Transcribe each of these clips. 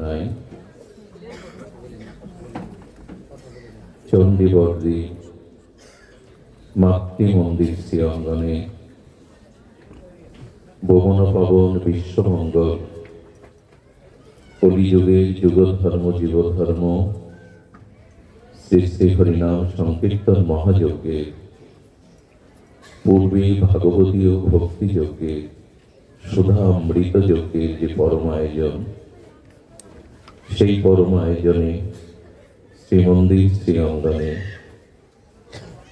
নাই। চণ্ডীবর্দী মাতৃমন্দির শ্রী অঙ্গনে ভুবন পাবন বিশ্বমঙ্গল কলিযুগের যুগধর্ম জীবধর্ম শ্রী শ্রী হরিনাম সংকীর্তন মহাযজ্ঞে পূর্বে ভাগবতীয় ভক্তি যজ্ঞে সুধা অমৃত যজ্ঞের যে পরম আয়োজন, সেই পরম আয়োজনে শ্রীমন্দির শ্রী অঙ্গনে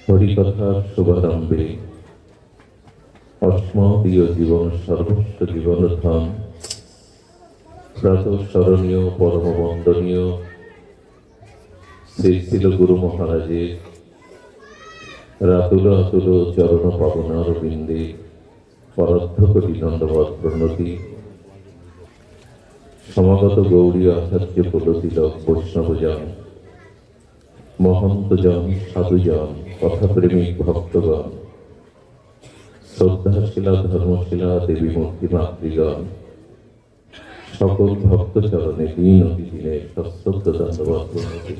হরিকথার শুভারম্ভে অস্মদীয় জীবন সর্বস্ব জীবনধন প্রাতঃস্মরণীয় পরম বন্দনীয় শ্রী শিল গুরু মহারাজের রাতুল আতুল চরণ পাবনার বৃন্দে পরার্ধ কোটি দণ্ডবৎ প্রণতি। সমাগত গৌরী আচার্য কুলতিলক বৈষ্ণবজন, মহন্তজন, সাধুজন, কথাপ্রেমিক ভক্তগণ, শ্রদ্ধাশীলা ধর্মশীলা দেবী মূর্তি মাতৃগণ, সকল ভক্ত চরণে দিন অতি দিনে সশ্রদ্ধ দণ্ডবৎ প্রণতি।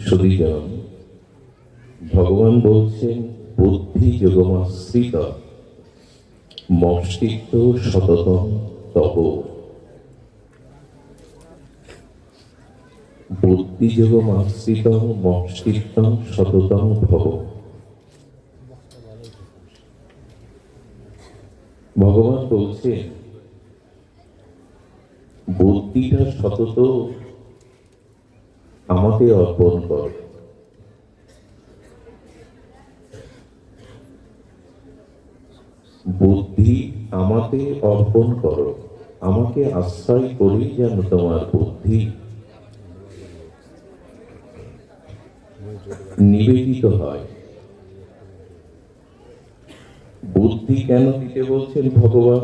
সুধীজন, ভগবান বলছেন বুদ্ধি যোগমাশ্রিত মস্তিত্ব সততম তব। বুদ্ধি যোগমাশ্রিত মস্তিত্ব সততম ভব। ভগবান বলছেন বুদ্ধিটা সতত আমাকে অর্পণ কর। বুদ্ধি আমাকে অর্পণ করো, আমাকে আশ্রয় করি যেন তোমার বুদ্ধি নিবেদিত হয়। বুদ্ধি কেন দিতে বলছেন ভগবান?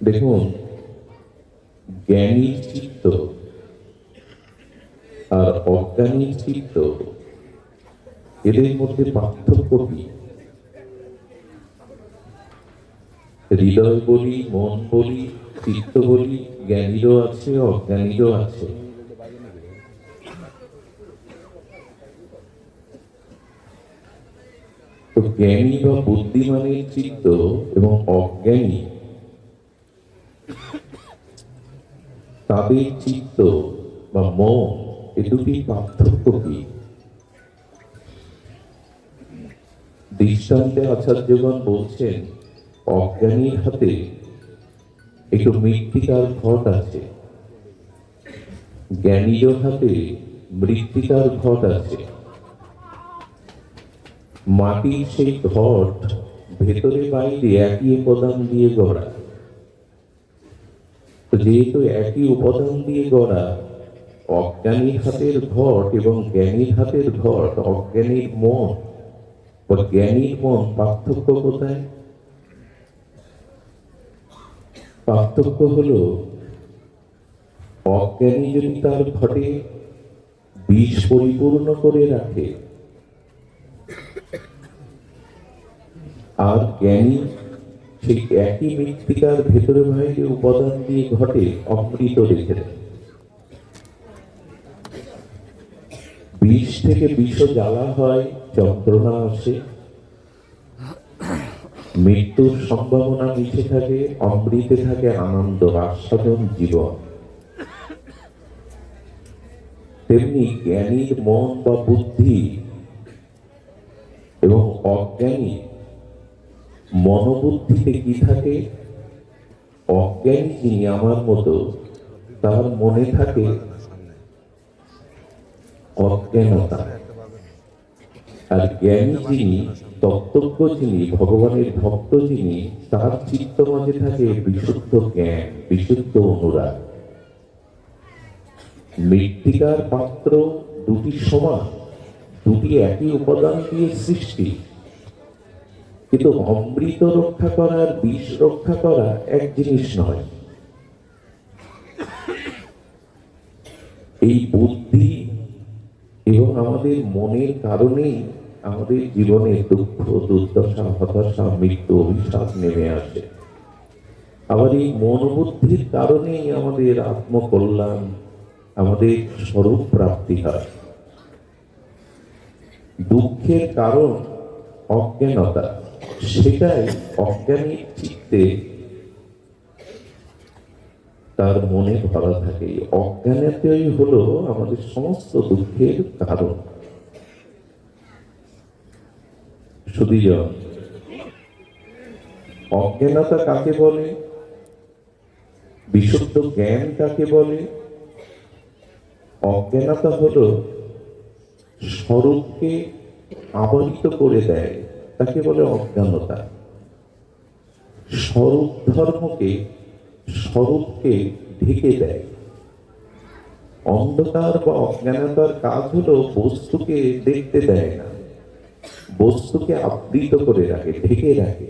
দেখুন, জ্ঞানী চিত্ত আর অজ্ঞানী চিত্ত, এদের মধ্যে পার্থক্য কি? হৃদয় বলি, মন বলি, চিত্ত বলি, জ্ঞানীরও আছে, অজ্ঞানীরও আছে। তো জ্ঞানী বা বুদ্ধিমানের চিত্ত এবং অজ্ঞানী তাদের চিত্ত বা মন, এ দুটি পার্থক্য কি? দৃষ্টান্তে আচার্যগণ বলছেন অজ্ঞানীর হাতে একটু মৃত্তিকার ঘট আছে, জ্ঞানীর হাতে মৃত্তিকার ঘট আছে। মাটির সেই ঘট ভেতরে বাইরে একই উপাদান দিয়ে গড়া। যেহেতু একই উপাদান দিয়ে গড়া, অজ্ঞানীর হাতের ঘট এবং জ্ঞানীর হাতের ঘট, অজ্ঞানীর মন বা জ্ঞানীর মন, পার্থক্য কোথায়? পার্থক্য হলো অজ্ঞানী যদি তার ঘটে বিষ পরিপূর্ণ করে রাখে, আর জ্ঞানী সেই একই মৃত্তিকার ভেতরে বাইরে উপাদান দিয়ে ঘটে অমৃত রেখে দেয়। বিষ থেকে বিষ জ্বালা হয়, যন্ত্রণা আসে, মৃত্যুর সম্ভাবনা মিশে থাকে, অমৃতে থাকে আনন্দ, আস্বাদন, জীবন। তেমনি জ্ঞানীর মন বা বুদ্ধি এবং অজ্ঞানী মনোবুদ্ধিতে কি থাকে? অজ্ঞানী যিনি আমার মতো, তার মনে থাকে অজ্ঞানতা। আর জ্ঞানী যিনি, তত্ত্বজ্ঞ যিনি, ভগবানের ভক্ত যিনি, তার চিত্ত মাঝে থাকে বিশুদ্ধ জ্ঞান, বিশুদ্ধ অনুরাগ। মৃত্তিকার পাত্র দুটি সমান, দুটি একই উপাদান দিয়ে সৃষ্টি, কিন্তু অমৃত রক্ষা করা আর বিষ রক্ষা করা এক জিনিস নয়। এই বুদ্ধি এবং আমাদের মনের কারণেই আমাদের জীবনে দুঃখ, দুর্দশা, হতাশা, মৃত্যু, অভিশাপ নেমে আসে। আবার এই মন বুদ্ধির কারণেই আমাদের আত্মকল্যাণ, আমাদের স্বরূপ প্রাপ্তি হয়। দুঃখের কারণ অজ্ঞানতা, সেটাই অজ্ঞানী চিত্তে তার মনে ভরা থাকে। অজ্ঞানতাই হলো আমাদের সমস্ত দুঃখের কারণ। সুধীজন, অজ্ঞানতা কাকে বলে? বিশুদ্ধ জ্ঞান কাকে বলে? অজ্ঞানতা হলো স্বরূপকে আবরিত করে দেয়, তাকে বলে অজ্ঞানতা। স্বরূপ ধর্মকে, স্বরূপকে ঢেকে দেয়। অন্ধকার বা অজ্ঞানতার কাজ হলো বস্তুকে দেখতে দেয় না, বস্তুকে আবৃত করে রাখে, ঢেকে রাখে।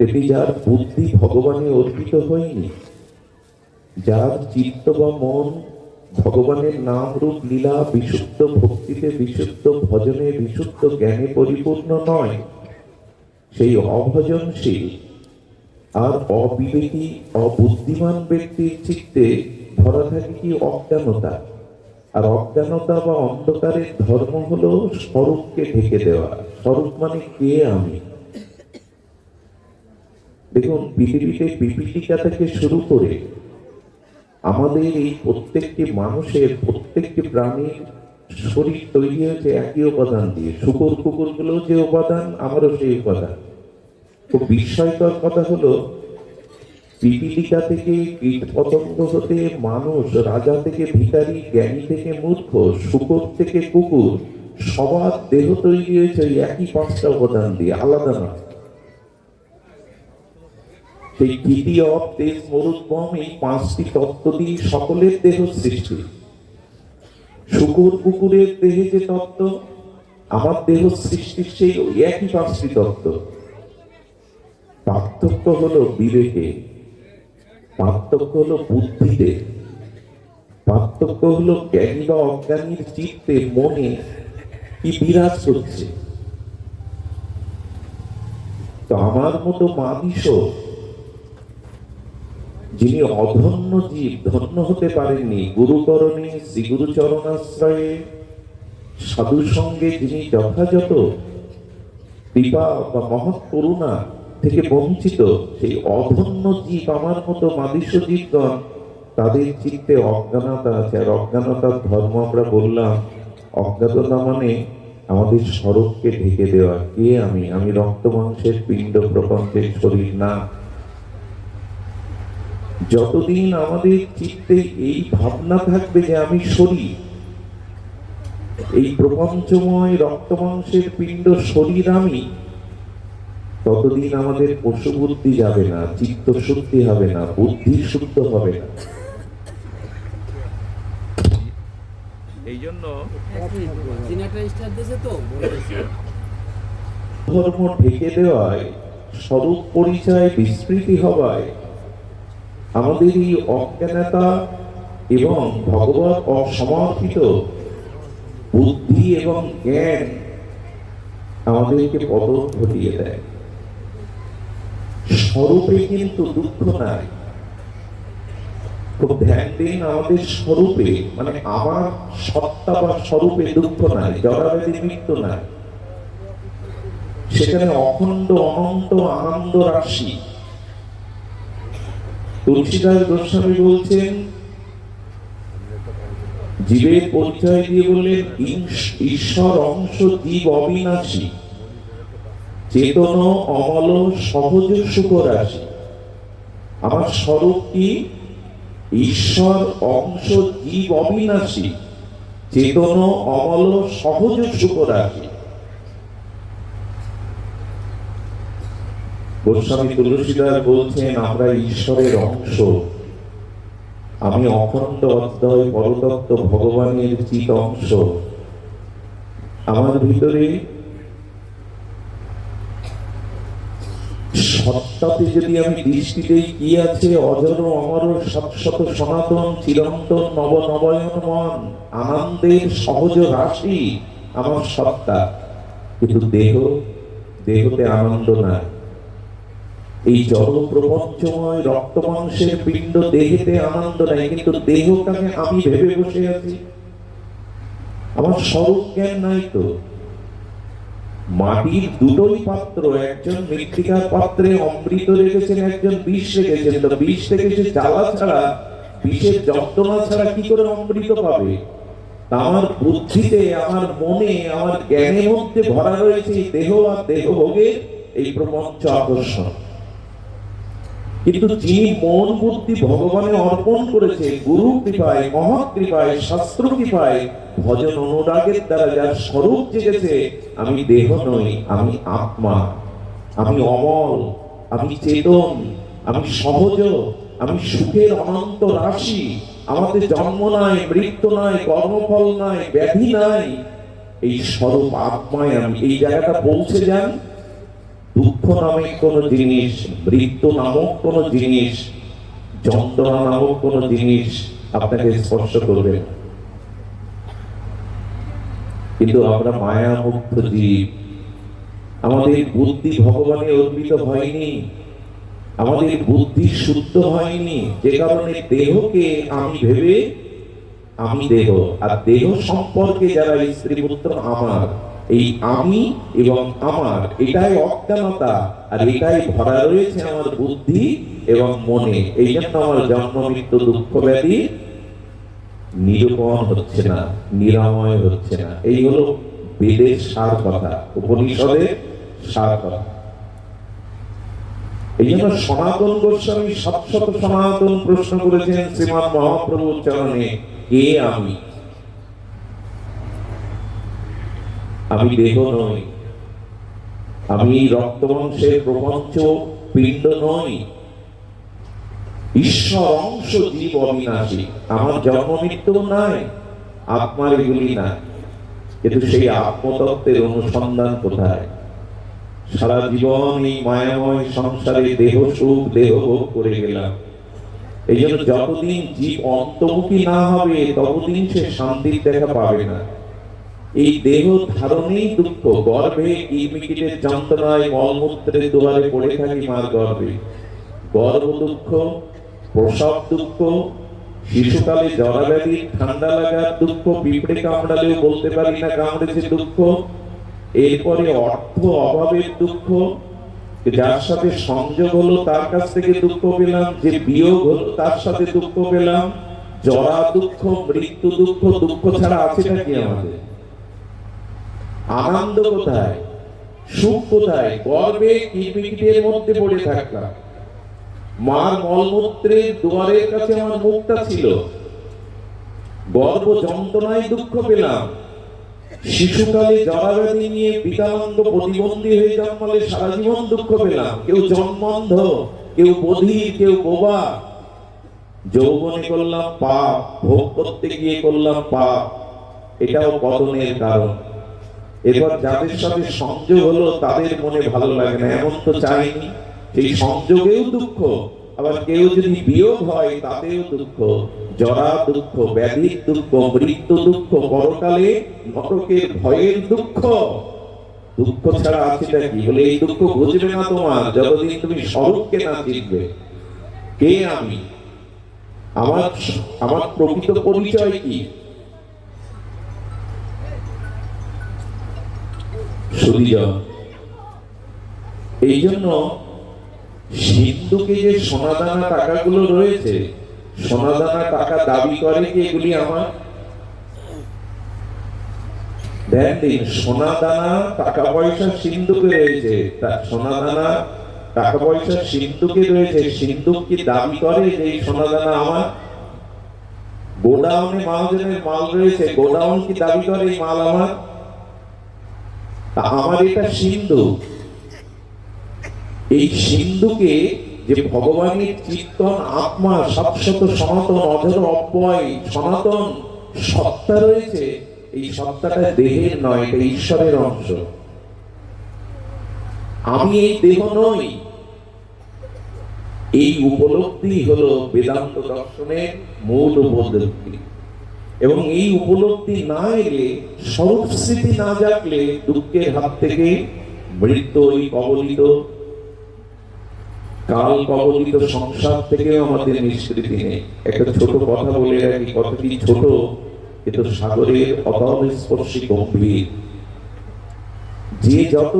এটি যার বুদ্ধি ভগবানে অর্পিত হয়নি, যার চিত্ত বা মন ভগবানের নাম রূপ লীলা বিশুদ্ধ ভক্তিতে, বিশুদ্ধ ভজনে, বিশুদ্ধ জ্ঞানে পরিপূর্ণ নয়, সেই অভজনশীল আর অবিবেকী, অবুদ্ধিমান ব্যক্তির চিত্তে ধরা থাকে কি? অজ্ঞানতা। আর অজ্ঞানতা বা অন্ধকারের ধর্ম হলো স্বরূপকে ঢেকে দেওয়া। স্বরূপ মানে কে? আমি। দেখুন, পৃথিবীতে পিপীলিকা থেকে শুরু করে আমাদের এই প্রত্যেকটি মানুষের, প্রত্যেকটি প্রাণীর শরীর তৈরি হয়েছে একই উপাদান দিয়ে। শুকর কুকুর গুলো যে উপাদান, আমারও সেই উপাদান। খুব বিস্ময়কর কথা হলো, পিপীলিকা থেকে কীট পতঙ্গ হতে মানুষ, রাজা থেকে ভিখারি, জ্ঞানী থেকে মূর্খ, শুকর থেকে কুকুর, সবার দেহ তৈরি হয়েছে ওই একই 5টা উপাদান দিয়ে, আলাদা নয়। সেই কীটি, অপ, তেজ, মরুদ্গম, এই 5টি তত্ত্ব দিয়ে সকলের দেহ সৃষ্টি। শুকর কুকুরের দেহে যে তত্ত্ব, আমার দেহ সৃষ্টির সেই একই 5টি তত্ত্ব। পার্থক্য হলো বিবেকে, পার্থক্য হলো বুদ্ধিতে, পার্থক্য হলো জ্ঞানী বা অজ্ঞানীর চিত্তে, মনে কি বিরাজ করছে। তো আমার মতো মাদিস, যিনি অধন্য জীব, ধন্য হতে পারেননি, গুরুকরণে, শ্রীগুরু চরণাশ্রয়ে, সাধু সঙ্গে যিনি যথাযথ কৃপা বা মহৎ করুণা থেকে বঞ্চিত, সেই অধন্য জীব, আমার মতো মাদিস জীবগণ, তাদের চিত্তে অজ্ঞানতা আছে। আর অজ্ঞানতার ধর্ম আমরা বললাম, অজ্ঞানতা মানে আমাদের স্বরূপকে ঢেকে দেওয়া। কে আমি? আমি রক্ত মাংসের পিণ্ড, প্রপঞ্চের শরীর না। যতদিন আমাদের চিত্তে এই ভাবনা থাকবে যে আমি শরীর, এই প্রপঞ্চময় রক্ত মাংসের পিণ্ড শরীর আমি, ততদিন আমাদের পশু বুদ্ধি যাবে না, চিত্ত শুদ্ধি হবে না, বুদ্ধি শুদ্ধ হবে না। এই জন্য ধর্ম ঢেকে দেওয়ায়, স্বরূপ পরিচয় বিস্মৃতি হওয়ায়, আমাদের এই অজ্ঞানতা এবং ভগবত অসমর্পিত বুদ্ধি এবং জ্ঞান আমাদেরকে পতন ঘটিয়ে দেয়। স্বরূপে কিন্তু দুঃখ নাই। খুব ধ্যান দিন, আমাদের স্বরূপে, মানে আমার সত্তা বা স্বরূপে দুঃখ নাই, জড়াব্যাধি মৃত্যু নাই। সেখানে অখণ্ড অনন্ত আনন্দ রাশি। তুলসীদাস গোস্বামী বলছেন, জীবের পরিচয় দিয়ে বললেন, ঈশ্বর অংশ জীব অবিনাশী, চেতন অমল সহজ সুখ রাশি। আমার স্বরূপ কি? ঈশ্বর অংশ জীব অবিনাশী, চেতন অমল সহজ সুখ রাশি। গোস্বামী তুলসীদাস বলছেন, আমরা ঈশ্বরের অংশ, আমি অখণ্ড অদ্বয় পরতত্ত্ব ভগবানের চিত অংশ। আমার ভিতরে সত্তাতে যদি আমি দৃষ্টি দেই, কি আছে? অজর অমর শাশ্বত সনাতন চিরন্তন নবনবয়নমন আনন্দের সহজ রাশি আমার সত্তা। কিন্তু দেহতে আনন্দ নাই। এই জড় প্রপঞ্চময় রক্ত মাংসের পিণ্ড দেহেতে আনন্দ নাই, কিন্তু দেহটাকে আমি ভেবে বসে আছি। আমার স্বরূপ জ্ঞান নাই তো। মাটির দুটোই পাত্র, একজন মৃত্তিকার পাত্রে অমৃত রেখেছেন, একজন বিষ রেখেছেন। তো বিষ থেকে সে জ্বালা ছাড়া, বিষের যন্ত্রণা ছাড়া কি করে অমৃত পাবে? আমার বুদ্ধিতে, আমার মনে, আমার জ্ঞানের মধ্যে ভরা রয়েছে দেহ আর দেহভোগের এই প্রপঞ্চ আকর্ষণ। কিন্তু যিনি মন বুদ্ধি ভগবানে অর্পণ করেছে, গুরু কৃপায়, মহৎ কৃপায়, শাস্ত্র কৃপায়, ভজন অনুরাগের দ্বারা যার স্বরূপ জেগেছে, আমি দেহ নই, আমি আত্মা, আমি অমল, আমি চেতন, আমি সহজ, আমি সুখের অনন্ত রাশি। আমাদের জন্ম নাই, মৃত্যু নাই, কর্মফল নাই, ব্যাধি নাই। এই স্বরূপ আত্মায় আমি। এই জায়গাটা পৌঁছে যান, দুঃখ নামক কোন জিনিস, মৃত্যু নামক কোন জিনিস, যন্ত্রণা নামক কোন জিনিস আপনাকে স্পর্শ করবে না। কিন্তু আমরা মায়া মুক্ত জীব, আমাদের বুদ্ধি ভগবানে অর্পিত হয়নি, আমাদের বুদ্ধি শুদ্ধ হয়নি, যে কারণে দেহকে আমি ভেবে আমি দেহ, আর দেহ সম্পর্কে যারা স্ত্রী পুত্র আমার, এই আমি এবং আমার, এটাই অজ্ঞানতা, আর এটাই ভরা রয়েছে আমার বুদ্ধি এবং মনে। এই জন্য আমার জন্ম মৃত্যু দুঃখ ব্যাধি নিরূপণ হচ্ছে না, নিরাময় হচ্ছে না। এই হলো বেদের সার কথা, উপনিষদের সার কথা। এই জন্য সনাতন গোস্বামী শত সনাতন প্রশ্ন করেছেন শ্রীমান মহাপ্রভুর চরণে, কে আমি? আমি দেহ নই, আমি রক্তবংশের প্রপঞ্চ পিণ্ড নই, ঈশ্বর অংশ, জীব অবিনাশী। আমার জন্ম মৃত্যু নাই, আত্মার এগুলি নাই। কিন্তু সেই আত্মতত্ত্বের অনুসন্ধান কোথায়? সারা জীবন এই মায়াময় সংসারে দেহ সুখ, দেহ ভোগ করে গেলাম। এই জন্য যতদিন জীব অন্তর্মুখী না হবে, ততদিন সে শান্তির দেখা পাবে না। এই দেহ ধারণেই দুঃখ। গর্ভে কিরমিকিটের যন্ত্রণায় মলমূত্রের দুয়ারে পড়ে থাকি মার গর্ভে। গর্ভ দুঃখ, প্রসব দুঃখ, শিশুকালে জরাব্যাধি, ঠান্ডা লাগার দুঃখ, পিঁপড়ে কামড়ালেও বলতে পারি না কামড়েছে দুঃখ। এরপরে অর্থ অভাবের দুঃখ, যার সাথে সংযোগ হলো তার কাছ থেকে দুঃখ পেলাম, যে বিয়োগ হলো তার সাথে দুঃখ পেলাম। জরা দুঃখ, মৃত্যু দুঃখ। দুঃখ ছাড়া আছে নাকি আমাদের? আনন্দ কোথায়? সুখ কোথায়? গর্ভে কিরমিকিটের মধ্যে পড়ে থাকলাম, মার মলমূত্রের দুয়ারের কাছে আমার মুখটা ছিল, গর্ভ যন্ত্রণায় দুঃখ পেলাম। শিশুকালে জরাব্যাধি নিয়ে বিকলাঙ্গ প্রতিবন্ধী হয়ে জন্মালে সারা জীবন দুঃখ পেলাম। কেউ জন্মান্ধ, কেউ বধির, কেউ বোবা। যৌবনে করলাম পাপ, ভোগ করতে গিয়ে করলাম পাপ, এটাও পতনের কারণ। এবার যাদের সাথে সংযোগ হলো তাদের মনে ভালো লাগে না, এমন তো চাইনি, সেই সংযোগেও দুঃখ। আবার কেউ যদি বিয়োগ হয় তাতেও দুঃখ। জরা দুঃখ, ব্যাধির দুঃখ, মৃত্যু দুঃখ, পরকালে নরকের ভয়ের দুঃখ। দুঃখ ছাড়া আছে কি? বলে এই দুঃখ বুঝবে না তোমার যতদিন তুমি স্বরূপকে না চিনবে। কে আমি? আমার প্রকৃত পরিচয় কি? সুধীজন, এই জন্য সিন্ধুকে যে সোনাদানা টাকাগুলো রয়েছে, সোনাদানা টাকা দাবি করে কি এগুলি আমার? দেন দিন, সোনাদানা টাকা পয়সা সিন্ধুকে রয়েছে, সোনাদানা টাকা পয়সা সিন্ধুকে রয়েছে। সিন্ধুক কি দাবি করে যে এই সোনাদানা আমার? গোডাউনে মহাজনের মাল রয়েছে, গোডাউন কি দাবি করে এই মাল আমার? আমার এটা সিন্ধু। এই সিন্ধুকে যে ভগবানের চিত্তন আত্মা, শাশ্বত সনাতন অজর অব্যয় সনাতন সত্তা রয়েছে, এই সত্তাটা দেহের নয়, এটা ঈশ্বরের অংশ। আমি এই দেহ নই, এই উপলব্ধি হলো বেদান্ত দর্শনের মূল উপলব্ধি। এবং এই উপলব্ধি না এলে, স্বরূপ স্মৃতি না জাগলে, দুঃখের হাত থেকে, মৃত্যু কবলিত, কাল কবলিত সংসার থেকেও আমাদের নিষ্কৃতি নেই। একটা ছোট কথা বলে রাখি, কথাটি ছোট কিন্তু সাগরের অতল স্পর্শী গম্ভীর। যে যত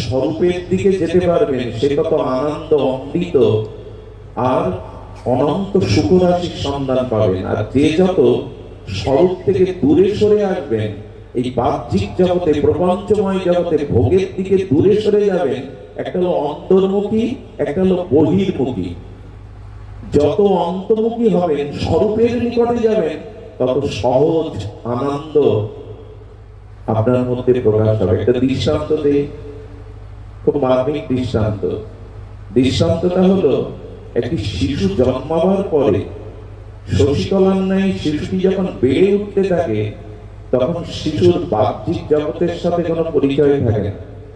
স্বরূপের দিকে যেতে পারবেন, সে তত আনন্দ, অমৃত আর অনন্ত সুখরাশির সন্ধান পাবেন। আর যে যত স্বরূপ থেকে দূরে সরে আসবেন, এই বাহ্যিক জগতে, প্রপঞ্চময় জগতে ভোগের দিকে দূরে সরে যাবেন, একটা হলো অন্তর্মুখী, একটা হলো বহির্মুখী। যত অন্তর্মুখী হবেন, স্বরূপের নিকটে যাবেন, তত সহজ আনন্দ আপনার মধ্যে প্রকাশ হবে। একটা দৃষ্টান্ত দেই, খুব মার্মিক দৃষ্টান্ত। দৃষ্টান্তটা হলো, একটি শিশু জন্মাবার পরে শশীকলার ন্যায় শিশুটি যখন বেড়ে উঠতে থাকে, তখন শিশুর বাহ্যিক জগতের সাথে কোনো পরিচয় থাকে না।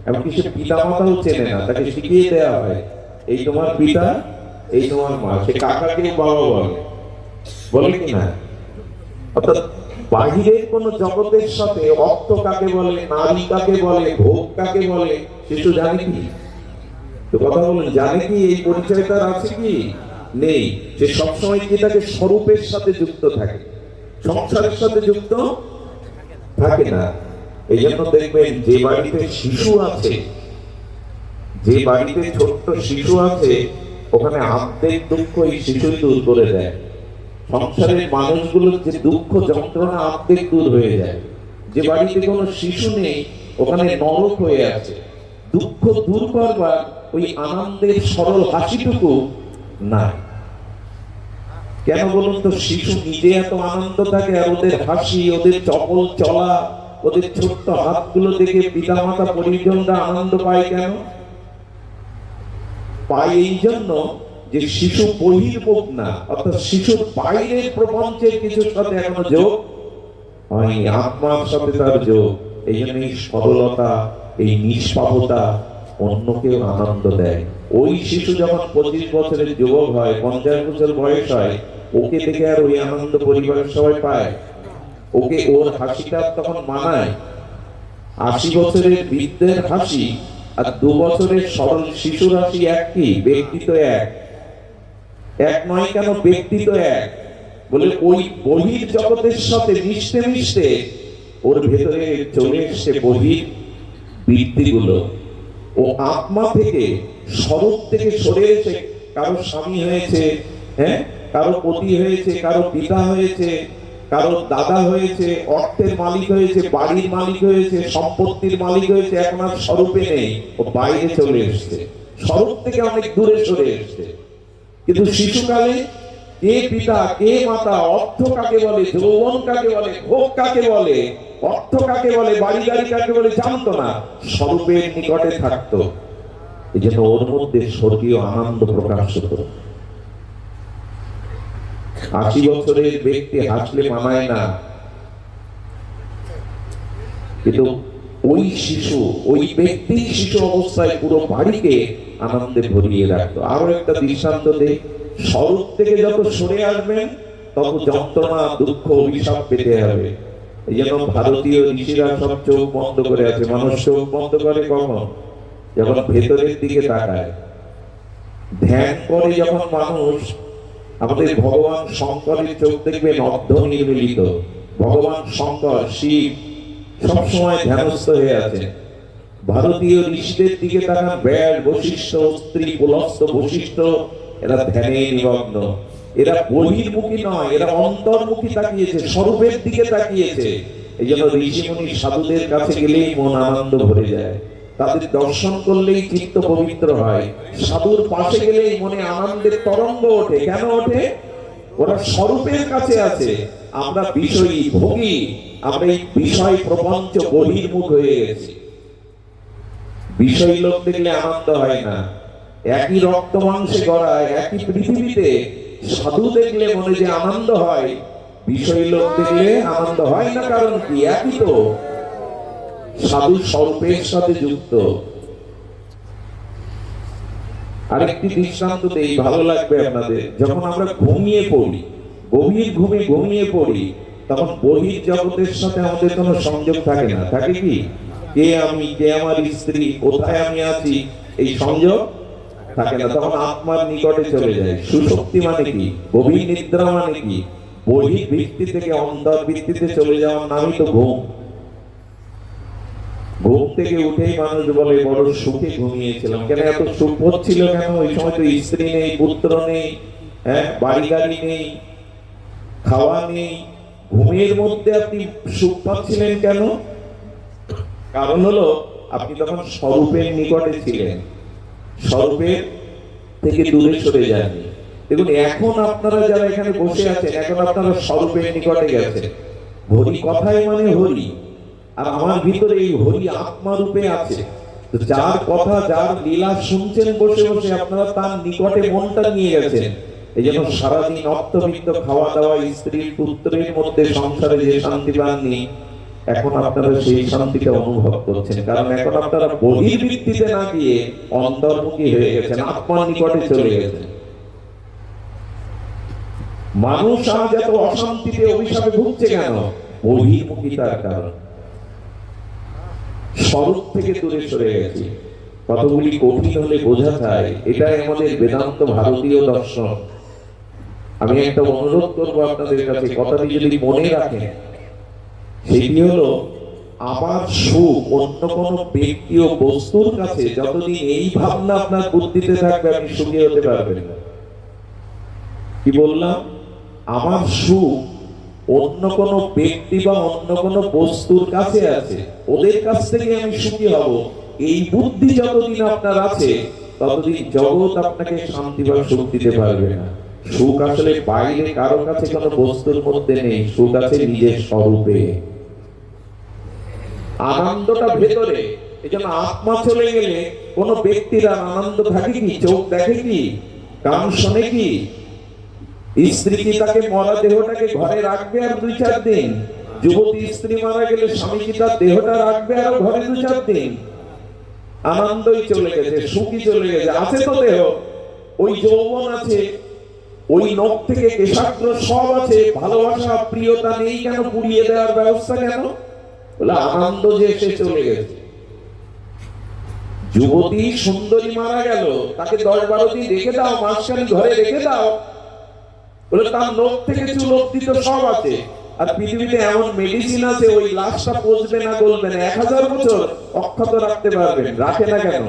এমনকি সে পিতা মাতাও চেনে না, তাকে শিখিয়ে দেওয়া হয়, এই তোমার পিতা, এই তোমার মা। সে কাকাকে বাবা বলে কিনা। অর্থাৎ বাহিরের কোন জগতের সাথে অর্থ কাকে বলে, নারী কাকে বলে, ভোগ কাকে বলে, শিশু জানে কি? তো কথা বলেন, জানে কি? এই পরিচয় তার আছে কি? নেই। সে সবসময় কি তাকে স্বরূপের সাথে যুক্ত থাকে, সংসারের সাথে যুক্ত থাকে না। এই জন্য দেখবেন, যে বাড়িতে শিশু আছে, যে বাড়িতে ছোট্ট শিশু আছে, ওখানে আর্ধেক দুঃখ এই শিশুই দূর করে দেয়। সংসারের মানুষগুলোর যে দুঃখ যন্ত্রণা আর্ধেক দূর হয়ে যায়। যে বাড়িতে কোনো শিশু নেই, ওখানে নরক হয়ে আছে। দুঃখ দূর করবার ওই আনন্দের সরল হাসিটুকু নাই। কেন বলুন তো? শিশু নিজে এত আনন্দ থাকে, আর ওদের হাসি, ওদের চপল চলা, ওদের ছোট্ট হাতগুলো দেখে পিতা মাতা পরিজনরা আনন্দ পায়। কেন পায়? এই জন্য যে শিশু বহির্মুখ না, অর্থাৎ শিশুর বাইরের প্রপঞ্চের কিছুর সাথে এখনো যোগ হয়নি, আত্মার সাথে তার যোগ। এই জন্য এই সরলতা, এই নিষ্পাপতা অন্যকেও আনন্দ দেয়। ওই শিশু যখন 25 বছরের যুবক হয়, 50 বছর বয়স হয়, ওকে দেখে আর ওই আনন্দ পরিবারের সবাই পায়? ওকে, ওর হাসিটা তখন মানায়? 80 বছরের বৃদ্ধের হাসি আর 2 বছরের সরল শিশুর হাসি এক কি? ব্যক্তি তো এক নয়। কেন ব্যক্তি তো এক? বলে ওই বহির জগতের সাথে মিশতে মিশতে ওর ভেতরে চলে এসছে বহির বৃত্তিগুলো। ও আত্মা থেকে, স্বরূপ থেকে সরে এসে কারো স্বামী হয়েছে, হ্যাঁ, কারো পতি হয়েছে, কারো পিতা হয়েছে, কারো দাদা হয়েছে, অর্থের মালিক হয়েছে, বাড়ির মালিক হয়েছে, সম্পত্তির মালিক হয়েছে। এখন আর স্বরূপে নেই, ও বাইরে চলে এসছে, স্বরূপ থেকে অনেক দূরে সরে এসছে। কিন্তু শিশুকালে কে পিতা, কে মাতা, অর্থ কাকে বলে, যৌবন কাকে বলে, ভোগ কাকে বলে, অর্থ কাকে বলে, বাড়ি গাড়ি কাকে বলে জানতো না, স্বরূপের নিকটে থাকতো। এই জন্য ওর মধ্যে স্বর্গীয় আনন্দ প্রকাশ হতো। 80 বছরের ব্যক্তি হাসলে মানায় না, কিন্তু ওই শিশু, ওই ব্যক্তি শিশু অবস্থায় পুরো বাড়িকে আনন্দে ভরিয়ে রাখতো। আরো একটা দৃষ্টান্ত দেই, স্বরূপ থেকে যত সরে আসবেন, তত যন্ত্রণা, দুঃখ, অভিশাপ পেতে হবে। এই জন্য ভারতীয় ঋষিরা সব চোখ বন্ধ করে আছে। মানুষ চোখ বন্ধ করে কখন? যখন ভেতরের দিকে তাকায়। ধ্যান করে যখন মানুষ, আমাদের ভগবান শঙ্করের চোখ দেখবেন অর্ধনির্মীলিত। ভগবান শঙ্কর, শিব সবসময় ধ্যানস্থ হয়ে আছে। ভারতীয় ঋষিদের দিকে তাকান, ব্যাস, বশিষ্ঠ, স্ত্রী, পুলস্ত, বশিষ্ঠ, এরা ধ্যানে নিমগ্ন। এরা বহির্মুখী নয়, এরা অন্তর্মুখী তাকিয়েছে, স্বরূপের দিকে তাকিয়েছে। এই জন্য ঋষিমুনি সাধুদের কাছে গেলেই মন আনন্দ ভরে যায়, তাদের দর্শন করলেই চিত্ত পবিত্র হয়, সাধুর পাশে গেলেই মনে আনন্দের তরঙ্গ ওঠে। কেন ওঠে? ওরা স্বরূপের কাছে আছে। আমরা বিষয়ী, ভোগী, আমরা এই বিষয় প্রপঞ্চ বহির্মুখ হয়ে গেছি। বিষয় লোক দেখলে আনন্দ হয় না। একই রক্ত মাংসে গড়া, একই পৃথিবীতে সাধু দেখলে মনে যে আনন্দ হয়, বিষয় লোক দেখলে আনন্দ হয় না। কারণ কি? একই তো, সাধু স্বরূপের সাথে যুক্ত। আরেকটি দৃষ্টান্ত দেই, ভালো লাগবে আপনাদের। যখন আমরা ঘুমিয়ে পড়ি, গভীর ঘুমিয়ে পড়ি, তখন বহির জগতের সাথে আমাদের কোনো সংযোগ থাকে না, থাকে কি? কে আমি, কে আমার স্ত্রী, কোথায় আমি আছি, এই সংযোগ থাকে না। তখন আত্মার নিকটে চলে যায়। সুষুপ্তি মানে কি? গভীর নিদ্রা মানে কি? বহির ভিত্তি থেকে অন্তর ভিত্তিতে চলে যাওয়ার নামই তো ঘুম। ঘুম থেকে উঠেই মানুষ বলে বড় সুখে ঘুমিয়েছিলাম। কেন এত সুখ হচ্ছিল কেন? ওই সময় তো স্ত্রী নেই, পুত্র নেই, বাড়ি গাড়ি নেই, খাওয়া নেই। ঘুমের মধ্যে আপনি সুখ পাচ্ছিলেন কেন? কারণ হলো আপনি তখন স্বরূপের নিকটে ছিলেন, স্বরূপের থেকে দূরে সরে যাননি। দেখুন, এখন আপনারা যারা এখানে বসে আছেন, এখন আপনারা স্বরূপের নিকটে গেছেন। হরি কথায় মানে হরি, আর আমার ভিতরে এই হরি আত্মা রূপে আছে। তো যার কথা, যার লীলা শুনছেন বসে বসে, আপনারা তার নিকটে মনটা নিয়ে গেছেন। এই জন্য সারাদিন অর্থবিত্ত, খাওয়া দাওয়া, স্ত্রী পুত্রের মধ্যে সংসারে যে শান্তি পাননি, এখন আপনারা সেই শান্তিটা অনুভব করছেন। কারণ এখন আপনারা বহির্বৃত্তিতে না গিয়ে অন্তর্মুখী হয়ে গেছেন, আত্মার নিকটে চলে গেছেন। মানুষ আজ এত অশান্তিতে, অভিশাপে ভুগছে কেন? বহির্মুখিতার কারণ। স্বরূপ থেকে দূরে সরে গেছি। কতগুলি কঠিন হলে বোঝা যায়, এটাই আমাদের বেদান্ত ভারতীয় দর্শন। আমি একটা অনুরোধ করবো আপনাদের কাছে, কথাটি যদি মনে রাখেন, সেটি হলো আমার সুখ অন্য কোন ব্যক্তি ও বস্তুর কাছে যতদিন এই ভাবনা আপনার বুদ্ধিতে থাকবে, আপনি সুখী হতে পারবেন না। কি বললাম? আমার সুখ অন্য কোন ব্যক্তি বা অন্য কোন বস্তুর কাছে আছে, ওদের কাছ থেকে আমি সুখী হব, এই বুদ্ধি যতদিন আপনার আছে, ততদিন জগৎ আপনাকে শান্তি বা সুখ দিতে পারবে না। সুখ আসলে বাইরে কারো কাছে, কোন বস্তুর মধ্যে নেই। সুখ আছে নিজের স্বরূপে, আনন্দটা ভেতরে। এই জন্য আত্মা চলে গেলে কোন ব্যক্তির আর আনন্দ থাকে কি? চোখ দেখে কি? কান শোনে কি? স্ত্রী কি তাকে মরা দেহটাকে ঘরে রাখবে আর 2-4 দিন? যুবতী স্ত্রী মারা গেলে স্বামী কি তার দেহটা রাখবে আর ঘরে 2-4 দিন? আনন্দই চলে গেছে, সুখই চলে গেছে। আছে তো দেহ, ওই যৌবন আছে, ওই নখ থেকে কেশাগ্র সব আছে, ভালোবাসা প্রিয়তা নেই কেন? পুড়িয়ে দেওয়ার ব্যবস্থা কেন? বলে আনন্দ যে এসে চলে গেছে। যুবতী সুন্দরী মারা গেল, তাকে 10-12 দিন রেখে দাও, মাসখানি ঘরে রেখে দাও, বলে তার নখ থেকে চুল অব্দি তো সব আছে। আর পৃথিবীতে এমন মেডিসিন আছে, ওই লাশটা পচবে না, গলবে না, 1000 বছর অক্ষত রাখতে পারবেন। রাখে না কেন?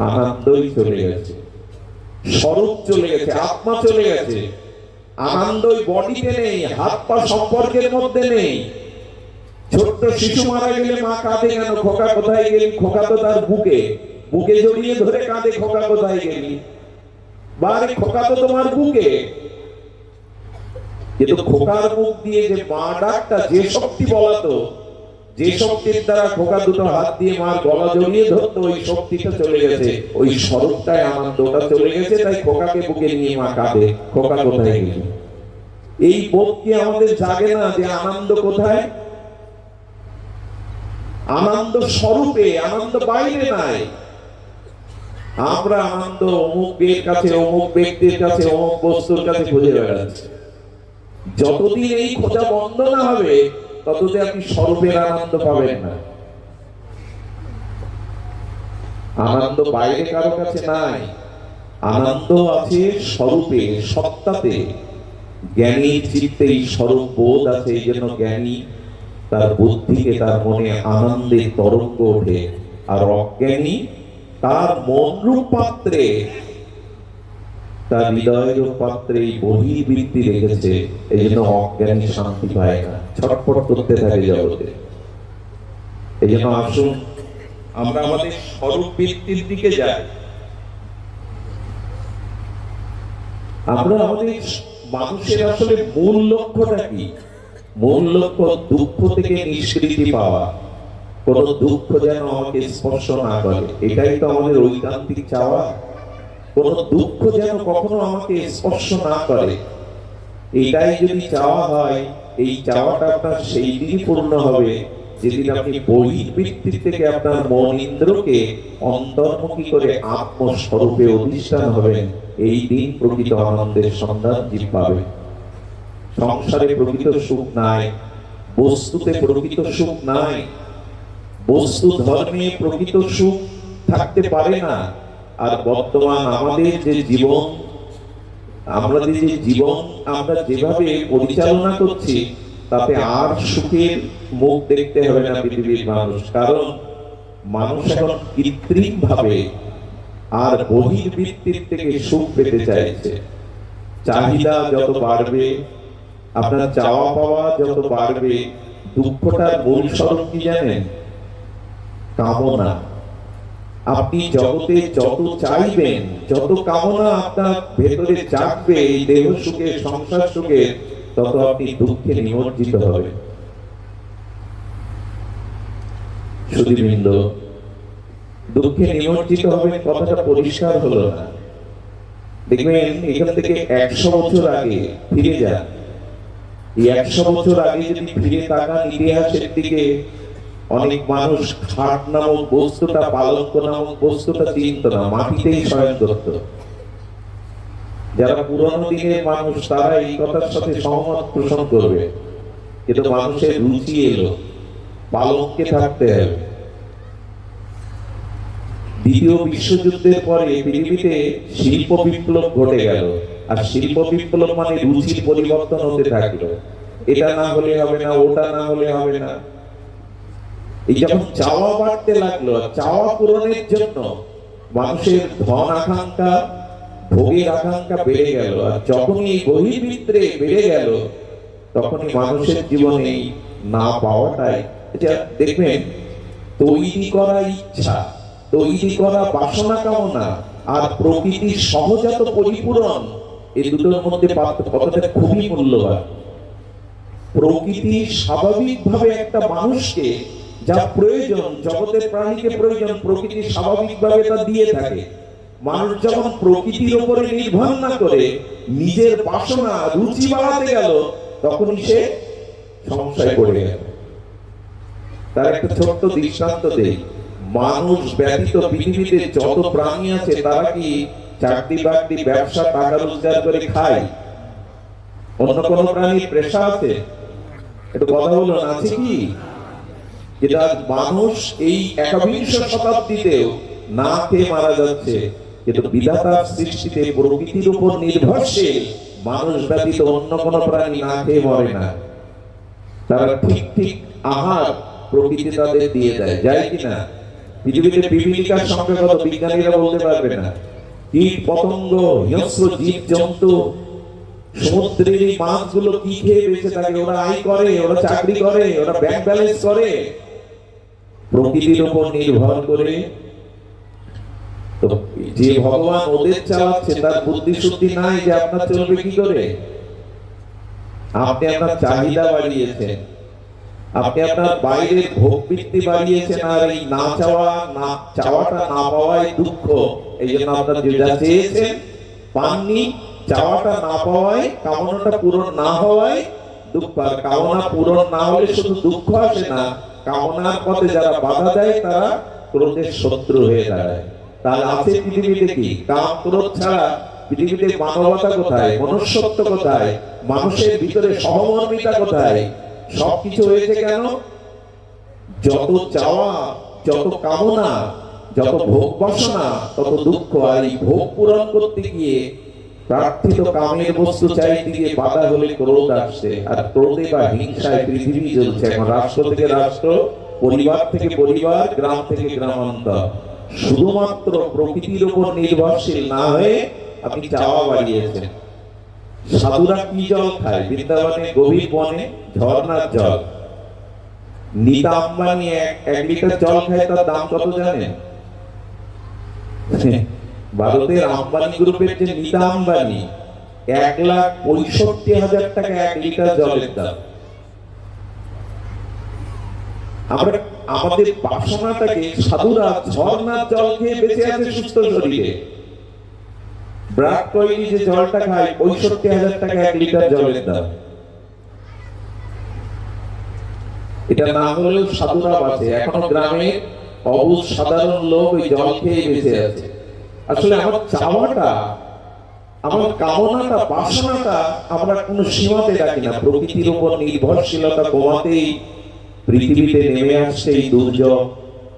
আনন্দই চলে গেছে, স্বরূপ চলে গেছে, আত্মা চলে গেছে। আনন্দই বডিতে নেই, হাত পা সম্পর্কের মধ্যে নেই। ছোট্ট শিশু মারা গেলে মা কাঁদে কেন? খোকা কোথায় গেলি? খোকা তো তার বুকে, বুকে জড়িয়ে ধরে কাঁদে, খোকা কোথায় গেলি? বারে খোকা তো তোমার বুকে। কিন্তু খোকার মুখ দিয়ে যে মা ডাকটা, যে শক্তি বলাতো, যে শক্তির দ্বারা খোকা দুটো হাত দিয়ে মার গলা জড়িয়ে ধরতো, ওই শক্তিটা চলে গেছে, ওই স্বরূপটাই আনন্দটা চলে গেছে। তাই খোকাকে বুকে নিয়ে মা কাঁদে, খোকা কোথায় গেলি? এই বোধ কি আমাদের জাগে না যে আনন্দ কোথায়? আনন্দ স্বরূপে, আনন্দ বাইরে নাই। আমরা আনন্দ অমুক এর কাছে, অমুক ব্যক্তির কাছে, অমুক বস্তুর কাছে খুঁজে বেড়াচ্ছি। যতদিন এই খোঁজা বন্ধ না হবে, ততদিন আপনি স্বরূপের আনন্দ পাবেন না। আনন্দ বাইরে কারো কাছে নাই, আনন্দ আছে স্বরূপে, সত্তাতে। জ্ঞানীর চিত্তে এই স্বরূপ বোধ আছে, এই জন্য জ্ঞানী তার বুদ্ধিকে, তার মনে আনন্দের তরঙ্গ ওঠে। আর অজ্ঞানী তার মনরূপ পাত্রে, তার হৃদয়ের পাত্রে বহির্বৃত্তি রেখেছে। এই জন্য অজ্ঞানী শান্তি পায় না, ছটফট করতে থাকে জগতে। এই জন্য আসুন আমরা আমাদের স্বরূপ বৃত্তির দিকে যাই। আমরা আমাদের মানুষের আসলে মূল লক্ষ্যটা কি? মূল লক্ষ্য দুঃখ থেকে নিষ্কৃতি পাওয়া। কোন দুঃখ যেন আমাকে স্পর্শ না করে, এটাই তো আমাদের ঐকান্তিক চাওয়া। কোন দুঃখ যেন কখনো আমাকে স্পর্শ না করে, এটাই যদি চাওয়া হয়, এই চাওয়াটা আপনার সেই দিনই পূর্ণ হবে যেদিন আপনি বহির্বৃত্তির থেকে আপনার মন ইন্দ্রকে অন্তর্মুখী করে আত্মস্বরূপে অধিষ্ঠান হবেন, এই দিন প্রকৃত আনন্দের সন্ধান জীব পাবে। সংসারে প্রকৃত সুখ নাই, বস্তুতে প্রকৃত সুখ নাই, বস্তু ধর্মে প্রকৃত সুখ থাকতে পারে না। আর বর্তমান আমাদের যে জীবন, আমরা যেভাবে পরিচালনা করছি, তাতে আর সুখের মুখ দেখতে হবে না পৃথিবীর মানুষ। কারণ মানুষ এখন কৃত্রিম ভাবে আর বহির্বৃত্তির থেকে সুখ পেতে চাইছে। চাহিদা যত বাড়বে, আপনার চাওয়া পাওয়া যত বাড়বে, দুঃখটার মূল স্বরূপ কি জানেন? কামনা। আপনি জগতে যত চাইবেন, যত কামনা আপনার ভেতরে জাগবে এই দেহ সুখে, সংসার সুখে, তত আপনি দুঃখে নিমজ্জিত হবেন। সুধীবৃন্দ, দুঃখে নিমজ্জিত হবেন কথাটা পরিষ্কার হলো না। দেখবেন এখান থেকে 100 বছর আগে ফিরে যান, এই 100 বছর আগে যদি ফিরে তাকান ইতিহাসের দিকে, অনেক মানুষ খাট নামক বস্তুটা, পালঙ্ক নামক বস্তুটা চিনত না, মাটিতেই শয়ন করত। যারা পুরনো দিনের মানুষ তারা এই কথার সাথে সহমত পোষণ করবে, কিন্তু মানুষের রুচি এলো পালঙ্কে থাকতে হবে। দ্বিতীয় বিশ্বযুদ্ধের পরে পৃথিবীতে শিল্প বিপ্লব ঘটে গেল, আর শিল্প বিপ্লব মানে রুচির পরিবর্তন হতে থাকলো। এটা না হলে হবে না, ওটা না হলে হবে না। এই যখন চাওয়া বাড়তে লাগলো, চাওয়া পূরণের জন্য মানুষের ধন আকাঙ্ক্ষা, ভোগের আকাঙ্ক্ষা বেড়ে গেল। আর যখনই এই বহির্বৃত্তে বেড়ে গেল, তখনই মানুষের জীবনে না পাওয়াটাই, দেখবেন তৈরি করা ইচ্ছা, তৈরি করা বাসনা কামনা আর প্রকৃতির সহজাত পরিপূরণ, এই দুটোর মধ্যে পার্থক্যটা খুবই মূল্যবান। প্রকৃতি স্বাভাবিকভাবে একটা মানুষকে যা প্রয়োজন, জগতের প্রাণীকে প্রয়োজন, প্রকৃতি স্বাভাবিকভাবে তা দিয়ে থাকে। মানুষ যখন প্রকৃতির উপরে নির্ভর না করে নিজের বাসনা রুচি বাড়াতে গেল, তখনই সে সমস্যায় পড়ে গেল। তার একটা ছোট্ট দৃষ্টান্ত দেই। মানুষ ব্যতীত পৃথিবীতে যত প্রাণী আছে তারা কি চাকরি বাকরি, ব্যবসা, টাকা রোজগার করে খায়? অন্য কোন প্রাণীর পেশা আছে? একটু কথা বলুন, আছে কি? যেটা মানুষ এই 21 শতাব্দীতেও না খেয়ে মারা যাচ্ছে, কিন্তু বিধাতার সৃষ্টিতে প্রকৃতির উপর নির্ভরশীল মানুষ ব্যতীত অন্য কোন প্রাণী না খেয়ে মরে না। তারা ঠিক ঠিক আহার প্রকৃতি তাদের দিয়ে দেয়, যায় কিনা? পৃথিবীতে পিপীলিকার সংখ্যা কত বিজ্ঞানীরা বলতে পারবে না। কীট পতঙ্গ, হিংস্র জীব জন্তু, সমুদ্রের এই মাছগুলো কি খেয়ে বেঁচে থাকে? ওরা আয় করে, ওরা চাকরি করে, ওরা ব্যাংক ব্যালেন্স করে প্রকৃতির উপর নির্ভর করে। তো যে ভগবান ওদের চালাচ্ছে তার বুদ্ধি শুদ্ধি নাই যে আপনার চলবে কি করে? আপনি আপনার চাহিদা বাড়িয়েছেন, আপনি আপনার বাইরের ভোগ বৃত্তি বাড়িয়েছেন, আর এই না চাওয়াটা না পাওয়ায় দুঃখ। এই জন্য আপনার যেটা চেয়েছেন পাননি, চাওয়াটা না পাওয়ায়, কামনাটা পূরণ না হওয়ায় দুঃখ। আর কামনা পূরণ না হলে শুধু দুঃখ আসে না, কামনার পথে যারা বাধা দেয় তারা ক্রোধের শত্রু হয়ে দাঁড়ায়। তাহলে আছে পৃথিবীতে কি? কাম ক্রোধ ছাড়া পৃথিবীতে মানবতা কোথায়? মনুষ্যত্ব কোথায়? মানুষের ভিতরে সহমর্মিতা কোথায়? সবকিছু হয়েছে কেন? যত চাওয়া, যত কামনা, যত ভোগ বাসনা, তত দুঃখ। আর এই ভোগ পূরণ করতে গিয়ে, প্রার্থিত কামের বস্তু চাইতে গিয়ে বাধা হলে ক্রোধ আসছে। আর ক্রোধে বা হিংসায় পৃথিবী চলছে এখন। রাষ্ট্র থেকে রাষ্ট্র, পরিবার থেকে পরিবার, গ্রাম থেকে গ্রামান্তর। শুধুমাত্র প্রকৃতির উপর নির্ভরশীল না হয়ে আপনি চাওয়া বাড়িয়েছেন। সাধুরা কি জল খায়? বৃন্দাবনে গভীর বনে ঝর্ণার জল। নীতা আম্বানি 1 লিটার জল খায়, তার দাম কত জানেন? ভারতের আম্বানি গ্রুপের যে নীতা আম্বানি, 1,65,000 টাকা 1 লিটার জলের দাম। আমরা আমাদের বাসনাটাকে, সাধুরা ঝর্ণার জল খেয়ে বেঁচে আছে সুস্থ শরীরে। ব্রাক কইলি যে জলটা খায় 65,000 টাকা 1 লিটার জলের দাম। এটা না হলেও সাধুরা বাঁচে, এখনো গ্রামে অবুঝ সাধারণ লোক ওই জল খেয়ে বেঁচে আছে। আসলে আমার চাওয়াটা, আমার কামনাটা, বাসনাটা আমরা কোনো সীমাতে রাখি না। প্রকৃতির উপর নির্ভরশীলতা কমাতেই পৃথিবীতে নেমে আসছে এই দুর্যোগ।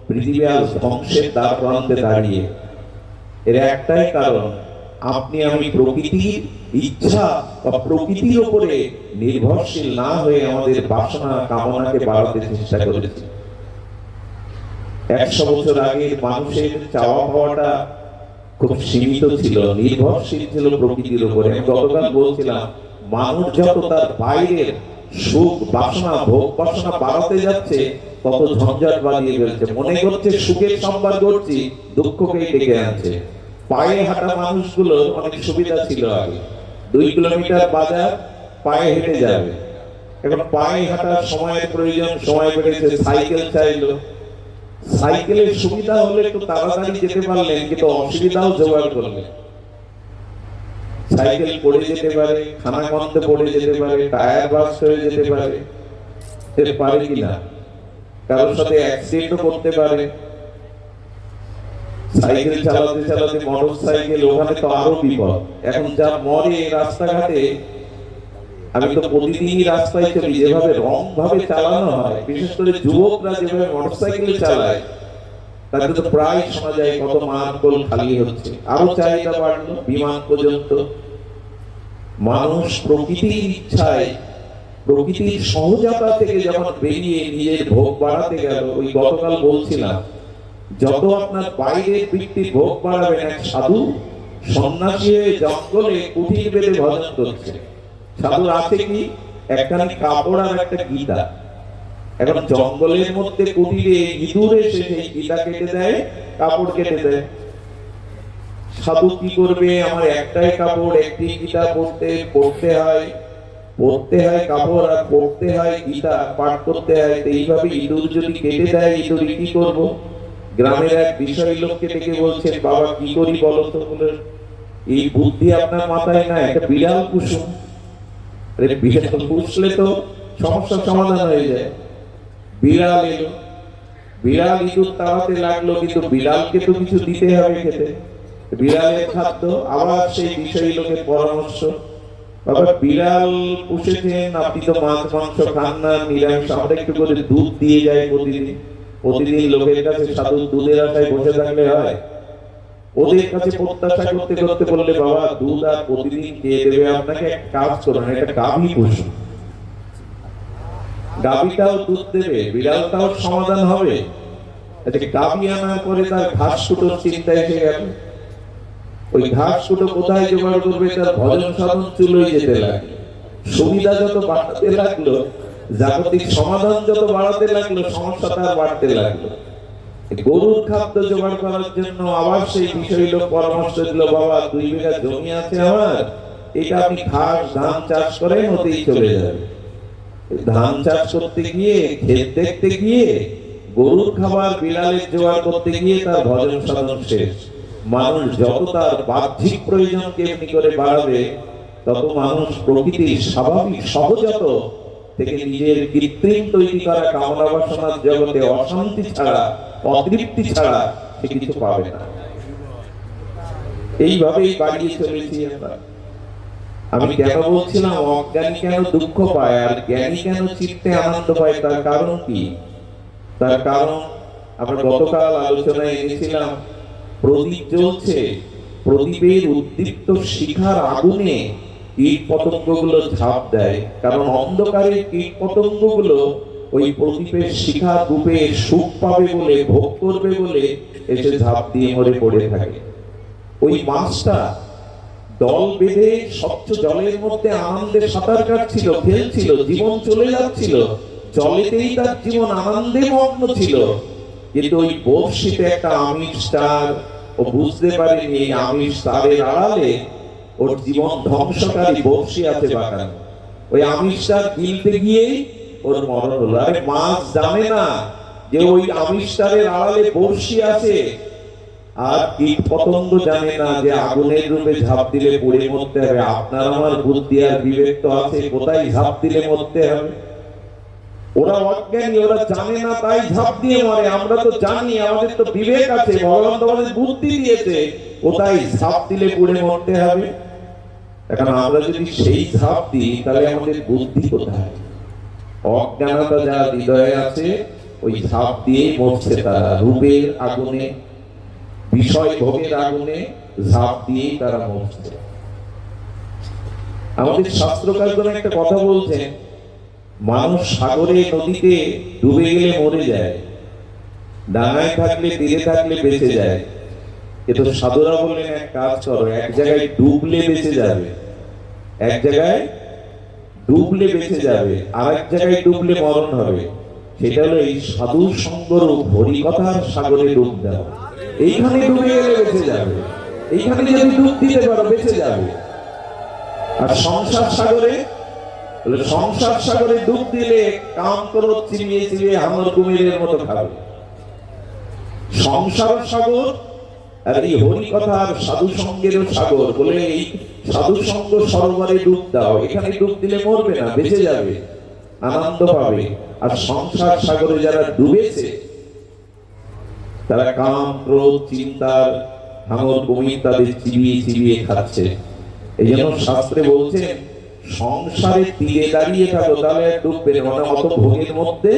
পৃথিবী আজ ধ্বংসের দ্বার প্রান্তে দাঁড়িয়ে। এর একটাই কারণ, আপনি আমি প্রকৃতির ইচ্ছা বা প্রকৃতির উপরে নির্ভরশীল না হয়ে আমাদের বাসনা কামনাকে বাড়াতে চেষ্টা করেছি। 100 বছর আগে মানুষের চাওয়া পাওয়াটা খুব সীমিত ছিল, নির্ভরশীল ছিল প্রকৃতির উপরে। আমি গতকাল বলছিলাম, মানুষ যত তার বাইরের সুখ বাসনা ভোগ বাসনা বাড়াতে যাচ্ছে, তত ঝঞ্ঝাট বাড়িয়ে ফেলছে। মনে করছে সুখের সম্ভার করছি, দুঃখকেই ডেকে আনছে। পায়ে হাঁটা মানুষগুলো অনেক সুবিধা ছিল আগে, 2 কিলোমিটার বাজার পায়ে হেঁটে যাবে। এখন পায়ে হাঁটার সময়ের প্রয়োজন, সময় বেড়েছে, সাইকেল চাইলো। সাইকেলের সুবিধা হলে একটু তাড়াতাড়ি যেতে পারলেন, কিন্তু অসুবিধাও জোগাড় করলেন। সাইকেল পড়ে যেতে পারে, খানাখন্দে পড়ে যেতে পারে, টায়ার বাস্ট হয়ে যেতে পারে, পারে কিনা, কারোর সাথে অ্যাক্সিডেন্টও করতে পারে। সাইকেল চালাতে চালাতে মোটর সাইকেল, ওখানে তো আরো বিপদ। এখন যা মরে রাস্তাঘাটে, আমি তো প্রতিদিনই রাস্তায় চলি, যেভাবে রং ভাবে চালানো হয়, বিশেষ করে যুবকরা যেভাবে মোটরসাইকেল চালায়, তাতে তো প্রায় শোনা যায় কত মানকোল খালি হচ্ছে। আরো চাহিদা বাড়লো, বিমান পর্যন্ত। মানুষ প্রকৃতির ইচ্ছায়, প্রকৃতির সহজতা থেকে যখন বেরিয়ে নিজের ভোগ বাড়াতে গেল, ওই গতকাল বলছিলাম, যত আপনার বাইরের বৃত্তির ভোগ বাড়াবেন, এক সাধু সন্ন্যাসী হয়ে জঙ্গলে কুঠির বেঁধে ভজন করছে। সাধুর আছে কি? একখানি কাপড় আর একটা গীতা। এখন জঙ্গলের মধ্যে কুটিরে ইঁদুর এসে সেই গীতা কেটে দেয়, কাপড় কেটে দেয়। সাধু কি করবে? আমার একটাই কাপড়, একটি গীতা পড়তে হয় কাপড়, আর পড়তে হয় গীতা, পাঠ করতে হয়। এইভাবে ইঁদুর যদি কেটে দেয়, ইঁদুর কি করবো? গ্রামের এক বিষয় লোককে ডেকে বলছেন, বাবা কি করি বলো তো? বলে, এই বুদ্ধি আপনার মাথায় না, একটা বিড়াল পুষুন। বিড়াল পুষলে তো সমস্যার সমাধান হয়ে যায়। বিড়াল এলো, বিড়াল ইঁদুর তাড়াতে লাগলো, কিন্তু বিড়ালকে তো কিছু দিতে হবে খেতে। বিড়ালের খাদ্য, আবার সেই বিষয় লোকের পরামর্শ, বাবা বিড়াল পুষেছেন, আপনি তো মাছ মাংস খান না, নিরামিষ, আমরা একটু করে দুধ দিয়ে যাই প্রতিদিন। প্রতিদিন লোকের কাছে সাধু দুধের আশায় বসে থাকলে হয়? ওদের কাছে প্রত্যাশা করতে করতে বললে, বাবা দুধ আর প্রতিদিন কে দেবে আপনাকে? এক কাজ করুন, একটা গাভী পুষুন, গাভীটাও দুধ দেবে, বিড়ালটাও সমাধান হবে। আচ্ছা, গাভী আনার পরে তার ঘাস কুটোর চিন্তা এসে গেল। ওই ঘাস কুটো কোথায় জোগাড় করবে? তার ভজন সাধন চুলোয় যেতে লাগলো। সুবিধা যত বাড়তে লাগলো, জাগতিক সমাধান যত বাড়াতে লাগলো, সমস্যা তার বাড়তে লাগলো। গরুর খাদ্য জোগাড় করার জন্য আবার সেই বিষয় লোক পরামর্শ দিল, বাবা 2 বিঘা জমি আছে আমার, এটা আপনি ঘাস ধান চাষ করেন, ওতেই চলে যাবে। ধান চাষ করতে গিয়ে, ক্ষেত দেখতে গিয়ে, গরুর খাবার বিড়ালের জোগাড় করতে গিয়ে তার ভজন সাধন শেষ। মানুষ যত তার বাহ্যিক প্রয়োজনকে এমনি করে বাড়াবে, তত মানুষ প্রকৃতির স্বাভাবিক সহজাত থেকে নিজের কৃত্রিম তৈরি করা কামনা বাসনার জগতে অশান্তি ছাড়া, অতৃপ্তি ছাড়া সে কিছু পাবে না। এইভাবেই বাড়িয়ে চলেছি আমরা। আমি কেন বলছিলাম অজ্ঞানী কেন দুঃখ পায় আর জ্ঞানী কেন চিত্তে আনন্দ পায়? তার কারণ কি? তার কারণ আমরা গতকাল আলোচনায় এনেছিলাম, প্রদীপ জ্বলছে, প্রদীপের উদ্দীপ্ত শিখার আগুনে কীট পতঙ্গগুলো ঝাঁপ দেয়, কারণ অন্ধকারের কীট পতঙ্গগুলো ওই প্রদীপের শিখা রূপে সুখ পাবে বলে, ভোগ করবে বলে এসে ঝাঁপ দিয়ে মরে পড়ে থাকে। ওই মাছটা দল বেঁধে স্বচ্ছ জলের মধ্যে আনন্দে সাঁতার কাটছিল, খেলছিল, জীবন চলে যাচ্ছিল, জলেতেই তার জীবন আনন্দে মগ্ন ছিল। কিন্তু ওই বড়শিতে একটা আমিষ তার, ও বুঝতে পারেনি এই আমিষ তারের আড়ালে ওর জীবন ধ্বংসকারী বড়শি আছে বাঁকানো। ওই আমিষটার গিলতে গিয়েই ওর মরণ হলো। আরে মাছ জানে না যে ওই আমিষটারের আড়ালে বড়শি আছে, আর কীট পতঙ্গ জানে না যে আগুনের রূপে ঝাঁপ দিলে পড়ে মরতে হবে। আপনার আমার বুদ্ধি আর বিবেক তো আছে, কোথায় ঝাঁপ দিলে মরতে হবে? ওরা অজ্ঞানী, ওরা জানে না তাই ঝাঁপ দিয়ে মারে। আমরা তো জানি, আমাদের তো বিবেক আছে, ভগবান তো আমাদের বুদ্ধি দিয়েছে, ও তাই ঝাঁপ দিলে পড়ে মরতে হবে। এখন আমরা যদি সেই ঝাঁপ দিই তাহলে আমাদের বুদ্ধি কোথায়? অজ্ঞানতা যার হৃদয়ে আছে ওই ঝাঁপ দিয়েই মরছে তারা। রূপের আগুনে, বিষয় ভোগের আগুনে ঝাঁপ দিয়েই তারা মরছে। আমাদের শাস্ত্রকারগণ একটা কথা বলছেন, মানুষ সাগরে নদীতে ডুবে গেলে মরে যায়, ডাঙায় থাকলে তীরে থাকলে বেঁচে যায়। এতো সাধুরা বললেন এক কাজ করো, এক জায়গায় ডুবলে বেঁচে যাবে, এক জায়গায় ডুবলে বেঁচে যাবে, আর এক জায়গায় ডুবলে মরণ হবে। সেটা হলো এই সাধু সঙ্গরূপ হরিকথার সাগরে ডুব দাও। এইখানে ডুবে গেলে বেঁচে যাবে, এইখানে যদি ডুব দিতে পারো বেঁচে যাবে। আর সংসার সাগরে, সংসার সাগরে ডুব দিলে কাম ক্রোধ চিবিয়ে চিবিয়ে হাঙর কুমিরের মতো খাবে। সংসার সাগর আর এই হরিকথার সাধু সঙ্গের সাগর বলে, এই সাধু সঙ্গ সরোবরে ডুব দাও, এখানে ডুব দিলে মরবে না, বেঁচে যাবে, আনন্দ পাবে। আর সংসার সাগরে যারা ডুবেছে তারা কাম ক্রোধ চিন্তার হাঙর কুমির তাদের চিবিয়ে চিবিয়ে খাচ্ছে। এই জন্য শাস্ত্রে বলছেন, সংসারে তীরে দাঁড়িয়ে থাকো তাহলে ডুববে না। মানে অত ভোগের মধ্যে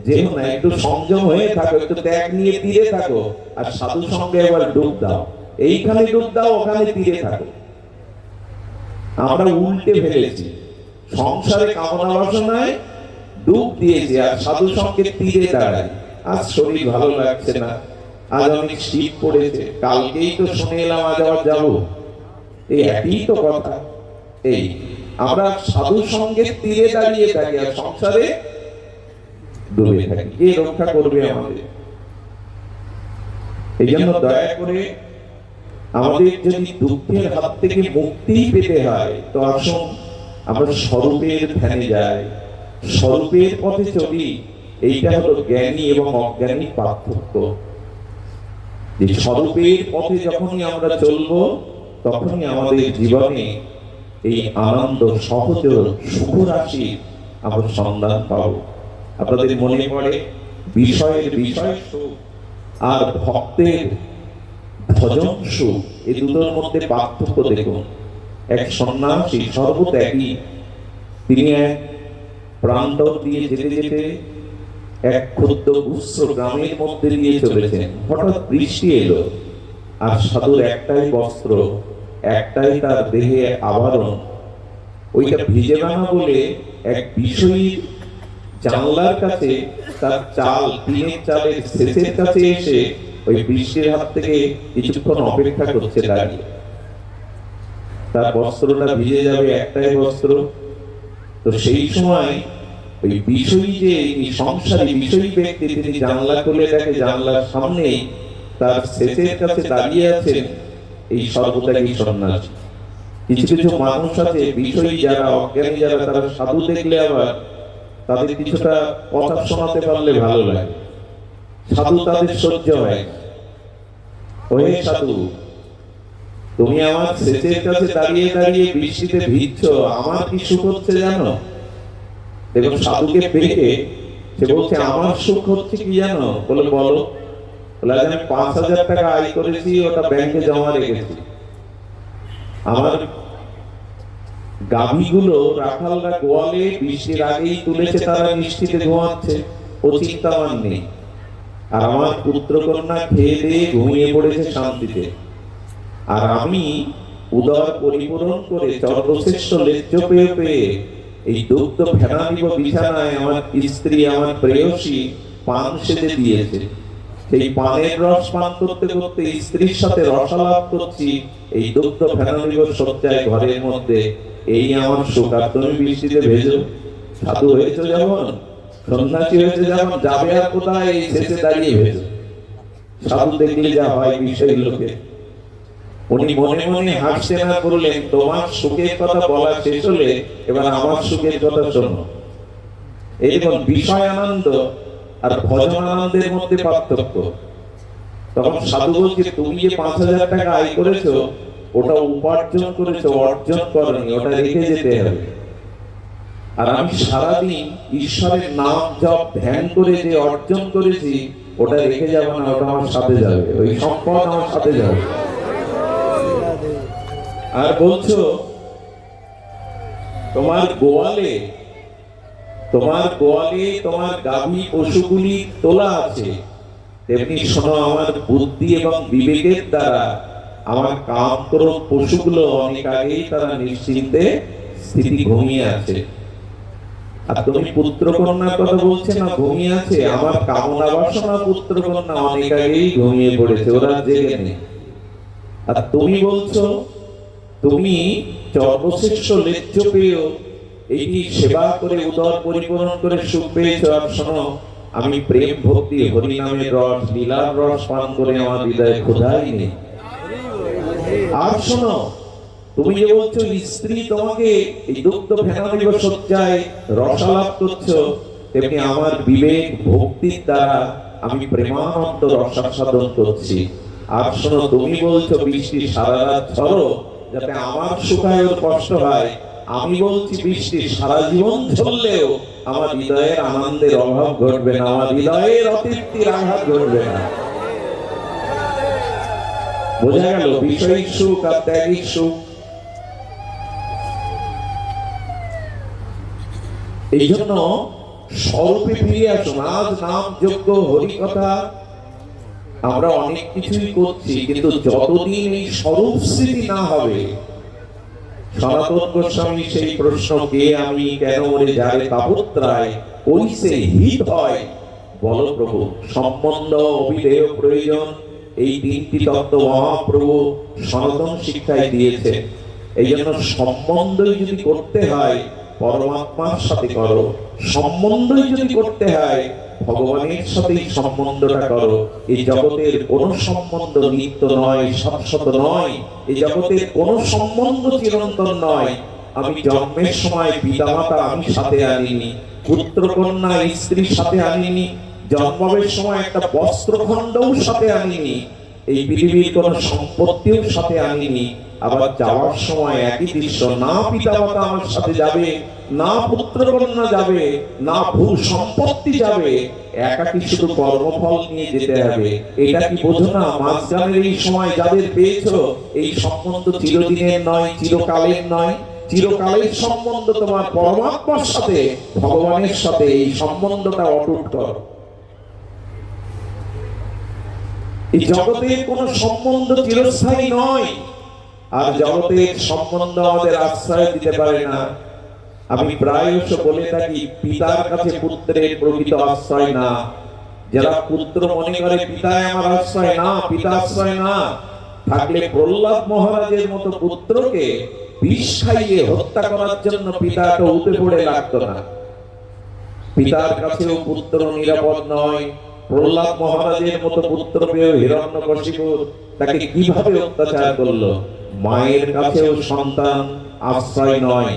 যেও না, একটু সংযম হয়ে থাকো, একটু ত্যাগ নিয়ে তীরে থাকো, আর সাধু সঙ্গে এবার ডুব দাও। এইখানে ডুব দাও, ওখানে তীরে থাকো। আমরা উল্টে ফেলেছি, সংসারে কামনা বাসনায় ডুব দিয়েছি আর সাধু সঙ্গে তীরে দাঁড়াই। আজ শরীর ভালো লাগছে না, আজ অনেক শীত পড়েছে, কালকেই তো শুনে এলাম আজ আবার যাবো, এই একই তো কথা। এই আমরা সাধু সঙ্গে তীরে দাঁড়িয়ে থাকি আর সংসারে ডুবে থাকি। কে রক্ষা করবে আমাদের? এই জন্য দয়া করে আমাদের যদি দুঃখের হাত থেকে মুক্তি পেতে হয় তো আসুন আমরা স্বরূপের ধ্যানে যাই, স্বরূপের পথে চলি। এইটা হলো জ্ঞানী এবং অজ্ঞানী পার্থক্য। যে স্বরূপের পথে যখনই আমরা চলবো তখনই আমাদের জীবনে এই আনন্দ সহজ সুখ রাশি আমরা সন্ধান পাবো। আপনাদের মনে পড়ে বিষয়ের বিষয় সুখ আর ভক্তের ভজন সুখ, এই দুটোর মধ্যে পার্থক্য দেখুন। এক সন্ন্যাসী সর্বত্যাগী, তিনি এক প্রান্তর দিয়ে যেতে যেতে এক ক্ষুদ্র গুচ্ছ গ্রামের মধ্যে দিয়ে চলেছেন। হঠাৎ বৃষ্টি এলো আর সাধুর একটাই বস্ত্র, একটাই তার দেহে আবরণ, ওইটা ভিজে না বলে এক বিষয়ীর জানলার কাছে তার চাল, টিনের চালের শেষের কাছে এসে ওই বৃষ্টির হাত থেকে কিছুক্ষণ অপেক্ষা করছে দাঁড়িয়ে। তার বস্ত্রটা ভিজে যাবে, একটাই বস্ত্র। তো সেই সময় ওই বিষয়ী, যে এই সংসারী বিষয়ী ব্যক্তি, তিনি জানলা খুলে দেখে জানলার সামনে তার শেষের কাছে দাঁড়িয়ে আছেন এই সর্বত্যাগী সন্ন্যাসী। কিছু কিছু মানুষ আছে বিষয়ী যারা, অজ্ঞানী যারা, তারা সাধু দেখলে আবার তাদের কিছুটা কথা শোনাতে পারলে ভালো লাগে, সাধু তাদের সহ্য হয়। ওহে সাধু, তুমি আমার শেষের কাছে দাঁড়িয়ে দাঁড়িয়ে বৃষ্টিতে ভিজছো, আমার কি সুখ হচ্ছে জানো? দেখুন সাধুকে পেয়ে সে বলছে, আমার সুখ হচ্ছে কি জানো? বলে বলো। বলে আমি ৫,০০০ টাকা আয় করেছি, ওটা ব্যাংকে জমা রেখেছি। আমার গাভীগুলো রাখালরা গোয়ালে বৃষ্টির আগেই তুলেছে, তারা নিশ্চিতে ঘুমাচ্ছে, ও চিন্তামান নেই। আর আমার পুত্র কন্যা খেয়ে দিয়ে ঘুমিয়ে পড়েছে শান্তিতে। আর আমি উদর পরিপূরণ করে চন্দ্রশ্রেষ্ঠ লেজ্জ পেয়ে পেয়ে এই দুগ্ধ ফেনা দিব বিছানায় আমার স্ত্রী, আমার প্রেয়সী পান সেজে দিয়েছে। সেই পানের রস পান করতে করতে স্ত্রীর সাথে রসালাপ করছি এই দুগ্ধ ফেনা দিব শয্যায় ঘরের মধ্যে। এই আমার সুখ। আর তুমি বৃষ্টিতে ভেজো। সাধু হয়েছে যেমন, সন্ন্যাসী হয়েছে যেমন, যাবে আর কোথায়? এই শেষে দাঁড়িয়ে ভেজো। সাধু দেখলে যা হয় বিষয় লোকে। উনি মনে মনে হাসছেন আর বললেন, তোমার সুখের কথা বলা শেষ হলে এবার আমার সুখের কথা শোনো। এই দেখুন বিষয় আনন্দ আর ভজন আনন্দের মধ্যে পার্থক্য। তখন সাধু বলছে, তুমি যে ৫,০০০ টাকা আয় করেছো, ওটা উপার্জন করেছো, অর্জন করনি, ওটা রেখে যেতে হবে। আর আমি সারাদিন ঈশ্বরের নাম জপ ধ্যান করে যে অর্জন করেছি ওটা রেখে যাবে না, ওটা আমার সাথে যাবে, ওই সম্পদ আমার সাথে যাবে। আর বলছো তোমার গোয়ালে তোমার গাভী পশুগুলি তোলা আছে, তেমনি শোনো আমার বুদ্ধি এবং বিবেকের দ্বারা আমার কাম ক্রোধ পশুগুলো অনেক আগেই তারা নিশ্চিন্তে স্থিতি ঘুমিয়ে আছে। আর তুমি পুত্র কন্যার কথা বলছে না ঘুমিয়ে আছে, আমার কামনা বাসনা পুত্র কন্যা অনেক আগেই ঘুমিয়ে পড়েছে, ওরা জেগে নেই। আর তুমি বলছো তুমি সর্বশ্রেষ্ঠ লেজ্জ পেয়েও এইটি সেবা করে উদর পরিপূরণ করে সুখ পেয়েছো। আর শোনো আমি প্রেম ভক্তি হরিনামের রস লীলার রস পান করে আমার হৃদয়ে ক্ষুধাই নেই। আর শোনো তুমি যে বলছো স্ত্রী তোমাকে এই দুগ্ধ ফেনা দিব সজ্জায় রসালাপ করছো, তেমনি আমার বিবেক ভক্তির দ্বারা আমি প্রেমানন্দ রসাস্বাদন করছি। আর শোনো তুমি বলছো বৃষ্টি সারা রাত ঝরো যাতে আমার সুখায় কষ্ট হয়, আমি বলছি বৃষ্টি সারা জীবন ঝরলেও আমার হৃদয়ের আনন্দের অভাব ঘটবে না, আমার হৃদয়ের অতৃপ্তির আঘাত ঘটবে না। বোঝা গেল বিষয়িক সুখ আর ত্যাগিক সুখ। এই জন্য স্বরূপে ফিরে আসুন। আজ নাম যজ্ঞ হরি কথা আমরা অনেক কিছুই করছি, কিন্তু যতদিন এই স্বরূপ স্মৃতি না হবে, সনাতন গোস্বামী সেই প্রশ্ন কে আমি কেন মরে যারে তাপত্রায় কইছে হিত হয় বল প্রভু, সম্বন্ধ অবিধেয় প্রয়োজন, এই তিনটি তত্ত্ব মহাপ্রভু সনাতন শিক্ষায় দিয়েছে। এই জন্য সম্বন্ধই যদি করতে হয় পরমাত্মার সাথে করো, সম্বন্ধই যদি করতে হয় ভগবানের সাথেই সম্বন্ধটা করো। এই জগতের কোন সম্বন্ধ নিত্য নয়, শাশ্বত নয়, এই জগতের কোন সম্বন্ধ চিরন্তন নয়। আমি জন্মের সময় পিতামাতা আমি সাথে আনিনি, পুত্র কন্যা স্ত্রীর সাথে আনিনি, জন্মের সময় একটা বস্ত্রখণ্ডও সাথে আনিনি, এই পৃথিবীর কোন সম্পত্তিও সাথে আনিনি। আবার যাওয়ার সময় একই দৃশ্য, না পিতামাতা আমার সাথে যাবে, না পুত্র কন্যা যাবে, না ভূ সম্পত্তি যাবে, একাকি শুধু কর্মফল নিয়ে যেতে হবে। এটা কি বোঝো না? মাঝখানের এই সময় যাদের পেয়েছো এই সম্বন্ধ চিরদিনের নয়, চিরকালের নয়, চিরকালের সম্বন্ধ তোমার পরমাত্মার সাথে, ভগবানের সাথে। এই সম্বন্ধটা অটুট করো। এই জগতের কোন সম্বন্ধ চিরস্থায়ী নয়, আর জগতের সম্বন্ধ আমাদের আশ্রয় দিতে পারে না। আমি প্রায়শ বলে থাকি পিতার কাছে পুত্রের প্রকৃত আশ্রয় না। যারা পুত্র মনে করে পিতায় আমার আশ্রয় না, পিতা আশ্রয় না, থাকলে প্রহ্লাদ মহারাজের মতো পুত্রকে বিষ খাইয়ে হত্যা করার জন্য পিতাকে উঠে পড়ে লাগতো না। পিতার কাছেও পুত্র নিরাপদ নয়। প্রহ্লাদ মহারাজের মতো পুত্র পেয়ে হিরণ্যকশিপু তাকে কিভাবে অত্যাচার করলো। মায়ের কাছেও সন্তান আশ্রয় নয়।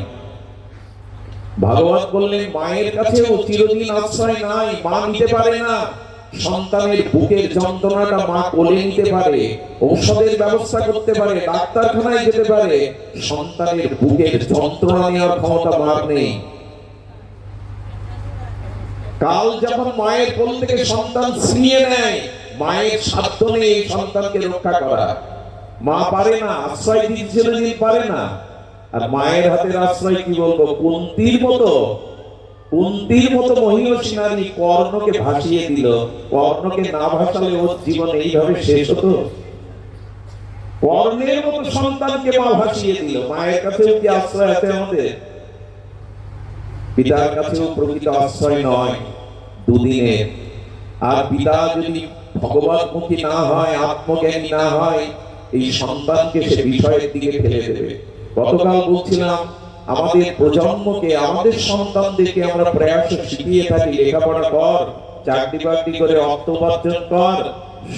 ভাগবত বললেন মায়ের কাছেও চিরদিন আশ্রয় নাই, মা নিতে পারে না। সন্তানের বুকের যন্ত্রণাটা মা কোলে নিতে পারে, ঔষধের ব্যবস্থা করতে পারে, ডাক্তারখানায় যেতে পারে, সন্তানের বুকের যন্ত্রণা নেওয়ার ক্ষমতা মার নেই। কাল যখন মায়ের কোল থেকে সন্তান ছিনিয়ে নেয়, মায়ের সাধ্য নেই সন্তানকে রক্ষা করা। মা পারে না, আশ্রয় দিচ্ছিল পারে না। আর মায়ের হাতের আশ্রয় কি বলবো, কুন্তির মতো মহিষী নারী কর্ণকে ভাসিয়ে দিল। কর্ণকে না ভাসালে ওর জীবন এইভাবে শেষ হতো? কর্ণের মতো সন্তানকে মা ভাসিয়ে দিল। মায়ের কাছেও কি আশ্রয় আছে আমাদের? পিতার কাছেও প্রকৃত আশ্রয় নয় দুদিনের। আর পিতা যদি ভগবতমুখী না হয়, আত্মজ্ঞানী না হয়, এই সন্তানকে সে বিষয়ের দিকে ফেলে দেবে। গতকাল বলছিলাম আমাদের প্রজন্মকে, আমাদের সন্তানদেরকে আমরা প্রয়াস শিখিয়ে থাকি লেখাপড়া কর, চাকরি বাকরি করে অর্থ উপার্জন কর,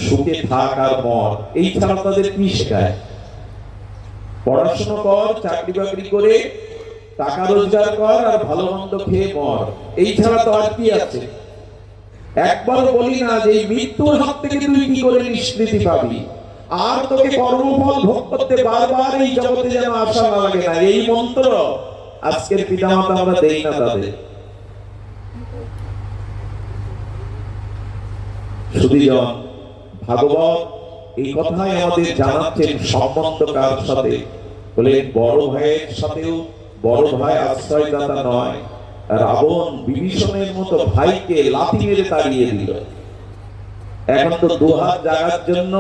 সুখে থাক আর মর। এই ছাড়া তাদের কি শেখায়? পড়াশোনা কর, চাকরি বাকরি করে টাকা রোজগার কর আর ভালো মন্দ খেয়ে মর। এই ছাড়া তো আর কি আছে? একবার বলি না যে এই মৃত্যুর হাত থেকে তুই কি করে নিষ্কৃতি পাবি, আর তোকে কর্মফল ভোগ করতে বারবার এই জগতে যেন আশা না লাগে না। এই মন্ত্র আজকের পিতামাতা আমরা দেই না তাদের। শুধুজন ভাগবত এই কথাই আমাদের জানাচ্ছেন সম্বন্ধ কার সাথে, বলেন বড় ভাইয়ের সাথেও বড় ভাই আশ্রয়দাতা নয়। রাবণ বিভীষণের মতো ভাইকে লাথি মেরে তাড়িয়ে দিল। এখন তো দুহাত জাগার জন্য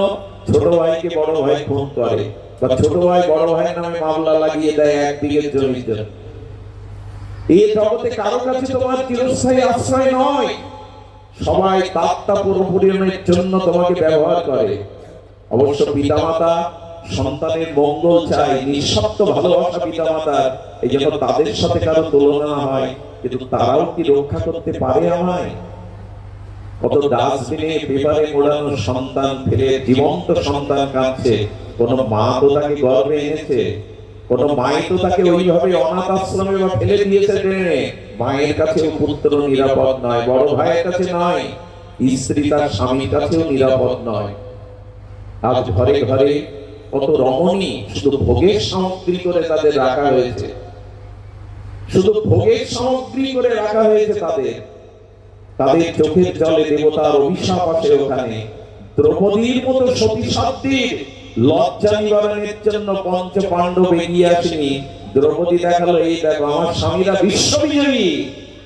ছোট ভাইকে বড় ভাই খুন করে, বা ছোট ভাই বড় ভাইয়ের নামে মামলা লাগিয়ে দেয় একদিকে জমির জন্য। এই জগতে কারো কাছে তোমার চিরস্থায়ী আশ্রয় নয়। সবাই তাত্তা পূরণের জন্য তোমাকে ব্যবহার করে। অবশ্য পিতামাতা সন্তানের মঙ্গল চায়, নিঃস্বার্থ ভালোবাসা পিতামাতার, এই জন্য তাদের সাথে কারো তুলনা হয়। কিন্তু তারাও কি রক্ষা করতে পারে আমায়? কত ডাস্টবিনে পেপারে মোড়ানো সন্তান ফেলে জীবন্ত সন্তান কাঁদছে, কোন মা তো তাকে গর্ভে এনেছে, কোন মাই তো তাকে ওইভাবে অনাথ আশ্রমে বা ফেলে দিয়েছে ট্রেনে। মায়ের কাছেও পুত্র নিরাপদ নয়, বড় ভাইয়ের কাছে নয়, স্ত্রী তার স্বামীর কাছেও নিরাপদ নয়। আজ ঘরে ঘরে কত রমণী শুধু ভোগের সামগ্রী করে তাদের রাখা হয়েছে, শুধু ভোগের সামগ্রী করে রাখা হয়েছে তাদের। তাদের চোখের জলে দেবতার অভিশাপ আসে ওখানে। দ্রৌপদীর মতো সতী সাধ্বীর লজ্জা নিবারণের জন্য পঞ্চ পাণ্ডব এগিয়ে আসেনি। দ্রৌপদী দেখালো, এই দেখো আমার স্বামীরা বিশ্ববিজয়ী,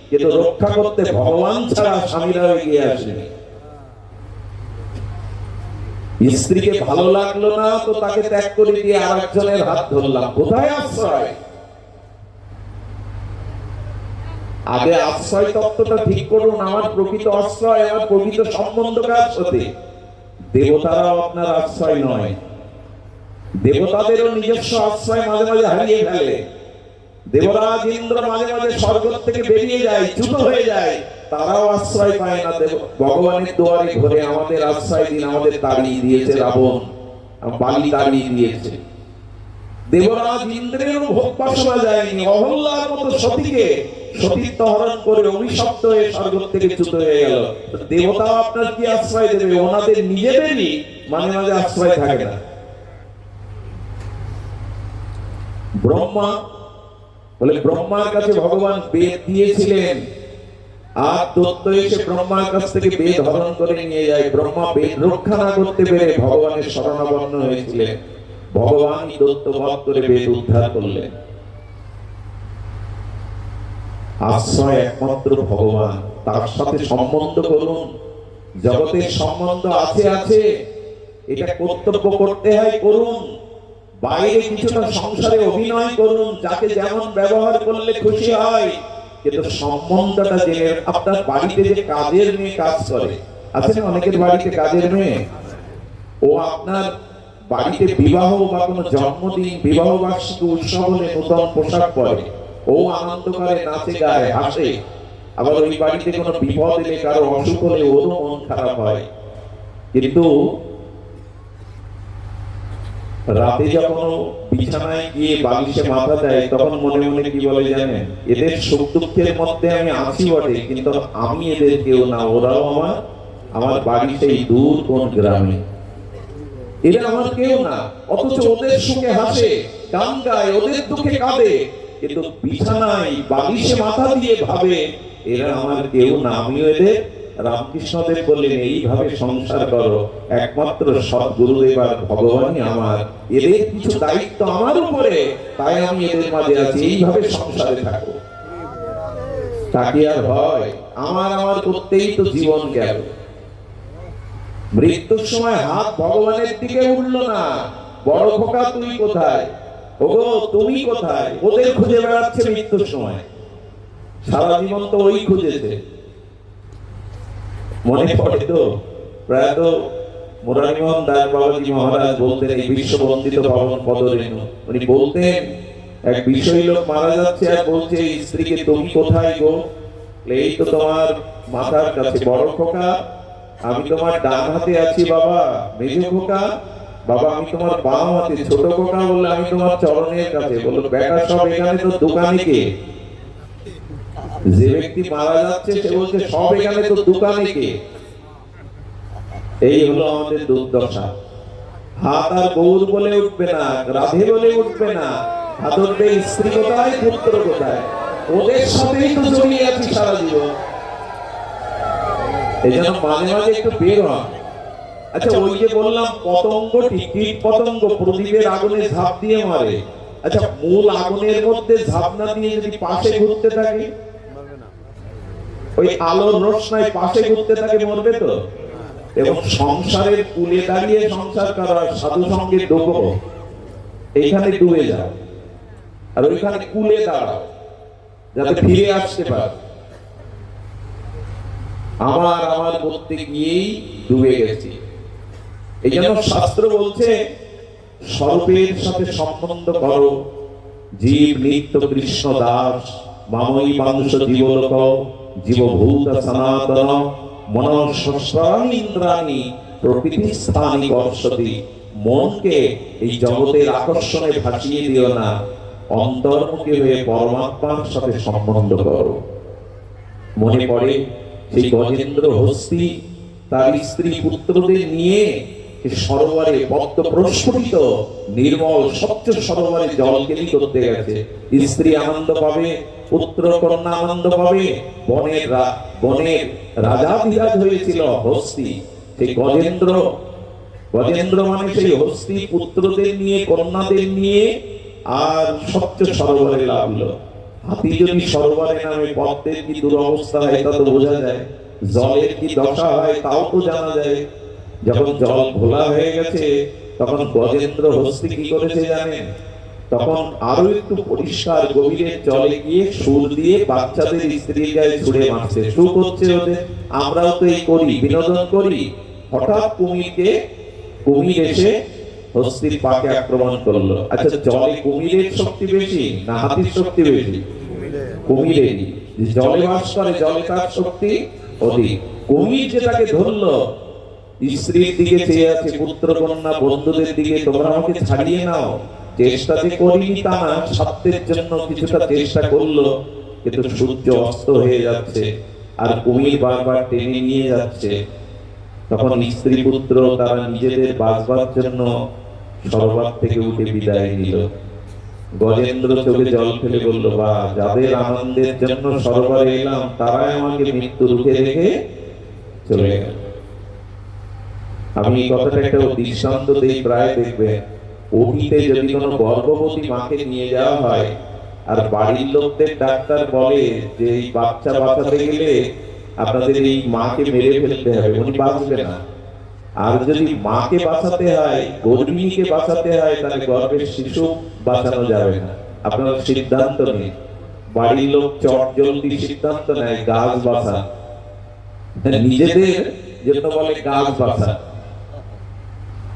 কিন্তু রক্ষা করতে ভগবান ছাড়া স্বামীরা এগিয়ে আসেনি। স্ত্রীকে ভালো লাগলো না তো তাকে ত্যাগ করে দিয়ে আরেকজনের হাত ধরলাম, কোথায় আশ্রয়? আগে আশ্রয় তত্ত্বটা ঠিক করুন। আমার প্রকৃত আশ্রয়, আমার প্রকৃত সম্বন্ধ কার সাথে? দেবতারাও আপনার আশ্রয় নয়। দেবতাদেরও নিজস্ব আশ্রয় মাঝে মাঝে হারিয়ে ফেলে। দেবরাজ ইন্দ্র মাঝে মাঝে স্বর্গ থেকে বেরিয়ে যায়, চ্যুত হয়ে যায়, তারাও আশ্রয় পায় না। ভগবানের দুয়ারে ঘরে আমাদের আশ্রয় দিন, আমাদের তাড়িয়ে দিয়েছে রাবণ, বালি তাড়িয়ে দিয়েছে। দেবরাজ ইন্দ্রেরও ভোগ বাসনা যায়নি। অহল্যার মতো সতীকে সতীত্ব হরণ করে অভিশপ্ত হয়ে স্বর্গ থেকে চ্যুত হয়ে গেল। দেবতাও আপনার কি আশ্রয় দেবে? ওনাদের নিজেদেরই মাঝে মাঝে আশ্রয় থাকে না। ব্রহ্মা বলে, ব্রহ্মার কাছে ভগবান বেদ দিয়েছিলেন, আর দৈত্য এসে ব্রহ্মার কাছ থেকে বেদ হরণ করে নিয়ে যায়। ব্রহ্মা বেদ রক্ষা না করতে পেরে ভগবানের শরণাপন্ন হয়েছিলেন। ভগবান দৈত্য বধ করে বেদ উদ্ধার করলেন। আশ্রয় একমাত্র ভগবান, তার সাথে সম্বন্ধ করুন। জগতের সম্বন্ধ আছে আছে, এটা কর্তব্য করতে হয় করুন। বাইরে কিছুটা সংসারে অভিনয় করুন, যাকে যেমন ব্যবহার করলে খুশি হয়, কিন্তু সম্বন্ধটা জেনে। আপনার বাড়িতে যে কাজের মেয়ে কাজ করে, আছে না অনেকের বাড়িতে কাজের মেয়ে, ও আপনার বাড়িতে বিবাহ বা কোনো জন্মদিন, বিবাহ বার্ষিকী উৎসব হলে নতুন পোশাক পরে, ও আনন্দ করে, নাচে গায়ে হাসে। আবার ওই বাড়িতে কোনো বিপদ এলে, কারো অসুখ হলে ওরও মন খারাপ হয়। কিন্তু রাতে যখন বিছানায় গিয়ে বালিশে মাথা দেয়, তখন মনে মনে কি বলে জানেন? এদের সুখ দুঃখের মধ্যে আমি আছি বটে, কিন্তু আমি এদের কেউ না, ওরাও আমার বাড়ি সেই দূর কোন গ্রামে, এরা আমার কেউ না। অথচ ওদের সুখে হাসে, গান গায়, ওদের দুঃখে কাঁদে, কিন্তু বিছানায় বালিশে মাথা দিয়ে ভাবে এরা আমার কেউ না, আমিও এদের। রামকৃষ্ণদেব বললেন, এইভাবে সংসার করো, একমাত্র সদ্গুরুদেব আর ভগবানই আমার, এদের কিছু দায়িত্ব আমার উপরে, তাই আমি এদের মাঝে আছি। এইভাবে সংসারে থাকো, তাকে আর হয় আমার আমার করতেই তো জীবন গেল। মৃত্যুর সময় হাত ভগবানের দিকে উঠলো না, বড় খোকা তুই কোথায়, ওগো তুমি কোথায়? ওদের খুঁজে বেড়াচ্ছে মৃত্যুর সময়। সারা জীবন তো ওই খুঁজেছে। মনে পড়ে তো প্রায়ত মুরারিমোহন দাস বাবাজি মহারাজ বলতেন, এই বিশ্ববন্দিত পাবন পদরেণু, উনি বলতেন, এক বিষয়ী লোক মারা যাচ্ছে আর বলছে স্ত্রীকে, তুমি কোথায় গো? এই তো তোমার মাথার কাছে। বড় খোকা, আমি তোমার ডান হাতে আছি বাবা। মেজ খোকা, বাবা আমি তোমার বাম হাতে। ছোট খোকা বললে, আমি তোমার চরণের কাছে। বললো, বেটা সব এখানে, তো দোকানে কে? যে ব্যক্তি মারা যাচ্ছে সে বলছে, সব এখানে, তো দোকানে কে? এই হলো আমাদের দুর্দশা। হাত আর গৌর বলে উঠবে না, রাধে বলে উঠবে না, ধরবে স্ত্রী কোথায়, পুত্র কোথায়, ওদের সাথেই তো জড়িয়ে আছি সারা জীবন। এই জন্য মাঝে মাঝে একটু বের হন। আচ্ছা, ওই যে বললাম পতঙ্গ, কীট পতঙ্গ প্রদীপের আগুনে ঝাঁপ দিয়ে মারে। আচ্ছা, মূল আগুনের মধ্যে ঝাঁপ না দিয়ে যদি পাশে ঘুরতে থাকে, ওই আলোর রোশনায় পাশে ঘুরতে থাকে, মরবে তো। এবং সংসারের কূলে দাঁড়িয়ে সংসার করার সাধু সঙ্গে ডোবো, এইখানে ডুবে যাও, আর ওইখানে কূলে দাঁড়াও যাতে ফিরে আসতে পারে। আমার করতে গিয়েই ডুবে গেছি। এই জন্য শাস্ত্র বলছে স্বরূপের সাথে সম্বন্ধ করো, জীব নিত্য কৃষ্ণ দাস, মাময়ী মাংস জীবলোক, জীবভূত সনাতন, মনঃস্বস্রাণি ইন্দ্রাণি প্রকৃতি স্থানি কর্ষতি। মনকে এই জগতের আকর্ষণে ভাসিয়ে দিও না, অন্তর্মুখী হয়ে পরমাত্মার সাথে সম্বন্ধ করো। মনে পড়ে সেই গজেন্দ্র হস্তি তার স্ত্রী পুত্রদের নিয়ে সরোবরে পদ্ম প্রস্ফুটিত নির্মল স্বচ্ছ সরোবরে জল কেলি করতে গেছে। স্ত্রী আনন্দ পাবে, পুত্র কন্যা আনন্দ পাবে। বনের রাজাধিরাজ হয়েছিল হস্তি, সেই গজেন্দ্র মানে সেই হস্তি পুত্রদের নিয়ে, কন্যাদের নিয়ে আর স্বচ্ছ সরোবরে লাভলো। হাতি যদি সরোবরে নামে পদ্মের কি দুরবস্থা হয় তা তো বোঝা যায়, জলের কি দশা হয় তাও তো জানা যায়। যখন জল ঘোলা হয়ে গেছে তখন গজেন্দ্র হস্তি কি করেছে জানেন? তখন আরো একটু পরিষ্কার গভীরের জলে গিয়ে সুর দিয়ে বাচ্চাদের স্ত্রীর গায়ে ছুড়ে মারছে। সুখ হচ্ছে ওদের, আমরাও তো এই করি, বিনোদন করি। হঠাৎ কুমির এসে হস্তির পাকে আক্রমণ করলো। আচ্ছা, জলে কুমিরের শক্তি বেশি না হাতির শক্তি বেশি? কুমিরেরই। জলে বাস করে, জলে তার শক্তি অধিক। কুমির যেটাকে ধরলো, স্ত্রীর দিকে চেয়ে আছে, পুত্র কন্যা বন্ধুদের দিকে, তোমরা আমাকে ছাড়িয়ে নাও। চেষ্টা যে করিনি তা না, স্বার্থের জন্য কিছুটা চেষ্টা করলো, কিন্তু সূর্য অস্ত হয়ে যাচ্ছে আর কুমির বারবার টেনে নিয়ে যাচ্ছে। তখন স্ত্রী পুত্র তারা নিজেদের বাঁচবার জন্য সরোবর থেকে উঠে বিদায় নিল। গজেন্দ্র চোখে জল ফেলে বলল, বা যাদের আনন্দের জন্য সরোবরে এলাম তারাই আমাকে মৃত্যু রুখে রেখে চলে গেল। আমি এই কথাটা একটা দৃষ্টান্ত দেই, প্রায় দেখবেন ওটিতে যদি কোনো গর্ভবতী মাকে নিয়ে যাওয়া হয় আর বাড়ির লোকদের ডাক্তার বলে যে এই বাচ্চা বাঁচাতে গেলে আপনাদের এই মাকে মেরে ফেলতে হবে, উনি বাঁচবে না। আর যদি মাকে বাঁচাতে হয়, গর্ভিণীকে বাঁচাতে হয়, তাহলে গর্ভের শিশু বাঁচানো যাবে না। আপনারা সিদ্ধান্ত নিন। বাড়ির লোক চট জলদি সিদ্ধান্ত নেয় গাছ বাঁচা, নিজেদের জন্য বলে গাছ বাঁচা।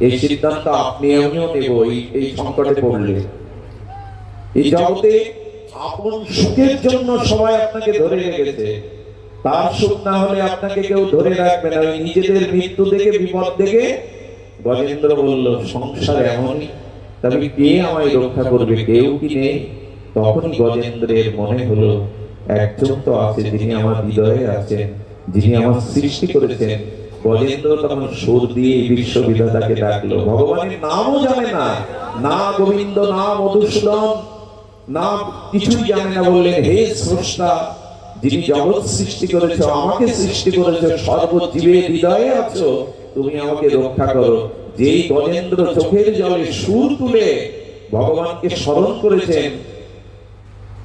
এই সিদ্ধান্ত আপনি আমিও নেব এই সংকটে পড়লে। এই জগতে আপন সুখের জন্য সবাই আপনাকে ধরে রেখেছে, তার সুখ না হলে আপনাকে কেউ ধরে রাখবে না। নিজেদের মৃত্যু দেখে, বিপদ দেখে গজেন্দ্র বলল, সংসার এমনই, তবে কে আমায় রক্ষা করবে? কেউ কি নেই? তখনই গজেন্দ্রের মনে হলো একজন তো আছে যিনি আমার হৃদয়ে আছেন, যিনি আমার সৃষ্টি করেছেন। গজেন্দ্র তখন সুর দিয়ে বিশ্ববিধাতাকে ডাকলো। ভগবানের নামও জানে না, না গোবিন্দ, না মধুসূদন, না কিছুই জানে না। বললেন, হে স্রষ্টা, যিনি জগৎ সৃষ্টি করেছো, আমাকে সৃষ্টি করেছো, সর্বজীবের হৃদয়ে আছো, তুমি আমাকে রক্ষা করো। যেই গজেন্দ্র চোখের জলে সুর তুলে ভগবানকে স্মরণ করেছেন,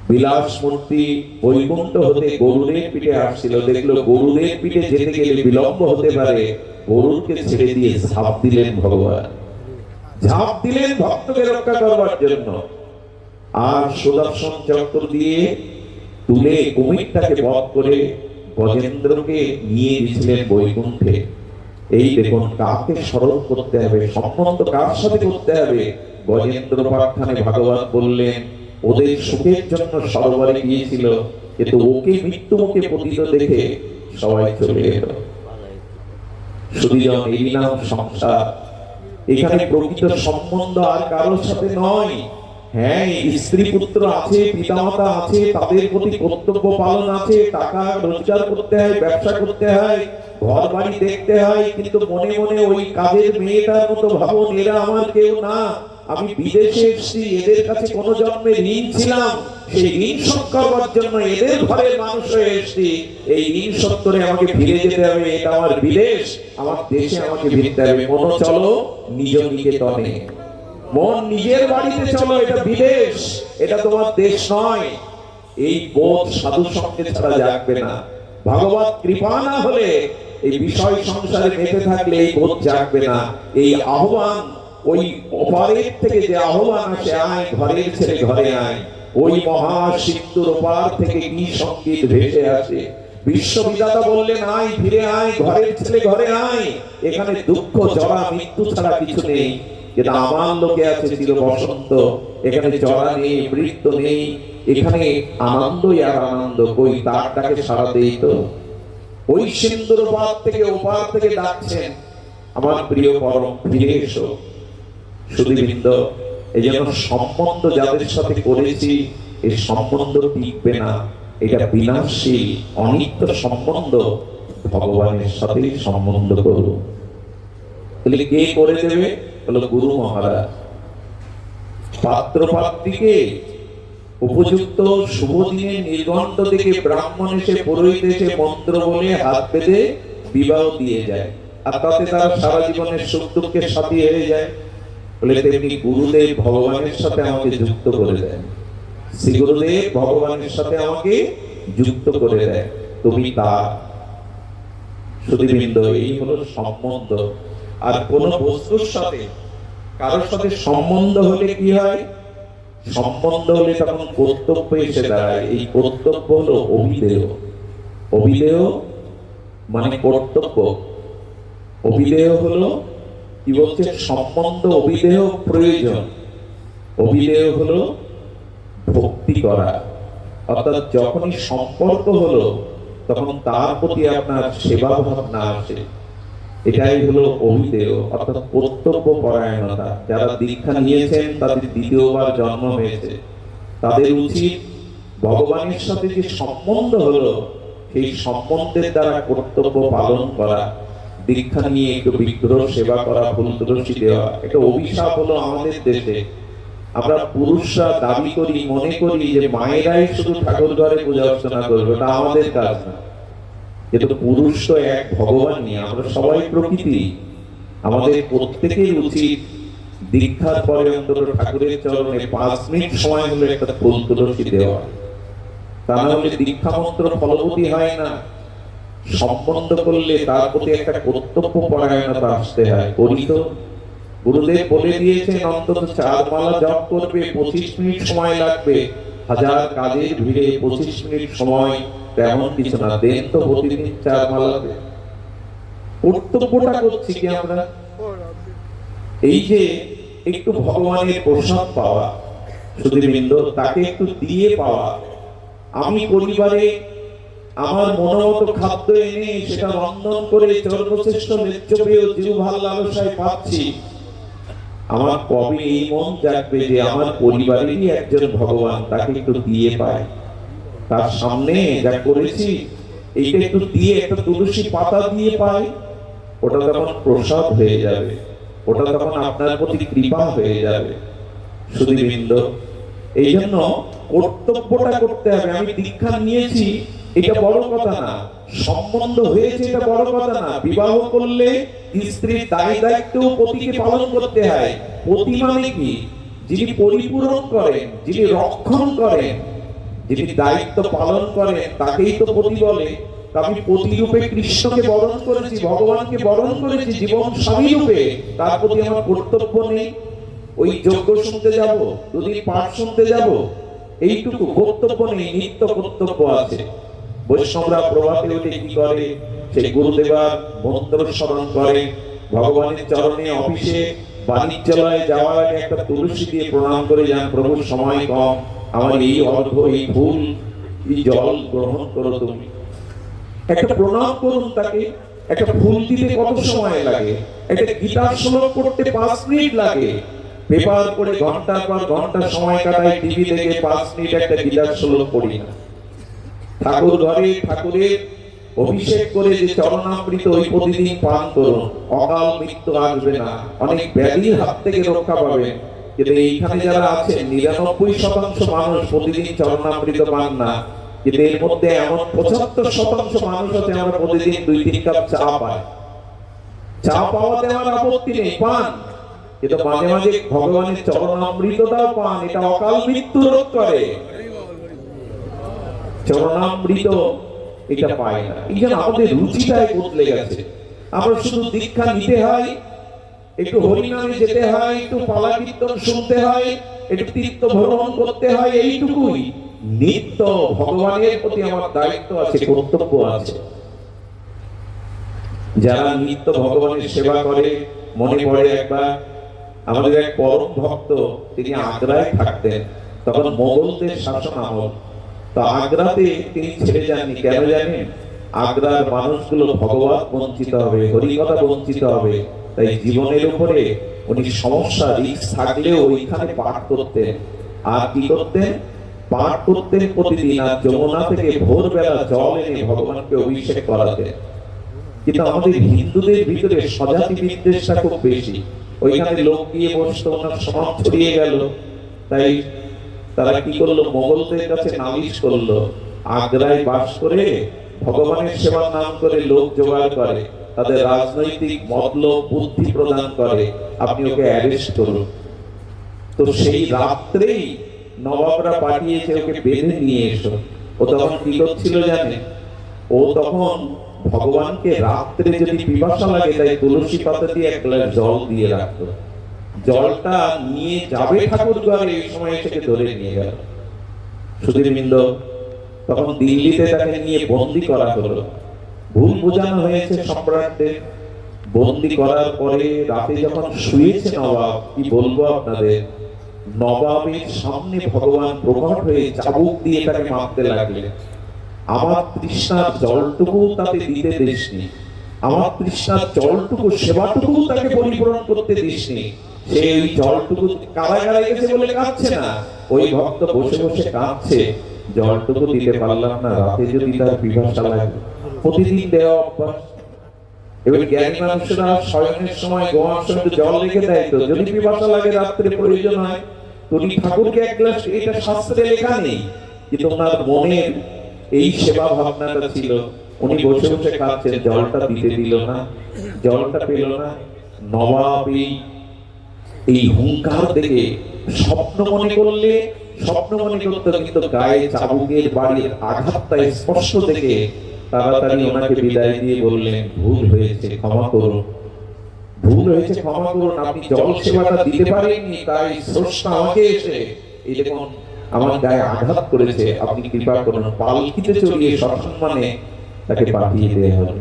বিলাস মূর্তি বৈকুণ্ঠ হতে গরুড়ের পিঠে আসছিল, দেখলো গরুড়ের পিঠে যেতে গেলে বিলম্ব হতে পারে, গরুড়কে ছেড়ে দিয়ে ঝাঁপ দিলেন ভগবান, ঝাঁপ দিলেন ভক্তকে রক্ষা করবার জন্য। আর সুদর্শন চক্র দিয়ে তুলে কুমিরটাকে বধ করে গজেন্দ্রকে নিয়ে গেছিলেন বৈকুণ্ঠে। এই দেখুন, কাকে স্মরণ করতে হবে, সম্বন্ধ কার সাথে করতে হবে। গজেন্দ্র পাঠানে ভাগবত বললেন, ওদের সুখের জন্য সরোবরে গিয়েছিল, কিন্তু ওকে মৃত্যু মুখে পতিত দেখে সবাই চলে এলো। সুধীজন, এই নাম সংসার। এখানে প্রকৃত সম্বন্ধ আর কারোর সাথে নয়। হ্যাঁ, স্ত্রী পুত্র আছে, পিতামাতা আছে, তাদের প্রতি কর্তব্য পালন আছে, টাকা রোজগার করতে হয়, ব্যবসা করতে হয়, ঘর বাড়ি দেখতে হয়, কিন্তু মনে মনে ওই কাজের মেয়েটার মতো ভাবুন, এরা আমার কেউ না, আমি বিদেশে এসেছি, এদের কাছে কোন জন্মে ঋণ ছিলাম, সেই ঋণ শোধ করবার জন্য এদের ঘরের মানুষ হয়ে এসেছি। এই ঋণ শোধ করে আমাকে ফিরে যেতে হবে। এটা আমার বিদেশ, আমার দেশে আমাকে ফিরতে হবে। মন চলো নিজ নিকেতনে, মন নিজের বাড়িতে চলো। এটা বিদেশ, এটা তোমার দেশ নয়। এই বোধ সাধু সঙ্গে ছাড়া জাগবে না। ভগবত কৃপা না হলে, এই বিষয় সংসারে মেতে থাকলে এই বোধ জাগবে না। এই আহ্বান, ওই ওপারের থেকে যে আহ্বান আসে, আয় ঘরের ছেলে ঘরে আয়, ওই মহা সিন্ধুর ওপার থেকে কি সঙ্গীত ভেসে আসে। বিশ্ববিদাতা বললেন, আয় ফিরে আয়, ঘরের ছেলে ঘরে আয়। এখানে দুঃখ জরা মৃত্যু ছাড়া কিছু নেই। কিন্তু আমার লোকে আছে চির বসন্ত। এখানে জরা নেই, মৃত্যু নেই, এখানে আনন্দই আর আনন্দ। কই তারটাকে সারা দেই তো। ওই সিন্ধুর ওপার থেকে ওপার থেকে ডাকছেন, আমার প্রিয় পরম ফিরে এসো। সুধীবৃন্দ, এই জন্য সম্বন্ধ যাদের সাথে করেছি, এই সম্বন্ধ টিকবে না। এটা বিনাশী অনিত্য সম্বন্ধ। ভগবানের সাথে সম্বন্ধ করুন। তাহলে কে করে দেবে? বলো গুরু মহারাজ। পাত্র পাত্রীকে উপযুক্ত শুভ দিনে নির্ঘণ্ট থেকে ব্রাহ্মণ এসে পুরোহিত এসে মন্ত্র বলে হাত বেঁধে বিবাহ দিয়ে যায়, আর তাতে তারা সারা জীবনের সুখ দুঃখের সাথী হয়ে যায়। বলে তেমনি গুরুদেব ভগবানের সাথে আমাকে যুক্ত করে দেয়। শ্রী গুরুদেব ভগবানের সাথে আমাকে যুক্ত করে দেয়। তুমি তার। সুধীবৃন্দ, এই হলো সম্বন্ধ। আর কোন বস্তুর সাথে কারোর সাথে সম্বন্ধ হলে কি হয়? সম্বন্ধ হলে তখন কর্তব্য এসে দাঁড়ায়। এই কর্তব্য হলো অভিধেয়। অভিধেয় মানে কর্তব্য। অভিধেয় হলো কি বলছে? সম্বন্ধ অভিধেয় প্রয়োজন। অভিধেয় হলো ভক্তি করা। অর্থাৎ যখনই সম্পর্ক হলো, তখন তার প্রতি আপনার সেবা ভাবনা আসে। এটাই হলো অভিধেয়, অর্থাৎ কর্তব্য পরায়ণতা। যারা দীক্ষা নিয়েছেন, তাদের দ্বিতীয়বার জন্ম হয়েছে, তাদের উচিত ভগবানের সাথে যে সম্বন্ধ হলো, সেই সম্বন্ধের দ্বারা কর্তব্য পালন করা। দীক্ষা নিয়ে একটু বিগ্রহ সেবা করা, ফুল তুলসী দেওয়া, এটা অভিশাপ হলো আমাদের দেশে। আমরা পুরুষরা দাবি করি, মনে করি যে মায়েরাই শুধু ঠাকুর ঘরে পূজা অর্চনা করবে, এটা আমাদের কাজ না। কিন্তু পুরুষ তো এক ভগবানই, আমরা সবাই প্রকৃতি। আমাদের প্রত্যেকের উচিত দীক্ষার পরে অন্তত ঠাকুরের চরণে 5 মিনিট সময় হলে একটা ফুল তুলসী দেওয়া। তা না হলে দীক্ষা মন্ত্র ফলবতী হয় না। সম্বন্ধ করলে তার প্রতি একটা কর্তব্য পরায়ণতা আসতে হয়। করি তো। গুরুদেব বলে দিয়েছেন, অন্তত 4 মালা জপ করবে, 25 মিনিট সময় লাগবে। 1000 কাজের ভিড়ে 25 মিনিট সময় তেমন কিছু না। দেন তো প্রতিদিন 4 মালাতে। কর্তব্যটা করছি কি আমরা? এই যে একটু ভগবানের প্রসাদ পাওয়া, সুধীবৃন্দ, তাকে একটু দিয়ে পাওয়া। আমি পরিবারে আমার মনোমত খাদ্য এনে সেটা রন্ধন করে চর্বশ্রেষ্ঠ ন্যায্যপেয় জিহ্বার লালসায় পাচ্ছি। আমার কবে এই মন জাগবে যে আমার পরিবারেরই একজন ভগবান, তাকে একটু দিয়ে পায়। তার সামনে যা করেছি, এইটা একটু দিয়ে, একটা তুলসী পাতা দিয়ে পাই, ওটা তখন প্রসাদ হয়ে যাবে। ওটা তখন আপনার প্রতি কৃপা হয়ে যাবে। সুধীবৃন্দ, এই জন্য কর্তব্যটা করতে হবে। আমি দীক্ষা নিয়েছি, এটা বড় কথা না। সম্বন্ধ হয়েছে, এটা বড় কথা না। বিবাহ করলে স্ত্রীর দায় দায়িত্ব পতিকে পালন করতে হয়। পতি মানে কি? যিনি পরিপূরণ করেন, যিনি রক্ষণ করেন, যিনি দায়িত্ব পালন করেন, তাকেই তো পতি বলে। আমি পতি রূপে কৃষ্ণকে বরণ করেছি, ভগবানকে বরণ করেছি জীবন স্বামী রূপে। তার প্রতি আমার কর্তব্য নেই? ওই যজ্ঞ শুনতে যাব, 2 দিন পাঠ শুনতে যাব, এইটুকু কর্তব্য নেই? নিত্য কর্তব্য আছে। বৈষ্ণবরা প্রভাতে উঠে কি করে? সেই গুরুদেবার মন্ত্র স্মরণ করে, ভগবানের চরণে, অফিসে, বাণিজ্যালয়ে যাওয়ার আগে একটা তুলসী দিয়ে প্রণাম করে যান, প্রভু সময় কম, আমার এই অর্ঘ্য, এই ফুল, এই জল গ্রহণ করো তুমি। একটা প্রণাম করুন তাকে। একটা ফুল দিতে কত সময় লাগে? একটা গীতার শ্লোক করতে 5 মিনিট লাগে। পেপার পড়ে ঘন্টার পর ঘন্টা সময় কাটাই, টিভি দেখে 5 মিনিট একটা গীতার শ্লোক পড়ি না। ঠাকুর ঘরে ঠাকুরের অভিষেক করে যে চরণামৃত ওই প্রতিদিন পান করুন, অকাল মৃত্যু আসবে না। অনেক ব্যাধির হাত থেকে রক্ষা পাবেন। কিন্তু এইখানে যারা আছেন 99% মানুষ প্রতিদিন চরণামৃত পান না, কিন্তু এর মধ্যে এমন 75% মানুষ আছে আমরা প্রতিদিন 2-3 কাপ চা পাই। চা পাওয়াতে আমার আপত্তি নেই, পান, কিন্তু মাঝে মাঝে ভগবানের চরণামৃতটাও পান, এটা অকাল মৃত্যু রোধ করে। চরণামৃত এটা পাই না, এই জন্য আমাদের রুচিটাই বদলে গেছে। আমরা শুধু দীক্ষা নিতে হয়, একটু হরিনামে যেতে হয়, একটু পালা কীর্তন শুনতে হয়, একটু তীর্থ ভ্রমণ করতে হয়, এইটুকুই। নিত্য ভগবানের প্রতি আমার দায়িত্ব আছে, কর্তব্য আছে। যারা নিত্য ভগবানের সেবা করে, মনে পড়ে একবার আমাদের এক পরম ভক্ত, তিনি আগ্রায় থাকতেন, তখন মোগলদের শাসন আমল। তো আগ্রাতে তিনি ছেড়ে যাননি, কেন জানেন? আগ্রার মানুষগুলো ভগবান বঞ্চিত হবে, হরিকথা বঞ্চিত হবে, তাই জীবনের উপরে উনি সমস্যা রিস্ক থাকলেও ওইখানে পাঠ করতেন। আর কি করতেন? পাঠ করতেন প্রতিদিন, আর যমুনা থেকে ভোরবেলা জল এনে ভগবানকে অভিষেক করাতেন। কিন্তু আমাদের হিন্দুদের ভিতরে স্বজাতি বিদ্বেষটা খুব বেশি। ওইখানে লোক গিয়ে বসতো, ওনার সমাজ ছড়িয়ে গেল, তাই তারা কি করলো? মোগলদের কাছে নালিশ করলো। আগ্রায় বাস করে ভগবানের সেবার নাম করে লোক জোগাড় করে, তাদের রাজনৈতিক মতলব বুদ্ধি প্রদান করে, আপনি ওকে অ্যারেস্ট করুন। তো সেই রাত্রেই নবাবরা পাঠিয়েছে ওকে বেঁধে নিয়ে এসো। ও তখন কি করছিল জানেন? ও তখন ভগবানকে রাত্রে যদি পিপাসা লাগে তাই তুলসী পাতা দিয়ে এক গ্লাস জল দিয়ে রাখতো। জলটা নিয়ে যাবে ঠাকুর ঘরে, এই সময় এসে ধরে নিয়ে গেল। সুধীরবৃন্দ, তখন দিল্লিতে তাকে নিয়ে বন্দি করা হলো। ভুল বোঝানো হয়েছে সম্রাটদের। বন্দি করার পরে রাতে যখন শুয়েছে নবাব, কি বলবো আপনাদের, নবাবের সামনে ভগবান প্রকট হয়ে চাবুক দিয়ে তাকে মারতে লাগলেন। আমার তৃষ্ণার জলটুকু তাতে দিতে দিসনি, আমার তৃষ্ণার জলটুকু সেবাটুকু তাকে পরিপূরণ করতে দিসনি। সেই জলটুকু কারাগারে গেছে বলে কাঁদছে না, ওই ভক্ত বসে বসে কাঁদছে, জলটুকু দিতে পারলাম না, রাতে যদি তার পিপাসা লাগে। প্রতিদিন দেওয়া অভ্যাস। এবার জ্ঞানী মানুষরা শয়নের সময় গোয়ার সঙ্গে জল রেখে দেয়, তো যদি পিপাসা লাগে রাত্রে প্রয়োজন হয় তুমি ঠাকুরকে এক গ্লাস, এটা শাস্ত্রে লেখা নেই, কিন্তু ওনার মনের এই সেবা ভাবনাটা ছিল। উনি বসে বসে কাঁদছেন, জলটা দিতে দিল না, জলটা পেল না। নবাব এই হুঙ্কার দেখে স্বপ্ন মনে করলে স্বপ্ন মনে করতো, কিন্তু গায়ে চাবুকের বাড়ির আঘাতটা স্পষ্ট দেখে তাড়াতাড়ি ওনাকে বিদায় দিয়ে বললেন, ভুল হয়েছে, ক্ষমা করুন, ভুল হয়েছে, ক্ষমা করুন, আপনি জল সেবাটা দিতে পারেননি, তাই স্রষ্টা আমাকে এসে এই দেখুন আমার গায়ে আঘাত করেছে, আপনি কৃপা করুন। পালকিতে চড়িয়ে সসম্মানে তাকে পাঠিয়ে দেওয়া হলো।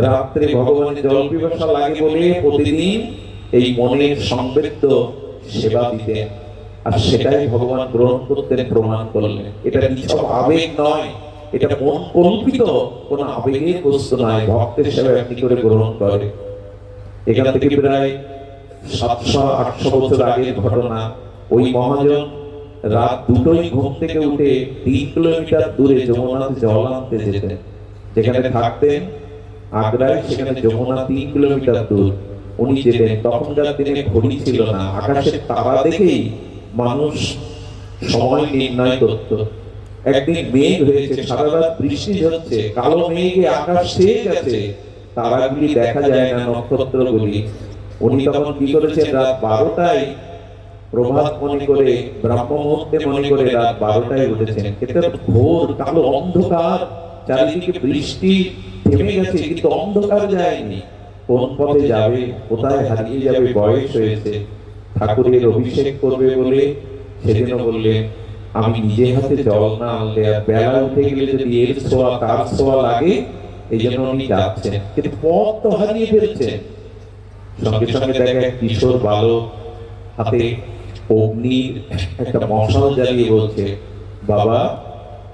রাত্রে ভগবানের জল পিপাসা লাগে বলে প্রতিদিন এই মনের সংবেদ্য সেবা দিতেন, আর সেটাই ভগবান গ্রহণ করতেন, প্রমাণ করলেন। এটা নিছক আবেগ নয়, এটা মন কল্পিত কোন আবেগের বস্তু নয়, ভক্তের সেবা আপনি করে গ্রহণ করে। এখান থেকে প্রায় 700-800 বছর আগের ঘটনা। ওই মহাজন রাত 2টোয় ঘুম থেকে উঠে 3 কিলোমিটার দূরে যমুনাতে জল আনতে যেতেন। যেখানে থাকতেন আগ্রায়, সেখানে যমুনা 3 কিলোমিটার দূর। উনি যেতেন, তখনকার দিনে ঘড়ি ছিল না, আকাশের তারা দেখেই মানুষ সময় নির্ণয় করত। একদিন মেঘ হয়েছে, সারা রাত বৃষ্টি হচ্ছে, কালো মেঘে আকাশ ছেয়ে গেছে, তারাগুলি দেখা যায় না, নক্ষত্রগুলি। উনি তখন কি করেছেন? রাত 12টায় প্রভাত মনে করে, ব্রাহ্ম মুহূর্তে মনে করে রাত 12টায় উঠেছেন। এটা ঘোর কালো অন্ধকার, চারিদিকে বৃষ্টি থেমে গেছে, কিন্তু অন্ধকার যায়নি। কোন পথে যাবে, কোথায় হারিয়ে যাবে, বয়স হয়েছে। ঠাকুরের অভিষেক করবে বলে সেদিন বললেন, আমি নিজে হাতে জল না আনলে আর বেলা উঠে গেলে যদি এর ছোঁয়া তার ছোঁয়া লাগে, এই জন্য উনি যাচ্ছেন, কিন্তু পথ তো হারিয়ে ফেলছেন। সঙ্গে সঙ্গে দেখা এক কিশোর বালক হাতে অগ্নির একটা মশাল জ্বালিয়ে বলছে, বাবা,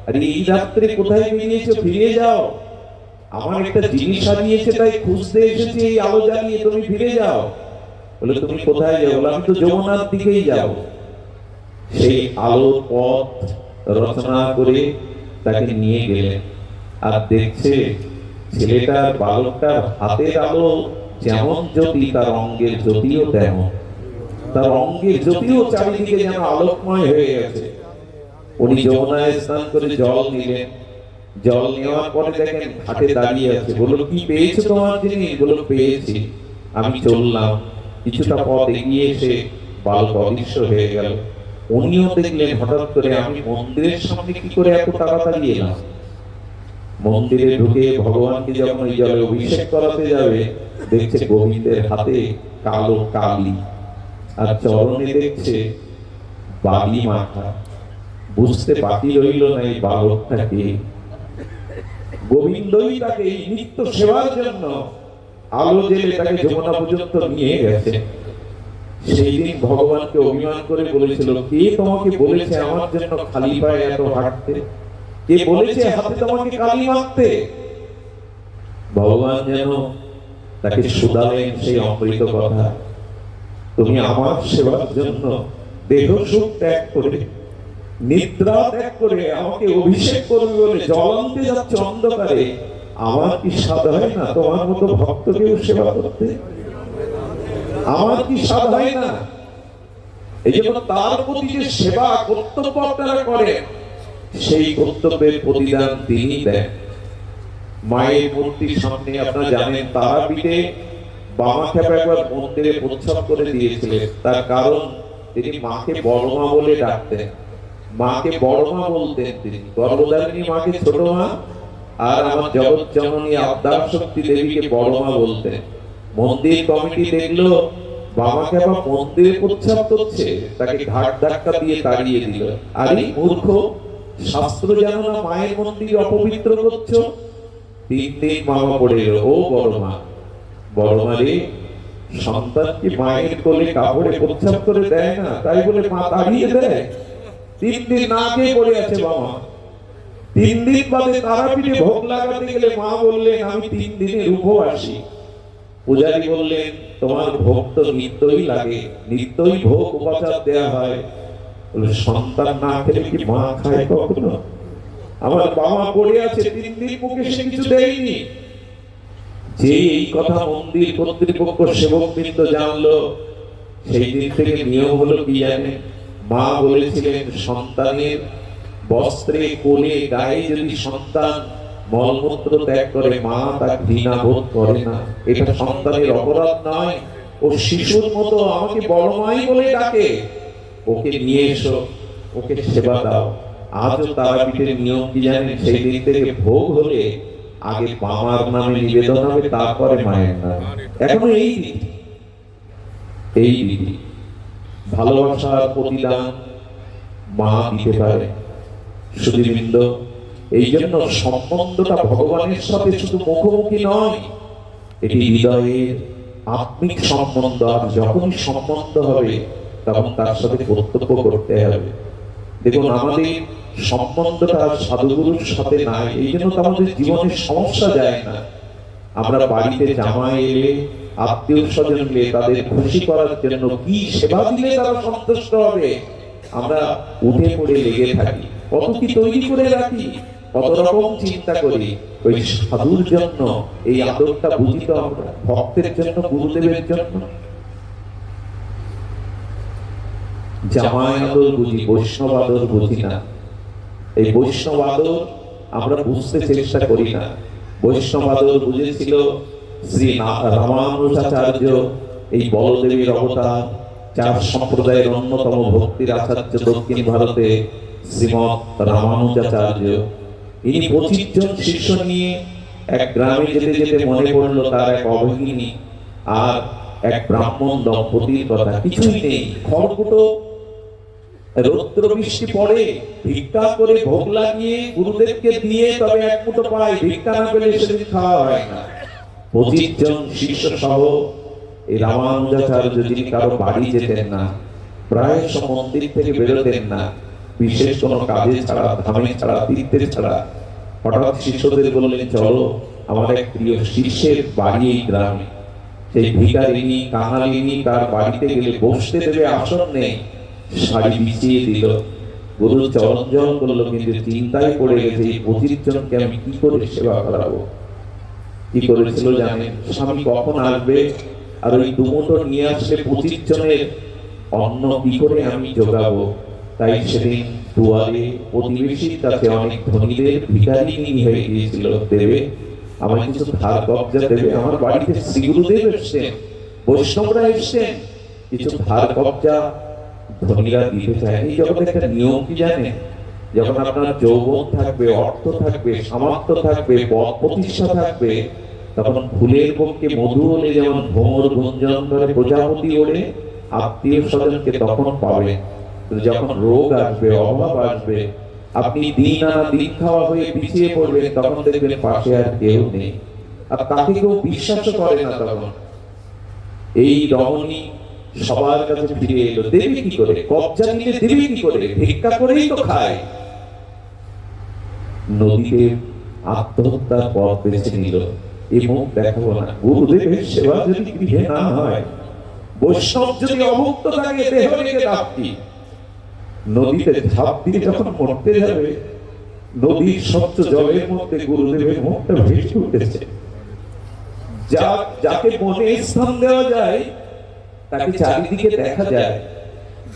আরে এই রাত্রে কোথায় বেরিয়েছো, ফিরে যাও, আমার একটা জিনিস হারিয়েছে তাই খুঁজতে এসেছি, এই আলো জ্বালিয়ে তুমি ফিরে যাও। বলে, তুমি কোথায় যাও? আমি তো যমুনার দিকেই যাব। সেই আলোর পথ রচনা করে তাকে নিয়ে গেলেন, আর দেখছে ছেলেটার, বালকটার হাতের আলো যেমন জ্যোতি, তার অঙ্গের জ্যোতিও তেমন। তার অঙ্গের যদিও চারিদিকে যেন আলোকময় হয়ে গেছে। উনি যমুনায় স্নান করে জল নিলেন, জল নেওয়ার পরে দেখেন ঘাটে দাঁড়িয়ে আছে। বলল, কি পেয়েছো তোমার জিনিস? বলল, পেয়েছি। আমি চললাম, কিছুটা পথ এগিয়ে এসে বালক অদৃশ্য হয়ে গেল। উনিও দেখলেন হঠাৎ করে, আমি মন্দিরের সামনে কি করে এত তাড়াতাড়ি এলাম। মন্দিরে ঢুকে ভগবানকে যখন ওই জলে অভিষেক করাতে যাবে, দেখছে গোবিন্দের হাতে কালো কালি, আর চরণে দেখছে বালি মাখা। বুঝতে বাকি রইল না এই বালকটাকে। গোবিন্দই তাকে এই নিত্য সেবার জন্য আলো জেলে তাকে যমুনা পর্যন্ত নিয়ে গেছে। সেই দিন ভগবানকে অভিমান করে বলেছিল, কে তোমাকে বলেছে আমার জন্য খালি পায়ে এত হাঁটতে? কে বলেছে হাতে তোমাকে কালি মাখতে? ভগবান যেন তাকে শুধালেন সেই অমৃত কথা, তুমি আমার সেবার জন্য দেহ সুখ ত্যাগ করে, নিদ্রা ত্যাগ করে আমাকে অভিষেক করবে বলে জল আনতে যাচ্ছে অন্ধকারে। আমার কি সাধ হয় না তোমার মতো ভক্তকেও সেবা করতে? আমার কি সাধ হয় না? এই জন্য তার প্রতি যে সেবা কর্তব্য আপনারা করেন, সেই কর্তব্যের প্রতিদান তিনি দেন। মায়ের মূর্তির সামনে আপনারা জানেন তারাপীঠে বামাখ্যাপা একবার মন্দিরে প্রচ্ছদ করে দিয়েছিলেন। তার কারণ তিনি মাকে বড় মা বলে ডাকতেন, মাকে বড় মা বলতেন তিনি। গর্ভধারিণী মাকে ছোট মা, আর আমার জগৎ জননী আদ্যা শক্তি দেবীকে বড় মা বলতেন। মন্দির কমিটি দেখলো বামাখ্যাপা মন্দিরে প্রচ্ছদ করছে, তাকে ঘাট ধাক্কা দিয়ে তাড়িয়ে দিল। আরে মূর্খ, শাস্ত্র জানো না মায়ের মন্দির অপবিত্র করছো? 3 দিন মামা পড়ে গেল, ও বড় মা, বড় মা রে, সন্তানকে মায়ের কোলে কাপড়ে প্রচ্ছদ করে দেয় না, তাই বলে মা তাড়িয়ে দেয়? 3 দিন না খেয়ে পড়ে আছে বাবা। 3 দিন বাদে তারাপীঠে ভোগ লাগাতে গেলে মা বললেন, আমি 3 দিনের উপবাসী। পূজারী বললেন, তোমার ভোগ তো নিত্যই লাগে, নিত্যই ভোগ উপাচার দেয়া হয়। সন্তান না খেলে কি মা খায় কখনো? আমার বাবা পড়ে আছে 3 দিন, মুখে সে কিছু দেয়নি। যে এই কথা মন্দির কর্তৃপক্ষ সেবকবৃন্দ জানলো, সেই দিন থেকে নিয়ম হলো কি জানেন? মা বলেছিলেন, সন্তানের বস্ত্রে কোলে গায়ে যদি সন্তান মলমূত্র ত্যাগ করে, মা তা ঘৃণা বোধ করে না। এটা সন্তানের অপরাধ নয়। ও শিশুর মতো আমাকে বড় মাই বলে ডাকে, ওকে নিয়ে এসো, ওকে সেবা দাও। আজও তারাপীঠের নিয়ম কি জানেন? সেই দিন থেকে ভোগ হলে আগে বাবার নামে নিবেদন হবে, তারপরে মায়ের নামে। এখনো এই রীতি। ভালোবাসার প্রতিদান মা দিতে পারে। শুধুবৃন্দ, এই জন্য সম্বন্ধটা ভগবানের সাথে শুধু মুখোমুখি নয়, এটি হৃদয়ের আত্মিক সম্বন্ধ। আর যখনই সম্বন্ধ হবে, তখন তার সাথে কর্তব্য করতে হবে। দেখুন, আমাদের সম্বন্ধটা সাধুগুরুর সাথে নাই, এই জন্য তো আমাদের জীবনের সমস্যা যায় না। আমরা বাড়িতে জামাই এলে, আত্মীয় স্বজন এলে, তাদের খুশি করার জন্য কি সেবা দিলে তারা সন্তুষ্ট হবে, আমরা উঠে পড়ে লেগে থাকি। কত কি তৈরি করে রাখি, কত রকম চিন্তা করি। ওই সাধুর জন্য এই আদরটা বুঝি তো আমরা, ভক্তের জন্য, গুরুদেবের জন্য। জামাই আদর বুঝি, বৈষ্ণব আদর বুঝি না। এই বৈষ্ণব আদর আমরা বুঝতে চেষ্টা করি না। বৈষ্ণব আদর বুঝেছিল শ্রী রামানুজাচার্য, এই বলদেবের অবতার, 4 সম্প্রদায়ের অন্যতম ভক্তির আচার্য দক্ষিণ ভারতে শ্রীমৎ রামানুজাচার্য। ইনি 25 জন শিষ্য নিয়ে এক গ্রামে যেতে যেতে মনে পড়লো তার এক অভাগিনী আর এক ব্রাহ্মণ দম্পতির কথা। কিছুই নেই, খড়কুটো, রৌদ্র বৃষ্টি পড়ে, ভিক্ষা করে ভোগ লাগিয়ে গুরুদেবকে দিয়ে তবে এক মুঠো পায়, ভিক্ষা না পেলে সেদিন খাওয়া হয় না। 25 জন শিষ্য সহ এই রামানুজাচার্য, যিনি কারো বাড়ি যেতেন না, প্রায় মন্দির থেকে বেরোতেন না, বিশেষ কোনো কাজে ছাড়া, ধামে ছাড়া, তীর্থে ছাড়া। হঠাৎ শিষ্যদের বললেন, চলো আমার এক প্রিয় শিষ্যের বাড়ি এই গ্রামে। সেই ভিখারিনী কাঙালিনী তার বাড়িতে গেলে বসতে দেবে আসন নেই, শাড়ি বিছিয়ে দিল। গুরু চরণ জল করলো, কিন্তু চিন্তায় পড়ে গেছে, এই 25 জনকে আমি কি করে সেবা করাবো। কি করেছিল জানেন? স্বামী কখন আসবে, আর ওই দুমুঠো নিয়ে আসলে 25 জনের অন্ন কি করে আমি জোগাবো। তাই সেদিন দুয়ারে প্রতিবেশীর কাছে অনেক ধনীদের ভিখারিনী হয়ে গিয়েছিল, দেবে আমায় কিছু ধার কবজা দেবে, আমার বাড়িতে শ্রী গুরুদেব এসছেন, বৈষ্ণবরা এসছেন, কিছু ধার কবজা ধনীরা দিতে চায়। এই জগতে একটা নিয়ম কি জানেন, যখন আপনার যৌবন থাকবে, অর্থ থাকবে, সামর্থ্য থাকবে, পদ প্রতিষ্ঠা থাকবে, তখন ফুলের পক্ষে মধু হলে যেমন ভ্রমর গুঞ্জন করে প্রজাপতি ওড়ে, আত্মীয় স্বজনকে তখন পাবে। যখন রোগ আসবে, অভাব আসবে, আপনি দিন আনা দিন খাওয়া হয়ে পিছিয়ে পড়বেন, তখন দেখবেন পাশে আর কেউ নেই, আর তাকে কেউ বিশ্বাস করে না। তখন এই রমণী সবার কাছে ফিরে এলো, দেবে কি করে, কবজা নিলে দেবে কি করে, ভিক্ষা করেই তো খায়। নদীতে আত্মহত্যার পথ বেছে নিল, এই মুখ দেখাবো না, গুরুদেবের সেবা যদি গৃহে না হয়, বৈষ্ণব যদি অভুক্ত থাকে, দেহ রেখে লাভ কি। নদীতে ঝাঁপ দিয়ে যখন মরতে যাবে, নদীর স্বচ্ছ জলের মধ্যে গুরুদেবের মুখটা ভেসে উঠেছে। যাকে মনে স্থান দেওয়া যায়, তাকে চারিদিকে দেখা যায়,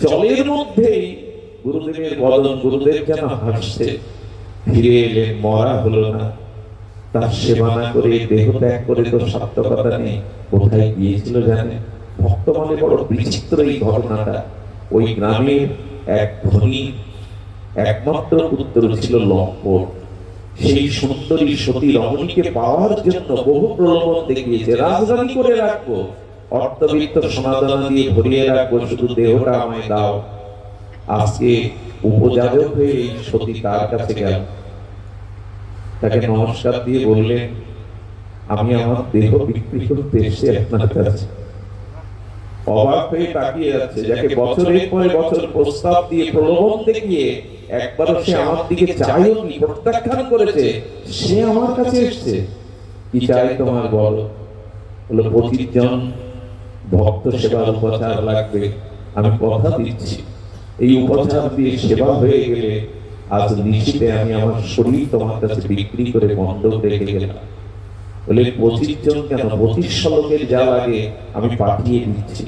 জলের মধ্যেই গুরুদেবের বদন, গুরুদেব যেন হাসছে। ফিরে এলেন, মরা হলো না, তার সেবা না করে, দেহ ত্যাগ করে তো সার্থকতা নেই। কোথায় গিয়েছিল জানেন, ভক্তমানে বড় বিচিত্র এই ঘটনাটা। ওই গ্রামের এক ধনী একমাত্র পুত্র ছিল লম্পট। সেই সুন্দরী সতী রমণীকে পাওয়ার জন্য বহু প্রলোভন দেখিয়েছে, রাজধানী করে রাখবো, অর্থবিত্ত সোনাদানা দিয়ে ভরিয়ে রাখবো, শুধু দেহটা আমায় দাও। আজকে উপযাজক হয়ে এই সতী তার কাছে গেল, তাকে নমস্কার দিয়ে বললেন, আমি আমার দেহ বিক্রি করতে এসে আপনার কাছে। অবাক হয়ে তাকিয়ে যাচ্ছে, যাকে বছরের পরে বছর প্রস্তাব দিয়ে প্রলোভন দেখিয়ে একবারও সে আমার দিকে চাইনি, প্রত্যাখ্যান করেছে, সে আমার কাছে এসছে। কি চাই তোমার বলো? বলে 25 জন ভক্ত সেবার উপচার লাগবে, আমি কথা দিচ্ছি এই উপচার দিয়ে সেবা হয়ে গেলে আজ নিশিতে আমি আমার শরীর তোমার কাছে বিক্রি করে বন্ধক রেখে গেলাম। বলে 25 জন কেন, 25 শ্লোকের যা লাগে আমি পাঠিয়ে দিচ্ছি।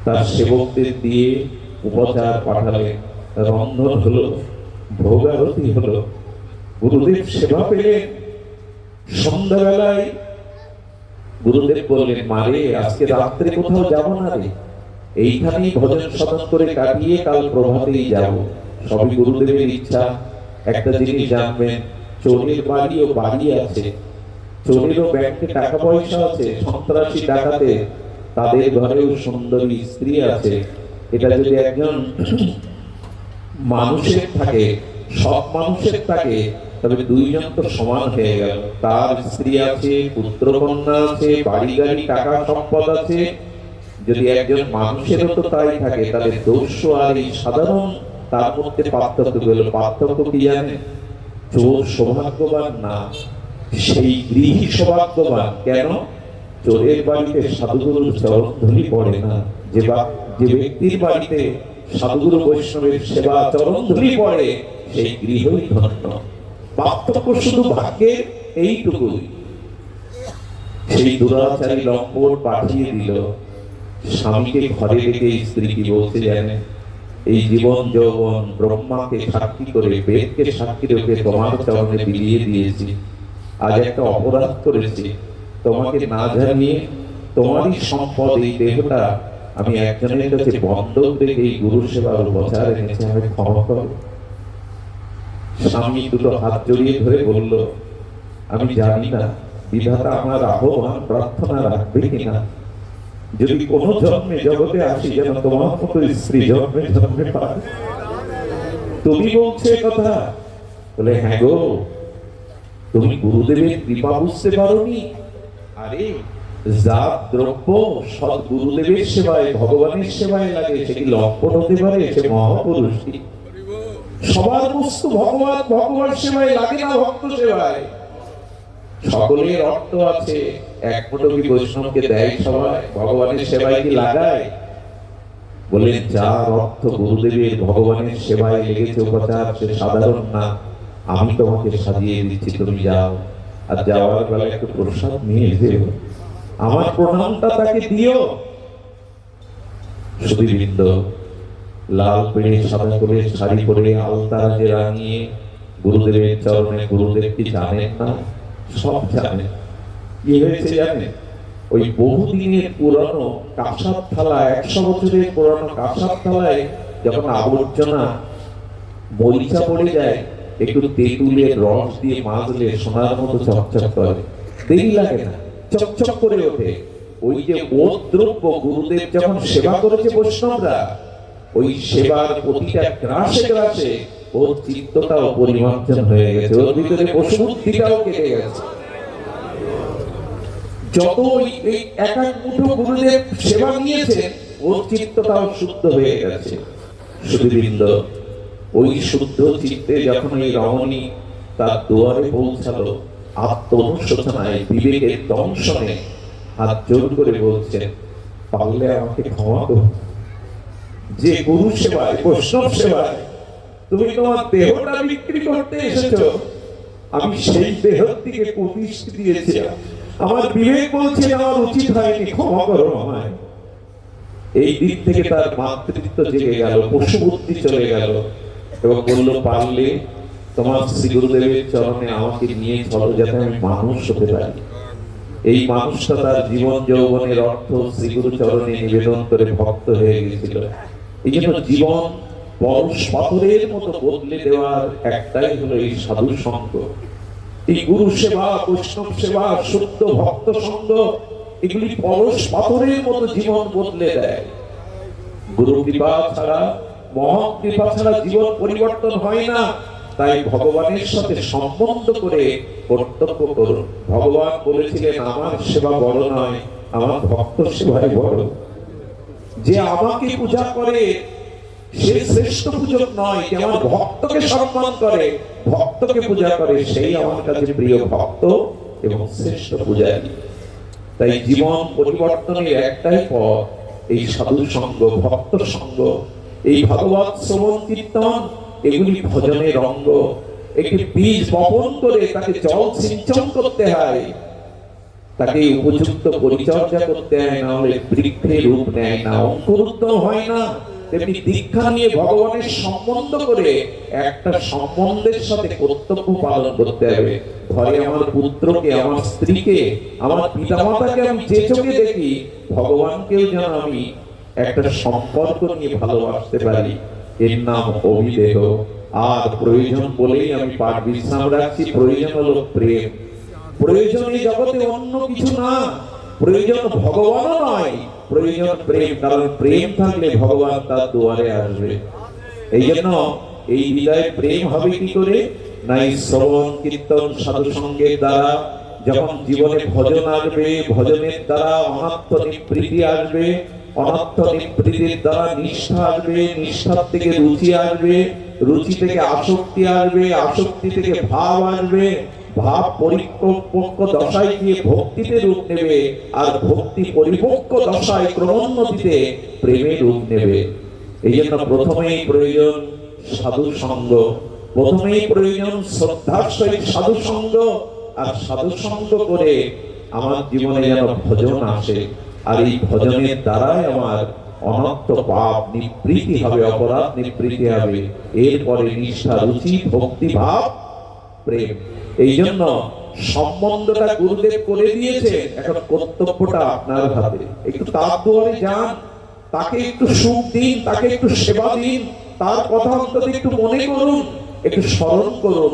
তার সেবকদের দিয়ে উপচার পাঠালে, রন্ধন হলো, ভোগারতি হলো, গুরুদেব সেবা পেলেন। সন্ধ্যাবেলায় গুরুদেব বললেন, মারে আজকে রাত্রে কোথাও যাব না রে, এইখানেই ভজন সাধন করে কাটিয়ে কাল প্রভাতেই যাব। সবই গুরুদেবের ইচ্ছা। একটা জিনিস জানবেন, চোরের বাড়িও বাড়ি আছে, চোরেরও ব্যাংকে টাকা পয়সা আছে, সন্ত্রাসী ডাকাতে তাদের ঘরেও সুন্দরী স্ত্রী আছে। এটা যদি একজন মানুষের থাকে, সব মানুষের থাকে, তবে দুইজন তো সমান হয়ে গেল। তার স্ত্রী আছে, পুত্র কন্যা আছে, বাড়ি গাড়ি টাকা সম্পদ আছে। যদি একজন মানুষেরও তো তাই থাকে, তাহলে দস্যু আর এই সাধারণ তার মধ্যে পার্থক্য গেল। পার্থক্য কি জানেন? চোর সৌভাগ্যবান না, সেই গৃহী সৌভাগ্যবান। কেন? চোরের বাড়িতে সাধুগুরুর চরণ ধুলি পড়ে না। যে ব্যক্তির বাড়িতে সাধুগুরু বৈষ্ণবের সেবা চরণ ধুলি পড়ে, সেই গৃহই ধন্য। পার্থক্য শুধু ভাগ্যের এইটুকুই। সেই দুরাচারী লম্পট পাঠিয়ে দিল, স্বামীকে ঘরে রেখে স্ত্রী কি বলছে জানেন? এই জীবন যৌবন ব্রহ্মাকে সাক্ষী করে, বেদকে সাক্ষী রেখে তোমার চরণে বিলিয়ে দিয়েছি। আজ একটা অপরাধ করেছি, তোমাকে না জানিয়ে তোমারই সম্পদ এই দেহটা আমি একজনের কাছে বন্ধক রেখে এই গুরু সেবার উপচার এনেছি, আমি ক্ষমা করো। স্বামী দুটো হাত জড়িয়ে ধরে বলল, আমি জানি না বিধাতা আমার আহ্বান প্রার্থনা রাখবে কিনা। যদি কোনো জন্মে জগতে আসি, যেন তোমার মতো স্ত্রী জন্মে জন্মে পায়। তুমি বলছো কথা? বলে, হ্যাঁ গো, তুমি গুরুদেবের কৃপা বুঝতে পারোনি। আরে যা দ্রব্য সৎ গুরুদেবের সেবায়, ভগবানের সেবায় লাগে, সে কি লম্পট হতে পারে? সে মহাপুরুষ। সবার বস্তু ভগবান, ভগবান সেবায় লাগে না, ভক্ত সেবায়। সকলের অর্থ আছে, এক ফোঁটা কি বৈষ্ণবকে দেয় সবাই? ভগবানের সেবায় কি লাগায়? বলেন, যার অর্থ গুরুদেবের ভগবানের সেবায় লেগেছে উপচার, সে সাধারণ না। আমি তোমাকে সাজিয়ে দিচ্ছি, তুমি যাও, আর যাওয়ার বেলা একটু প্রসাদ নিয়ে যেও, আমার প্রণামটা তাকে দিও। সুধীবৃন্দ, লাল পেড়ে সাদা করে শাড়ি পরে আলতারাজে রাঙিয়ে গুরুদেবের চরণে, গুরুদেব কি জানেন না? সব জানেন। কি হয়েছে জানেন? ওই বহুদিনের পুরানো কাঁসার থালা, 100 বছরের পুরানো কাঁসার থালায় যখন আবর্জনা মরিচা পড়ে যায়, একটু তেঁতুলের রস দিয়ে মাজলে সোনার মতো চকচক করে, দেরি লাগে না, চকচক করে ওঠে। ওই যে ওর দ্রব্য গুরুদেব যখন সেবা করেছে বৈষ্ণবরা, ওই সেবার প্রতিটা গ্রাসে গ্রাসে ওর চিত্তটাও পরিমার্জন হয়ে গেছে, ওর ভিতরে পশুবুদ্ধিটাও কেটে গেছে। যত এই এক এক মুঠো গুরুদেব সেবা নিয়েছে, ওর চিত্তটাও শুদ্ধ হয়ে গেছে। সুধীবৃন্দ, ওই শুদ্ধ চিত্তে যখন এই রমণী তার দুয়ারে পৌঁছালো, আত্মনুশোচনায়, বিবেকের দংশনে হাত জোর করে বলছেন, পারলে আমাকে ক্ষমা করো। যে গুরু সেবায়, বৈষ্ণব সেবায় তুমি তোমার দেহটা বিক্রি করতে এসেছো, আমি সেই দেহের দিকে প্রতিষ্ঠিত দিয়েছি। আমার বিবেক বলছে আমার উচিত হয়নি, ক্ষমা করো আমায়। এই দিক থেকে তার মাতৃত্ব জেগে গেল, পশুবুদ্ধি চলে গেল এবং বলল, পারলে তোমার শ্রী গুরুদেবের চরণে আমাকে নিয়ে চলো, যাতে আমি মানুষ হতে পারি। এই মানুষটা তার জীবন যৌবনের অর্থ শ্রী গুরু চরণে নিবেদন করে ভক্ত হয়ে গেছিল। এই জন্য জীবন পরশ পাথরের মতো বদলে দেওয়ার একটাই হলো এই সাধু সঙ্গ। এই গুরু সেবা, বৈষ্ণব সেবা, শুদ্ধ ভক্ত সঙ্গ, এগুলি পরশ পাথরের মতো জীবন বদলে দেয়। গুরু কৃপা ছাড়া, মহৎ কৃপা ছাড়া জীবন পরিবর্তন হয় না। তাই ভগবানের সাথে সম্বন্ধ করে কর্তব্য করুন। ভগবান বলেছিলেন, আমার সেবা বড় নয়, আমার ভক্ত সেবাই বড়। যে আমাকে পূজা করে সে শ্রেষ্ঠ পূজক নয়, যে আমার ভক্তকে সম্মান করে, ভক্তকে পূজা করে, সেই আমার কাছে প্রিয় ভক্ত এবং শ্রেষ্ঠ পূজারী। তাই জীবন পরিবর্তনের একটাই পথ, এই সাধু সঙ্গ, ভক্ত সঙ্গ, এই ভাগবত শ্রবণ কীর্তন, এগুলি ভজনের অঙ্গ। একটি বীজ বপন করে তাকে জল সিঞ্চন করতে হয়, তাকে উপযুক্ত পরিচর্যা করতে হয়, না হলে বৃক্ষের রূপ নেয় না, অঙ্কুরোদ্গম হয় না। তেমনি দীক্ষা নিয়ে ভগবানের সম্বন্ধ করে একটা সম্বন্ধের সাথে কর্তব্য পালন করতে হবে। ঘরে আমার পুত্রকে, আমার স্ত্রীকে, আমার পিতামাতাকে আমি যে চোখে দেখি, ভগবানকেও যেন আমি একটা সম্পর্ক নিয়ে ভালোবাসতে পারি। এর নাম অভিদেহ। আর প্রয়োজন বলেই আমি পাঠ বিশ্রাম রাখছি। প্রয়োজন হলো প্রেম। প্রয়োজন এই জগতে অন্য কিছু না, প্রয়োজন ভগবানও নয়, প্রয়োজন প্রেম। কারণ প্রেম থাকলে ভগবান তার দুয়ারে আসবে। এই জন্য এই হৃদয়ে প্রেম হবে কি করে? না এই শ্রবণ কীর্তন সাধু সঙ্গের দ্বারা। যখন জীবনে ভজন আসবে, ভজনের দ্বারা অনর্থ নিবৃত্তি আসবে, অনর্থ নিবৃত্তির দ্বারা নিষ্ঠা আসবে, নিষ্ঠার থেকে রুচি আসবে, রুচি থেকে আসক্তি আসবে, আসক্তি থেকে ভাব আসবে, ভাব পরিপক্ক দশায় গিয়ে ভক্তিতে রূপ নেবে, আর ভক্তি পরিপক্ক দশায় ক্রমোন্নতিতে প্রেমে রূপ নেবে। এই জন্য প্রথমেই প্রয়োজন সাধু সঙ্গ, প্রথমেই প্রয়োজন শ্রদ্ধার সহিত সাধু সঙ্গ। আর সাধু সঙ্গ করে আমার জীবনে যেন ভজন আসে, আর এই ভজনের দ্বারাই আমার অনর্থ পাপ নিবৃত্তি হবে, অপরাধ নিবৃত্তি হবে। এরপরে নিষ্ঠা, রুচি, ভক্তি ভাব, প্রেম। এই জন্য সম্বন্ধটা গুরুদেব করে দিয়েছে, এখন কর্তব্যটা আপনার হাতে। একটু তার দুয়ারে যান, তাকে একটু সুখ দিন, তাকে একটু সেবা দিন, তার কথা অন্তত একটু মনে করুন, একটু স্মরণ করুন,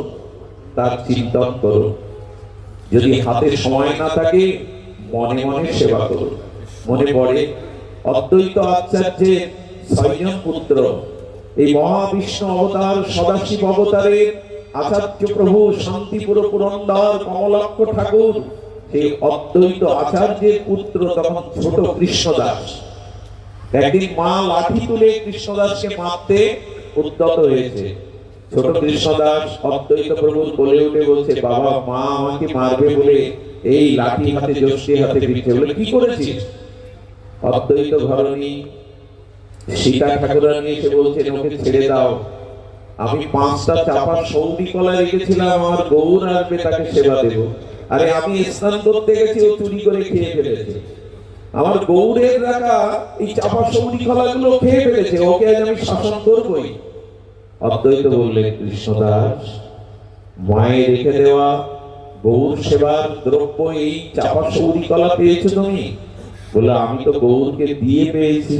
তার চিন্তন করুন। যদি হাতে সময় না থাকে, মনে মনে সেবা করুন। মনে পড়ে অদ্বৈত আচার্যের 6 জন পুত্র, এই মহাবিষ্ণু অবতার, সদাশিব অবতারের আচার্য প্রভু শান্তিপুর পুরন্দর কমলাক্ষ ঠাকুর, সেই অদ্বৈত আচার্যের পুত্র তখন ছোট কৃষ্ণদাস। একদিন মা লাঠি তুলে কৃষ্ণদাসকে মারতে উদ্যত হয়েছে। ছোট কৃষ্ণদাস অদ্বৈত প্রভুর কোলে উঠে বলছে, বাবা, মা আমাকে মারবে বলে এই লাঠি হাতে, যষ্টি হাতে দিচ্ছে, বলে কি করেছিস? অদ্বৈত ঘরণী সীতা ঠাকুরানী এসে বলছেন, ওকে ছেড়ে দাও, আমি 5টা চাপা সৌদি কলা রেখেছিলাম, আমার গৌর আসবে, তাকে সেবা দেব। আরে আমি স্নান করতে গেছি, ও চুরি করে খেয়ে ফেলেছে। আমার গৌরের রাখা এই চাপা সবজি কলাগুলো খেয়ে ফেলেছে, ওকে আজ আমি শাসন করবই। অদ্বৈত বললেন, কৃষ্ণদাস, মায়ের রেখে দেওয়া গৌর সেবার দ্রব্য এই চাপা সবজি কলা পেয়েছো তুমি? বলে, আমি তো গৌরকে দিয়ে পেয়েছি।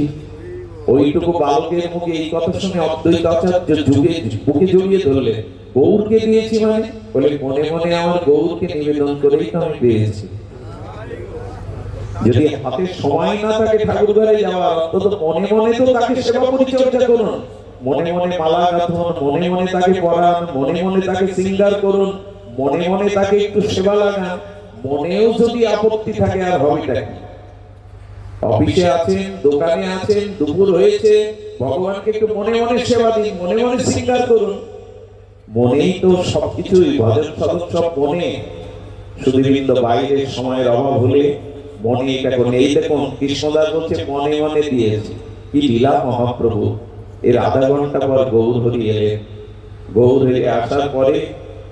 ওইটুকু বালকের মুখে এই কথা শুনে অদ্বৈত আচার্য যুগে বুকে জড়িয়ে ধরলেন। গৌরকে দিয়েছি মানে? বলে, মনে মনে আমার গৌরকে নিবেদন করেই তো আমি পেয়েছি। যদি হাতে সময় না থাকে ঠাকুর ঘরে যাওয়ার, অন্তত মনে মনে তো তাকে সেবা পরিচর্যা করুন। মনে মনে মালা গাঁথুন, মনে মনে তাকে পড়ান, মনে মনে তাকে শৃঙ্গার করুন, মনে মনে তাকে একটু সেবা লাগান। মনেও যদি আপত্তি থাকে, আর হবেটা কি? অফিসে আছেন, দোকানে আছেন, দুপুর হয়েছে, ভগবানকে একটু মনে মনে সেবা দিন, মনে মনে শৃঙ্গার করুন। মনেই তো সবকিছুই, ভজন সাধন সব মনে। শুধুবৃন্দ বাইরের সময়ের অভাব হলে মনে এটা করুন। এই দেখুন, কৃষ্ণদাস বলছে মনে মনে দিয়েছে। কি লীলা মহাপ্রভু! এর আধা ঘন্টা পর গৌর হরি এলেন। গৌর হরি আসার পরে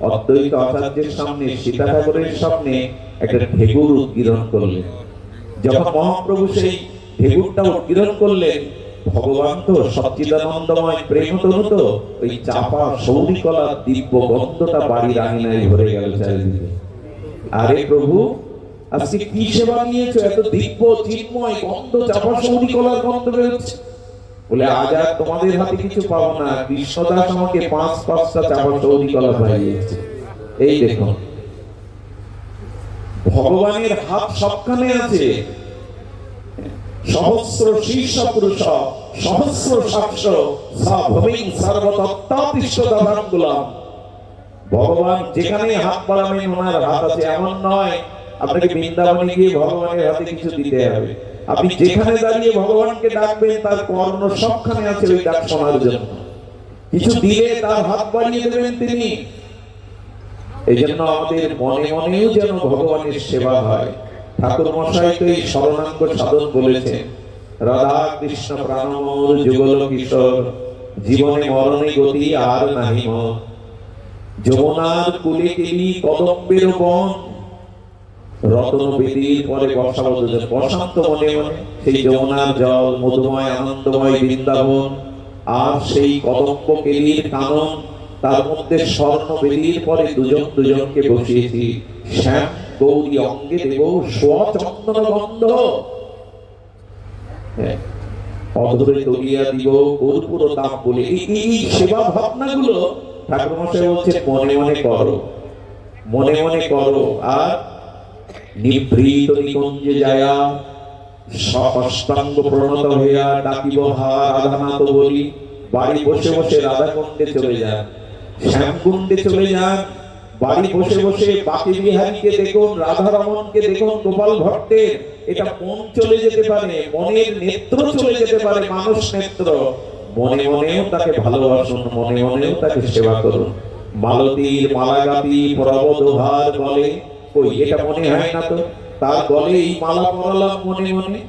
অদ্বৈত আচার্যের সামনে, সীতা ঠাকুরের সামনে একটা ঢেকুর উদ্গীরণ করলেন। যখন মহাপ্রভু সেই ঢেকুরটা উদ্গীরণ করলেন, ভগবান তো সচ্চিদানন্দময় প্রেমতনু, তো ওই চাপা সৌরি কলার দিব্য গন্ধটা বাড়ির আঙিনায় ভরে গেল চারিদিকে। আরে প্রভু, আজকে কি সেবা নিয়েছো? এত দিব্য চিন্ময় গন্ধ, চাপা সৌরি কলার গন্ধ বেরোচ্ছে। বলে, আজ আর তোমাদের হাতে কিছু পাবো না, কৃষ্ণদাস আমাকে 5-5টা চাপা সৌরি কলা পাইয়েছে। এই দেখুন, ভগবানের হাত সবখানে আছে। সহস্র শীর্ষ পুরুষ সহস্র সাক্ষ ভূমিং সর্বতত্ত্বাতিষ্ঠদাঙ্গুলাম। ভগবান যেখানে হাত বাড়াবেন ওনার হাত আছে, এমন নয় আপনাকে বৃন্দাবনে গিয়ে ভগবানের হাতে কিছু দিতে হবে। আপনি যেখানে দাঁড়িয়ে ভগবানকে ডাকবেন, তার কর্ণ সবখানে আছে ওই ডাক শোনার জন্য। কিছু দিলে তার হাত বাড়িয়ে দেবেন তিনি। এই জন্য আমাদের মনে মনেও যেন ভগবানের সেবা হয়। ঠাকুর মশাই তো এই শরণাঙ্গ সাধন বলেছেন, রাধা কৃষ্ণ প্রাণমোর যুগল কিশোর, জীবনে মরণে গতি আর নাহি মোর। যমুনার কুলে কেলি কদম্বের বন, রতন বেদির পরে বসাবো দুজন। বসন্ত মনে মনে সেই যমুনার জল, মধুময় আনন্দময় বৃন্দাবন, আর সেই কদম্ব কেলির কানন, তার মধ্যে স্বর্ণ বেদির পরে দুজন দুজনকে বসিয়েছি। শ্যাম গৌরী অঙ্গে দেব স্বচন্দন গন্ধ, অধরে তলিয়া দিব কর্পূর তাপ বলে। এই সেবা ভাবনাগুলো ঠাকুর মশাই বলছে মনে মনে করো, মনে মনে করো। আর নিভৃত নিকুঞ্জে যায়া সষ্টাঙ্গ প্রণত হইয়া ডাকিব হা রাধানাথ বলি। বাড়ি বসে বসে রাধা কুণ্ডে চলে যান, শ্যামকুণ্ডে চলে যান। বাড়ি বসে বসে বাকি বিহারীকে দেখুন, রাধারমণকে দেখুন, গোপাল ভট্টের। এটা মন চলে যেতে পারে, মনের নেত্র চলে যেতে পারে, মানুষ নেত্র। মনে মনেও তাকে ভালোবাসুন, মনে মনেও তাকে সেবা করুন। মালতীর মালাগাতি প্রবদভার বলে, কই এটা মনে হয় না তো? তার বলে এই মালা পরালাম মনে মনে।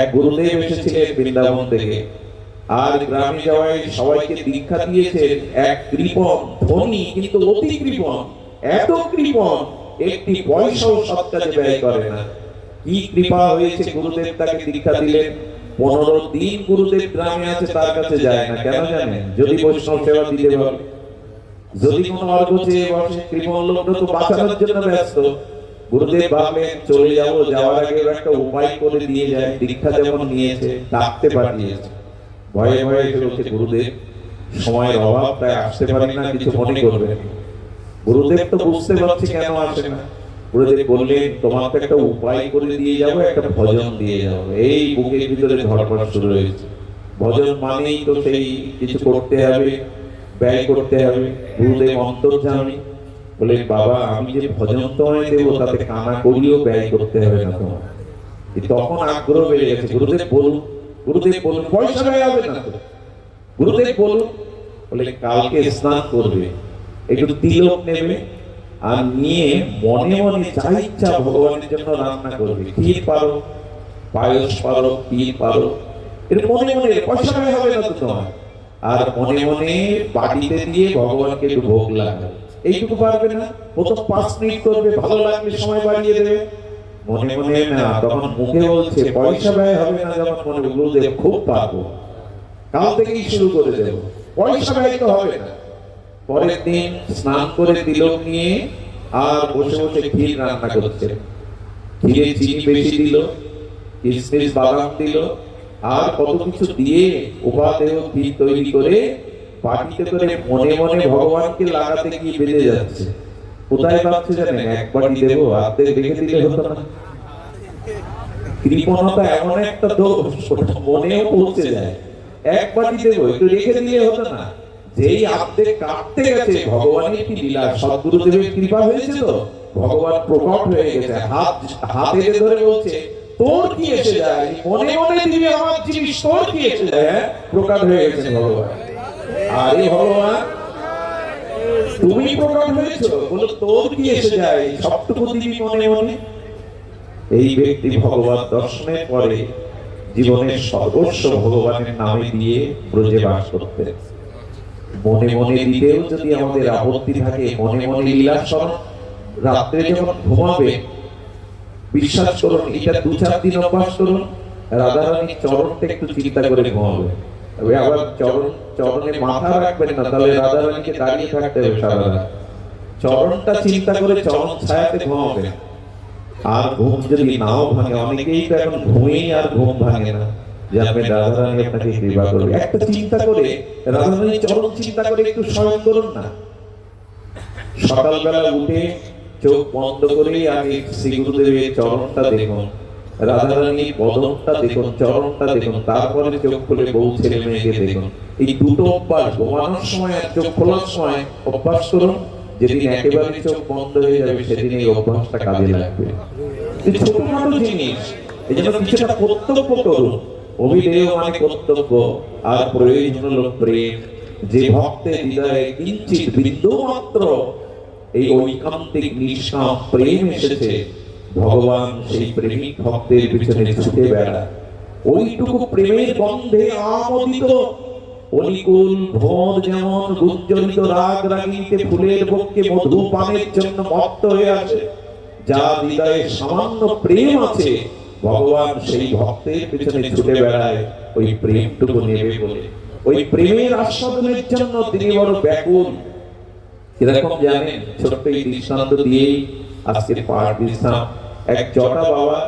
এক গুরুদেব এসেছিলেন বৃন্দাবন থেকে, আর গ্রামে যাওয়ায় সবাইকে দীক্ষা দিয়েছেন। এক কৃপণ, ধনী কিন্তু অতি কৃপণ, এত কৃপণ একটি পয়সাও সৎ কাজে ব্যয় করে না। কি কৃপা হয়েছে, গুরুদেব তাকে দীক্ষা দিলেন। 15 দিন গুরুদেব গ্রামে আছে, তার কাছে যায় না। কেন জানেন? যদি বৈষ্ণব সেবা দিতে বলে, যদি কোনো অর্ঘ চেয়ে বসে, কৃপণ লোকটা তো বাঁচানোর জন্য ব্যস্ত। গুরুদেব ভাবলেন চলে যাব, যাওয়ার আগে একটা উপায় করে দিয়ে যায়। দীক্ষা যেমন নিয়েছে, ডাকতে পাঠিয়েছে। ভয়ে ভয়ে এসে বলছে, গুরুদেব সময়ের অভাব, তাই আসতে পারি না, কিছু মনে করবেন। গুরুদেব তো বুঝতে পারছে কেন আসে না। গুরুদেব বললেন, তোমাকে একটা উপায় করে দিয়ে যাবো, একটা ভজন দিয়ে যাবো। এই বুকের ভিতরে ধড়ফড় শুরু হয়েছে। ভজন মানেই তো সেই কিছু করতে হবে, ব্যয় করতে হবে। গুরুদেব অন্তর্যামী, বলে বাবা আমি যে ভজন তোমায় দেবো, তাতে কানা করিও ব্যয় করতে হবে না তোমার। তখন আগ্রহ বেড়ে গেছে। গুরুদেব বলুন, গুরুদেব বলুন, পয়সা ব্যয় হবে না তো? গুরুদেব বলুন। বলে কালকে স্নান করবে, একটু তিলক নেবে, আর নিয়ে মনে মনে যা ইচ্ছা ভগবানের জন্য রান্না করবে। ক্ষীর পারো, পায়স পারো, ক্ষীর পারো, এর মনে মনে, পয়সা ব্যয় হবে না তো তোমার। আর মনে মনে বাড়িতে দিয়ে ভগবানকে একটু ভোগ লাগাবে। এইটুকু পারবে না? প্রথম 5 মিনিট করবে, ভালো লাগলে সময় বাড়িয়ে দেবে। মনে মনে না, তখন মুখে বলছে পয়সা ব্যয় হবে না, যখন মনে গুরুদেব খুব পারবো, কাল থেকেই শুরু করে দেব, পয়সা ব্যয় তো হবে না। পরের দিন স্নান করে তিলক নিয়ে আর বসে বসে ক্ষীর রান্না করছে। ক্ষীরে চিনি বেশি দিল, কিশমিশ বাদাম দিল, আর কত কিছু দিয়ে উপাদেয় ক্ষীর তৈরি করে বাটিতে করে মনে মনে ভগবানকে লাগাতে গিয়ে বেঁধে যাচ্ছে। কোথায় ভাবছে জানেন, এক বাটি দেবো, অর্ধেক রেখে দিলে হতো না? কৃপণতা এমন একটা দোষ, ওটা মনেও পৌঁছে যায়। এক বাটি দেবো, একটু রেখে দিলে হতো না? যেই অর্ধেক কাটতে গেছে, ভগবানের কি লীলা, সদ্গুরুদেবের কৃপা হয়েছে, তো ভগবান প্রকট হয়ে গেছে, হাতে ধরে বলছে তোর কি এসে যায়, মনে মনে দিবি আমার জিনিস, তোর কি এসে যায়? প্রকট হয়ে গেছে ভগবান। আরে ভগবান, তুমি প্রকট হয়েছো, বলো তোর কি এসে যায়, সবটুকু দিবি মনে মনে। এই ব্যক্তি ভগবান দর্শনের পরে জীবনের সর্বস্ব ভগবানের নামে দিয়ে ব্রজে বাস করতেন। মনে মনে দিতেও যদি আমাদের আপত্তি থাকে, মনে মনে লীলা স্মরণ, রাত্রে যখন ঘুমাবে বিশ্বাস করুন, এটা 2-4 দিন অভ্যাস করুন, রাধারানীর চরণটা একটু চিন্তা করে ঘুমাবে। তবে আবার চরণে মাথা রাখবেন না, তাহলে রাধারানীকে দাঁড়িয়ে থাকতে হবে সারা রাত। চরণটা চিন্তা করে চরণ ছায়াতে ঘুমাবে। আর ঘুম যদি নাও ভাঙে, অনেকেই তো এখন ঘুমেই আর ঘুম ভাঙে না, জানবেন রাধারানী আপনাকে কৃপা করবে। একটা চিন্তা করে রাধারানীর চরণ চিন্তা করে একটু স্মরণ করুন না। সকালবেলা উঠে চোখ বন্ধ করে আগে শ্রী গুরুদেবের চরণটা দেখুন, রাধারানীর বদনটা দেখুন, চরণটা দেখুন, তারপরে চোখ খুলে বউ ছেলে মেয়েকে দেখুন। এই দুটো অভ্যাস ঘুমানোর সময় আর চোখ খোলার সময় অভ্যাস করুন। যেদিন একেবারে চোখ বন্ধ হয়ে যাবে, সেদিন এই অভ্যাসটা কাজে লাগবে। ছোটখাটো জিনিস, এই জন্য কিছুটা কর্তব্য করুন। অভিধেয় মানে কর্তব্য, আর প্রয়োজন হলো প্রেম। যে ভক্তের হৃদয়ে কিঞ্চিত বিন্দু মাত্র এই ঐকান্তিক নিষ্কাম প্রেম এসেছে, ভগবান সেই প্রেমিক ভক্তের পিছনে ছুটে বেড়ায়। ওইটুকু প্রেমের গন্ধে আমোদিত অলিকুল ভোর যেমন গুঞ্জরিত রাগ রাগিনীতে ফুলের বক্ষে মধু পানের জন্য মত্ত হয়ে আছে, যার হৃদয়ে সামান্য প্রেম আছে, ভগবান সেই ভক্তের পিছনে ছুটে বেড়ায় ওই প্রেমটুকু নেবে বলে। ওই প্রেমের আস্বাদনের জন্য তিনি বড় ব্যাকুল। কিরকম জানেন, ছোট্ট এই দৃষ্টান্ত দিয়েই আজকের পাঠ বিশ্রাম। এক জটা বাবা,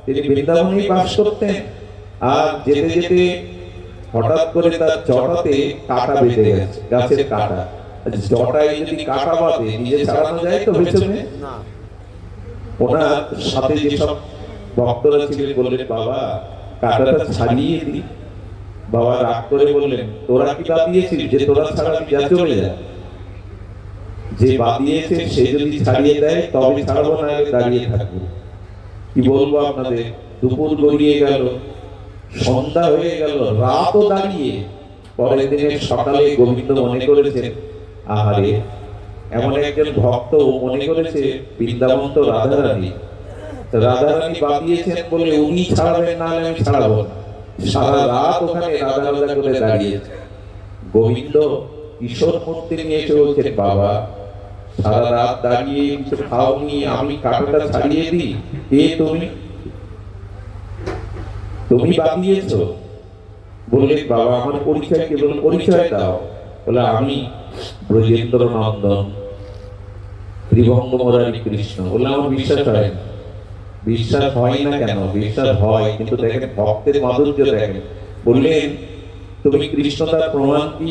তিনি বৃন্দাবনেই বাস করতেন, আর যেতে যেতে হঠাৎ করে তার জটাতে কাঁটা বেঁধে গেছে, গাছের কাঁটা। জটায় যদি কাঁটা বাঁধে, নিজে ছাড়ানো যায় তো পেছনে? ওনার সাথে যেসব ভক্তরা ছিলেন বললেন, বাবা কাঁটাটা ছাড়িয়ে দি। বাবা রাগ করে বললেন, তোরা কি বাঁধিয়েছিস যে তোরা ছাড়াবি, যা চলে যা। যে বাঁধিয়েছে সে যদি ছাড়িয়ে দেয় তবে ছাড়বো, না দাঁড়িয়ে থাকবো। কি বলবো আপনাদের, দুপুর গড়িয়ে গেল, সন্ধ্যা হয়ে গেল, রাতও দাঁড়িয়ে। পরের দিনের সকালে গোবিন্দ মনে করেছেন, আহারে এমন একজন ভক্ত মনে করেছে বৃন্দাবন তো রাধারানী, রাধারানী বাঁধিয়েছেন বলে উনি ছাড়াবেন, না আমি ছাড়াবো না। সারা রাত ওখানে রাধা রাধা করে দাঁড়িয়েছে। গোবিন্দ কিশোর মূর্তি নিয়ে এসে বলছেন, বাবা সারা রাত দাঁড়িয়ে কিছু খাওনি, আমি কাঁটাটা ছাড়িয়ে দিই। কে তুমি? তুমি বাঁধিয়েছো? বললেন, বাবা আমার পরিচয় কি? বলল, পরিচয় দাও। বলে, আমি ব্রজেন্দ্র নন্দন, ত্রিভঙ্গ মুরারি কৃষ্ণ। বললাম, আমার বিশ্বাস হয় না। বিশ্বাস হয় না কেন? বিশ্বাস হয়, কিন্তু দেখেন ভক্তের মাধুর্য দেখেন। বললেন, তুমি কৃষ্ণ, তার প্রমাণ কি?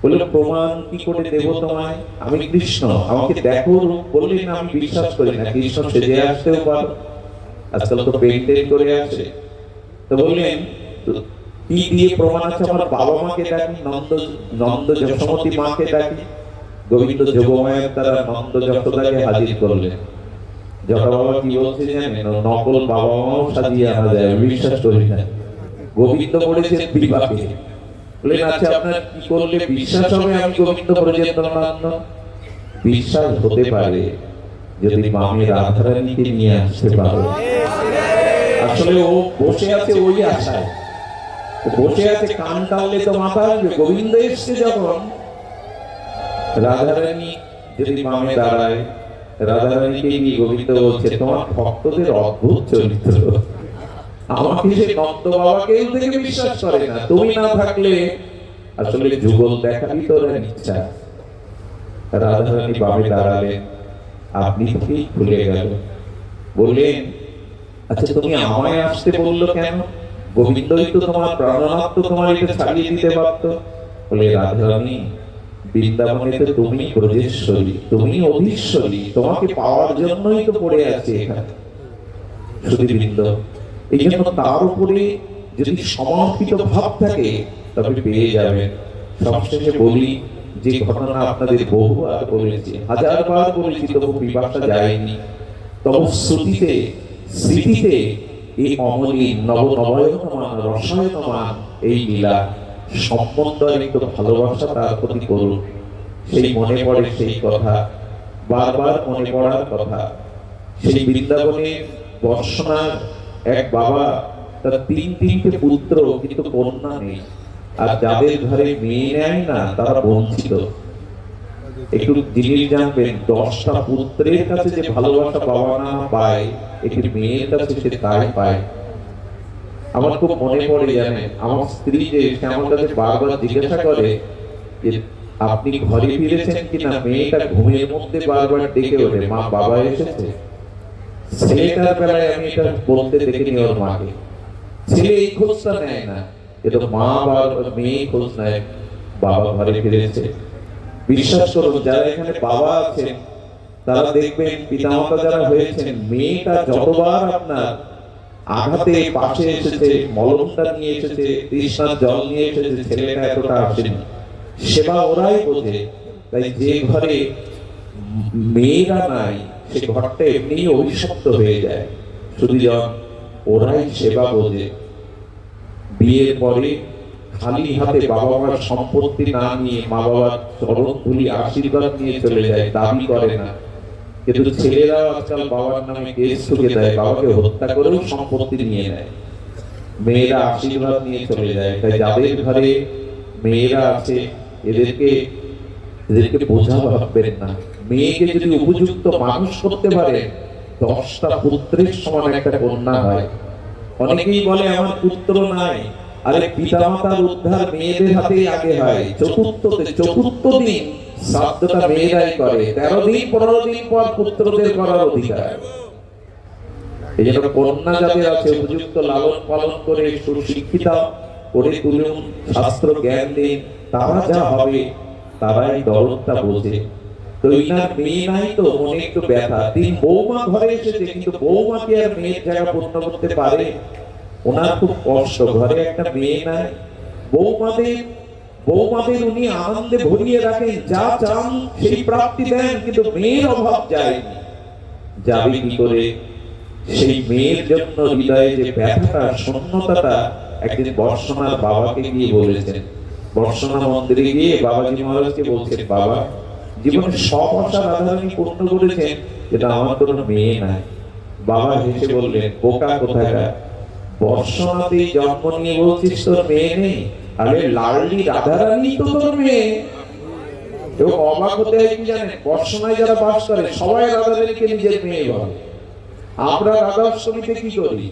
বললেন, প্রমাণ কি করে দেব তোমায়? আমি কৃষ্ণ, আমাকে দেখো। বললেন, আমি বিশ্বাস করি না, কৃষ্ণ সেজে আসতেও পারো, আজকাল তো পেইন্টেড করে আসে। তো বললেন, কি দিয়ে প্রমাণ আছে? আমার বাবা মাকে ডাকি, নন্দ যশোমতী মাকে ডাকি। গোবিন্দ যোগমায়ের তারা নন্দ যশোদাকে হাজির করলেন। জটা বাবা কি বলছে জানেন, নকল বাবা মাও সাজিয়ে আনা যায়, বিশ্বাস করি না। গোবিন্দ বলেছেন বিপাকে। বললেন, আচ্ছা আপনার কি করলে বিশ্বাস হবে আমি গোবিন্দ ব্রজেন্দ্র নন্দন? বিশ্বাস হতে পারে যদি মামি রাধারানীকে নিয়ে আসতে পারো। আসলে ও বসে আছে ওই আশায়, বসে আছে কান টানলে তো মাথা আসবে। গোবিন্দ এসছে যখন, রাধারানী যদি মামে দাঁড়ায়, রাধারানীকে কি গোবিন্দ বলছে, তোমার ভক্তদের অদ্ভুত চরিত্র, আমাকে সে নন্দ বাবাকেও থেকে বিশ্বাস করে না, তুমি না থাকলে আসলে যুগল দেখারই তো ওর ইচ্ছা। রাধারানী বামে দাঁড়ালেন, আপনি থেকেই খুলে গেল, বললেন, আচ্ছা তুমি আমায় আসতে বললো কেন? গোবিন্দই তো তোমার প্রাণনাথ, তো তোমার এটা ছাড়িয়ে দিতে পারতো। বলে, রাধারানী, বৃন্দাবনে তো তুমি ব্রজেশ্বরী, তুমি অধীশ্বরী, তোমাকে পাওয়ার জন্যই তো পড়ে আছে এখানে। সুধীবৃন্দ, এই জন্য তার উপরে যদি সমর্পিত ভাব থাকে তবে পেয়ে যাবেন। সবশেষে বলি, যে ঘটনা আপনাদের বহুবার বলেছি, হাজারবার বলেছি, তবু বিবাহটা যায়নি। তবে শ্রুতিতে স্মৃতিতে এই অমলিন নবনবয়তমান রসায়নমান এই লীলা সম্বন্ধ একটু ভালোবাসা তার প্রতি করুন। সেই মনে পড়ে সেই কথা, বারবার মনে পড়ার কথা। সেই বৃন্দাবনে বর্ষণার এক বাবা, তার তিনটে পুত্র, কিন্তু কন্যা নেই। আর যাদের ঘরে মেয়ে নেয় না তারা বঞ্চিত। একটু জিনিস জানবেন, 10টা পুত্রের কাছে যে ভালোবাসা বাবা না পায়, একটি মেয়ের কাছে সে তাই পায়। আমার খুব মনে পড়ে, জানেন, আমার স্ত্রী যে আমার কাছে বারবার জিজ্ঞাসা করে যে আপনি ঘরে ফিরেছেন কিনা, মেয়েটা ঘুমের মধ্যে বারবার ডেকে ওঠে, মা বাবা এসেছে। ছেলেটার বেলায় আমি এটা বলতে দেখিনি ওর মাকে, ছেলে এই খোঁজটা নেয় না, কিন্তু মা বা মেয়ে খোঁজ নেয় বাবা ঘরে ফিরেছে। বিশ্বাস করুন, যারা এখানে বাবা আছেন তারা দেখবেন, পিতামাতা যারা হয়েছেন, মেয়েটা যতবার আপনার আঘাতে পাশে এসেছে, মলমটা নিয়ে এসেছে, তৃষ্ণার জল নিয়ে এসেছে, ছেলেটা এতটা আসেনি। সেবা ওরাই বোঝে। তাই যে ঘরে মেয়েরা নাই, সে ঘরটা এমনি অভিশপ্ত হয়ে যায়। শুধু ওরাই সেবা বোঝে। বিয়ের পরে খালি হাতে বাবা মার সম্পত্তি না নিয়ে মা বাবার চরণ ধুলি আশীর্বাদ নিয়ে চলে যায়, দাবি করে না। কিন্তু ছেলেরাও আজকাল বাবার নামে কেস ঠুকে দেয়, বাবাকে হত্যা করেও সম্পত্তি নিয়ে নেয়। মেয়েরা আশীর্বাদ নিয়ে চলে যায়। তাই যাদের ঘরে মেয়েরা আছে, এদেরকে বোঝা ভাববেন না। মেয়েকে যদি উপযুক্ত মানুষ করতে পারে, 10টা পুত্রের সমান একটা কন্যা হয়। অনেকেই বলে আমার পুত্র নাই, আরে পিতামাতার উদ্ধার মেয়েদের হাতে আগে হয়। চতুর্থ দিন শ্রাদ্ধটা মেয়েরাই করে, 13 দিন 15 দিন পর পুত্রদের করার অধিকার। এই জন্য কন্যা যাদের আছে, উপযুক্ত লালন পালন করে সুশিক্ষিত করে তুলুন, শাস্ত্র জ্ঞান দিন, তারা যা হবে তারাই দরদটা বোঝে। তো ইনার মেয়ে নাই, তো মনে একটু ব্যথা। তিন বৌমা ঘরে এসেছে, কিন্তু বৌমাকে আর মেয়ের জায়গা পূর্ণ করতে পারে? ওনার খুব কষ্ট, ঘরে একটা মেয়ে নাই। বৌমাদের উনি আনন্দে ভরিয়ে রাখেন, যা চান সেই প্রাপ্তি দেন, কিন্তু মেয়ের অভাব যায়নি। যাবে কি করে? সেই মেয়ের জন্য হৃদয়ে যে ব্যথাটা, শূন্যতাটা একদিন বর্ষণার বাবাকে গিয়ে বলেছেন। বর্ষণা মন্দিরে গিয়ে বাবাজি মহারাজকে বলছেন, বাবা, জীবনে সব আশা রাধারানী পূর্ণ করেছেন, এটা আমার কোনো মেয়ে নাই। বাবা হেসে বললেন, বোকা কোথাকার, বর্ষণাতেই জন্ম নিয়ে বলছিস তোর মেয়ে নেই? আরে লাডলি রাধারানী তো তোর মেয়ে। এবং অবাক হতে হয় কি জানেন, বর্ষণায় যারা বাস করে সবাই রাধারানীকে নিজের মেয়ে ভাবে। আমরা রাধাষ্টমীতে কি করি?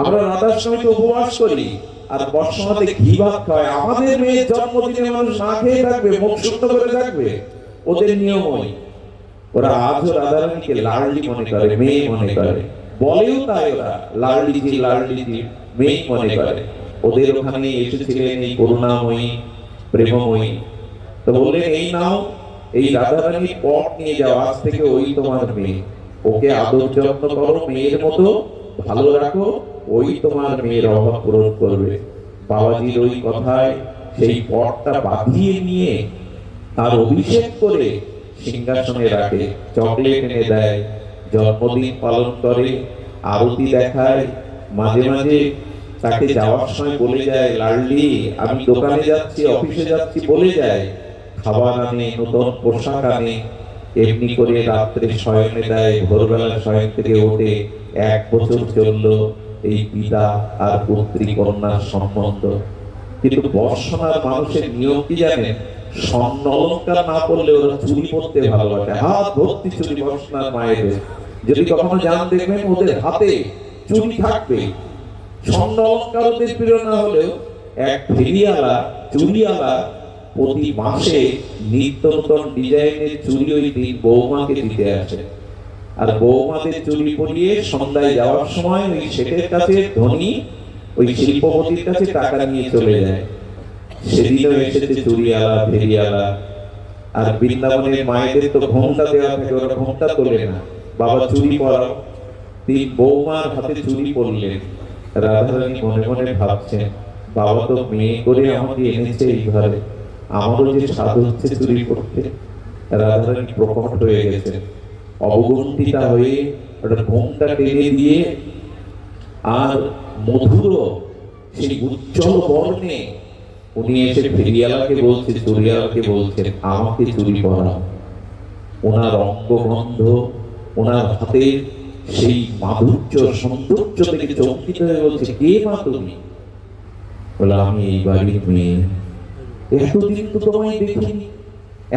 আমরা রাধাষ্টমীতে উপবাস করি, আর বর্ষণাতে ঘি ভাত খায়। আমাদের মেয়ের জন্মদিনে মানুষ না খেয়ে থাকবে, মুখ শুকনো করে থাকবে, ওদের নিয়মই। ওরা আজও রাধারানীকে লাডলি মনে করে, মেয়ে মনে করে, বলেও তাই। ওরা লাডলিজি মেয়ে মনে করে। ওদের ওখানে এসেছিলেন এই করুণাময়ী, প্রেমময়ী। তো বললেন, এই নাও, এই রাধারানীর পট নিয়ে যাও, আজ থেকে ওই তোমার মেয়ে। ওকে আদর যত্ন করো, মেয়ের মতো ভালো রাখো, ওই তোমার মেয়ের অভাব পূরণ করবে। বাবাজির ওই কথায় সেই পটটা বাঁধিয়ে নিয়ে তার অভিষেক করে সিংহাসনে রাখে, চকলেট এনে দেয়, জন্মদিন পালন করে, আরতি দেখায়। মাঝে মাঝে তাকে যাওয়ার সময় বলে যায়, লাডলি আমি দোকানে যাচ্ছি, অফিসে যাচ্ছি বলে যায়। খাবার আনে, নতুন পোশাক আনে। এমনি করে রাত্রে শয়নে দেয়, ভোরবেলা শয়ন থেকে ওঠে। 1 বছর চলল এই পিতা আর পুত্রী কন্যার সম্বন্ধ। কিন্তু বর্ষণার মানুষের নিয়ম কি জানেন? স্বর্ণ অলঙ্কার না পড়লে ওরা চুরি পড়তে ভালোবাসে, হাত ভর্তি চুরি বর্ষনার মায়েদের। যদি কখনো যান দেখবেন ওদের হাতে চুরি থাকবে। স্বর্ণ অলঙ্কার ওদের প্রিয় না হলেও এক ফেরিওয়ালা চুরিওয়ালা প্রতি মাসে নিত্য নতুন ডিজাইনের চুরি ওই দিন বৌমাকে দিতে আসে। আর বৌমাদের চুরি পরিয়ে সন্ধ্যায় যাওয়ার সময় ওই শেঠের কাছে ধনী ওই শিল্পপতির কাছে টাকা নিয়ে চলে যায়। সেদিনও এসেছে চুরিওয়ালা ফেরিওয়ালা। আর বৃন্দাবনের মায়েদের তো ঘোমটা দেওয়া থাকে, ওরা ঘোমটা তোলে না। বাবা চুরি পরাও। তিনি বৌমার হাতে চুরি পরলেন। রাধারানী মনে মনে ভাবছেন, বাবা তো মেয়ে করে আমাকে এনেছে এই ঘরে, আমারও যে সাধু হচ্ছে চুরি করতে। রাধারানী প্রকট হয়ে গেছেন, অবগুণ্ঠিতা হয়ে ওটা ঘোমটা টেনে দিয়ে আর মধুর সেই উজ্জ্বল বর্ণে উনি এসে ফেরিওয়ালাকে বলছে, চুরিওয়ালাকে বলছেন, আমাকে চুরি পরাও। ওনার অঙ্গগন্ধ, ওনার হাতের সেই মাধুর্য সৌন্দর্য থেকে চমকিত হয়ে বলছে, কে মা তুমি? বলে, আমি এই বাড়ির মেয়ে। এতদিন তো তোমায় দেখিনি,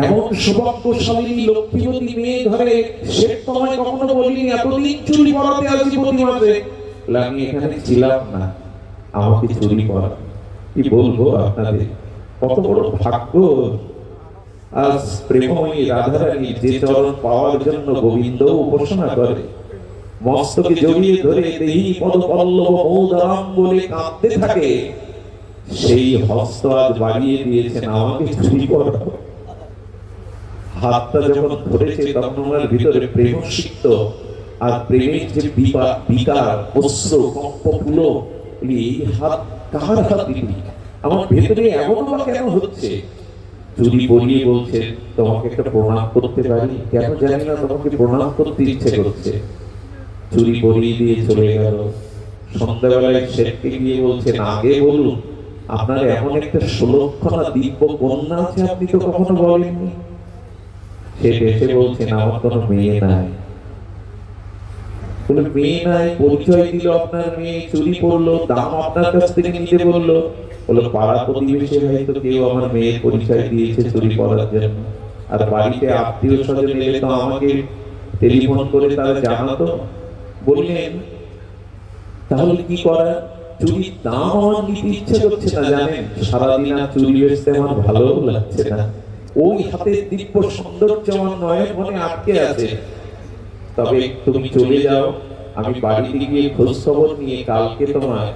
এমন সৌভাগ্যশালী লক্ষ্মীবতী মেয়ে ঘরে সে তোমায় কখনো বলিনি, এতদিন চুরি পরাতে আছি প্রতি মাসে। আমি এখানে ছিলাম না, আমাকে চুরি পরা। কি বলবো আপনাদের, কত বড় ভাগ্য। আজ প্রেমময়ী রাধারানী যে চরণ পাওয়ার জন্য গোবিন্দ উপাসনা করে, মস্তকে জড়িয়ে ধরে দেহি পদ পল্লব মৌদারাম বলে কাঁদতে থাকে, সেই হস্ত আজ বাড়িয়ে দিয়েছেন, আমাকে চুরি করা। হাতটা যখন ধরেছে তখন ওনার ভিতরে প্রেম সিক্ত, আর প্রেমের যে বিকার অস্ত্র কম্পপুল, এই হাত কার হাত দিবি? আমার ভেতরে এমন বা কেন হচ্ছে? চুরি পরিয়ে বলছে, তোমাকে একটা প্রণাম করতে পারি? কেন জানি না, তোমাকে প্রণাম করতে ইচ্ছে করছে। চুরি পরিয়ে দিয়ে চলে গেল। সন্ধ্যাবেলায় শেঠকে গিয়ে বলছেন, আগে বলুন, আপনার এমন একটা সুলক্ষণা দিব্য কন্যা আছে, আপনি তো কখনো বলেননি। শেঠ এসে বলছেন, আমার কোনো মেয়ে নাই। বলে, মেয়ে নাই? পরিচয় দিল আপনার মেয়ে, চুরি করলো, দাম আপনার কাছ থেকে নিতে বললো। বলে, পাড়া প্রতিবেশী হয়তো কেউ আমার মেয়ের পরিচয় দিয়েছে চুরি করার জন্য। আর বাড়িতে আত্মীয় স্বজন এলে তো আমাকে টেলিফোন করে তারা জানাতো। বললেন, তাহলে কি করা? চুরির দাম আমার নিতে ইচ্ছে করছে না, জানেন, সারাদিন আর চুরি বেচতে আমার ভালো লাগছে না। ওই হাতের দিব্য সৌন্দর্য আমার নয়ন মনে আটকে আছে। তবে তুমি চলে যাও, আমি বাড়িতে গিয়ে খোঁজ খবর নিয়ে কালকে তোমার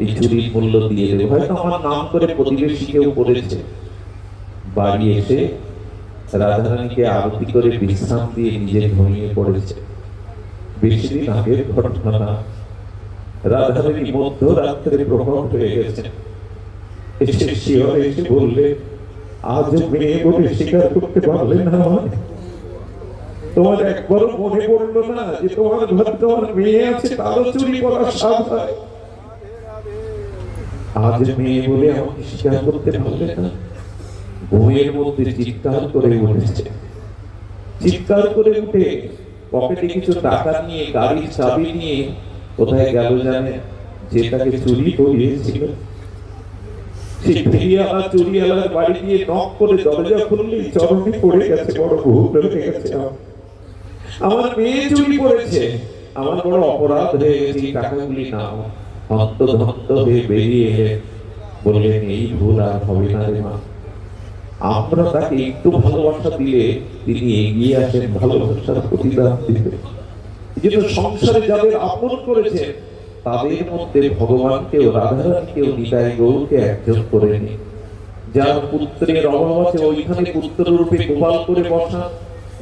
এই চুরির মূল্য দিয়ে দেবো। হয়তো আমার নাম করে প্রতিবেশী কেউ করেছে। বাড়ি এসে রাধারানীকে আরতি করে বিশ্রাম দিয়ে নিজে ঘুমিয়ে পড়েছে। বেশি দিন আগের ঘটনা না। রাধারানী মধ্যরাত্রে প্রকট হয়ে গেছে। এসে শিয়রে এসে বললে, আজ মেয়ে বলে স্বীকার করতে পারলে না? তোমার একবারও মনে পড়লো না যে তোমার ঘরে তোমার মেয়ে আছে, তারও চুরি করার সাধ হয়? আজ মেয়ে বলে আমাকে স্বীকার করতে পারলে না? ঘুমের মধ্যে চিৎকার করে উঠেছে। চিৎকার করে উঠে পকেটে কিছু টাকা নিয়ে, গাড়ির চাবি নিয়ে কোথায় গেল জানে? যে তাকে চুরি করিয়েছিল সেই ফেরিওয়ালা চুরিওয়ালার বাড়ি গিয়ে নক করে দরজা খুললেই চরণে পড়ে গেছে, বড় ভুল হয়ে গেছে, আমার মেয়ে চুরি করেছে, আমার বড় অপরাধ হয়ে গেছে, টাকাগুলি নাও। হন্তদন্ত হয়ে বেরিয়ে এলে বললেন, এই ভুল আর হবে না রে মা। আমরা তাকে একটু ভালোবাসা দিলে তিনি এগিয়ে আসেন ভালোবাসার প্রতিদান দিতে। এই জন্য সংসারে যাদের আপন করেছে তাদের মধ্যে ভগবানকেও, রাধারানীকেও, নিতাই গৌরকে একজন করে নি। যার পুত্রের অভাব আছে ওইখানে পুত্র রূপে গোপাল করে বসা,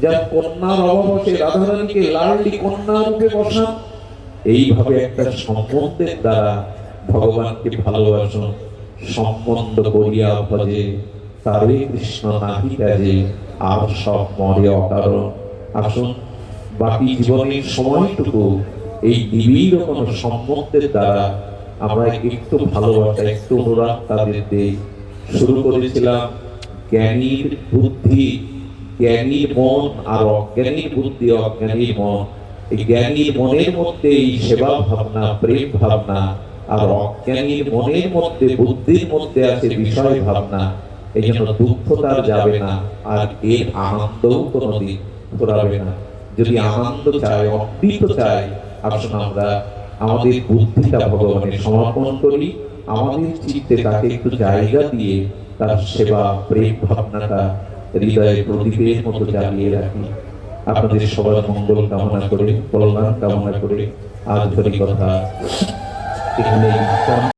যার কন্যার অভাব আছে রাধারানীকে লাডলি কন্যা রূপে বসা। এইভাবে একটা সম্বন্ধের দ্বারা ভগবানকে ভালোবাসুন। সম্বন্ধ করিয়া ভজে তারে কৃষ্ণ নাহি কাজে, আর সব মরে অকারণ। আসুন বাকি জীবনের সময়টুকু এই নিবিড় কোনো সম্বন্ধের দ্বারা আমরা একটু ভালোবাসা, একটু অনুরাগ তাদের দেই। শুরু করেছিলাম জ্ঞানীর বুদ্ধি, জ্ঞানীর মন, আর অজ্ঞানীর বুদ্ধি, অজ্ঞানীর মন। এই জ্ঞানীর মনের মধ্যে এই সেবা ভাবনা, প্রেম ভাবনা, আর অজ্ঞানীর মনের মধ্যে, বুদ্ধির মধ্যে আছে বিষয় ভাবনা। এই জন্য দুঃখ তার যাবে না, আর এর আনন্দও কোনোদিন ফুরাবে না। যদি আনন্দ চাই, অমৃত চাই, আসুন আমরা আমাদের বুদ্ধিটা ভগবানের সমর্পণ করি, আমাদের চিত্তে তাকে একটু জায়গা দিয়ে তার সেবা প্রেম ভাবনাটা হৃদয়ে প্রদীপের মতো জ্বালিয়ে রাখি। আপনাদের সবার মঙ্গল কামনা করে, কল্যাণ কামনা করে আজ হরি কথা এখানেই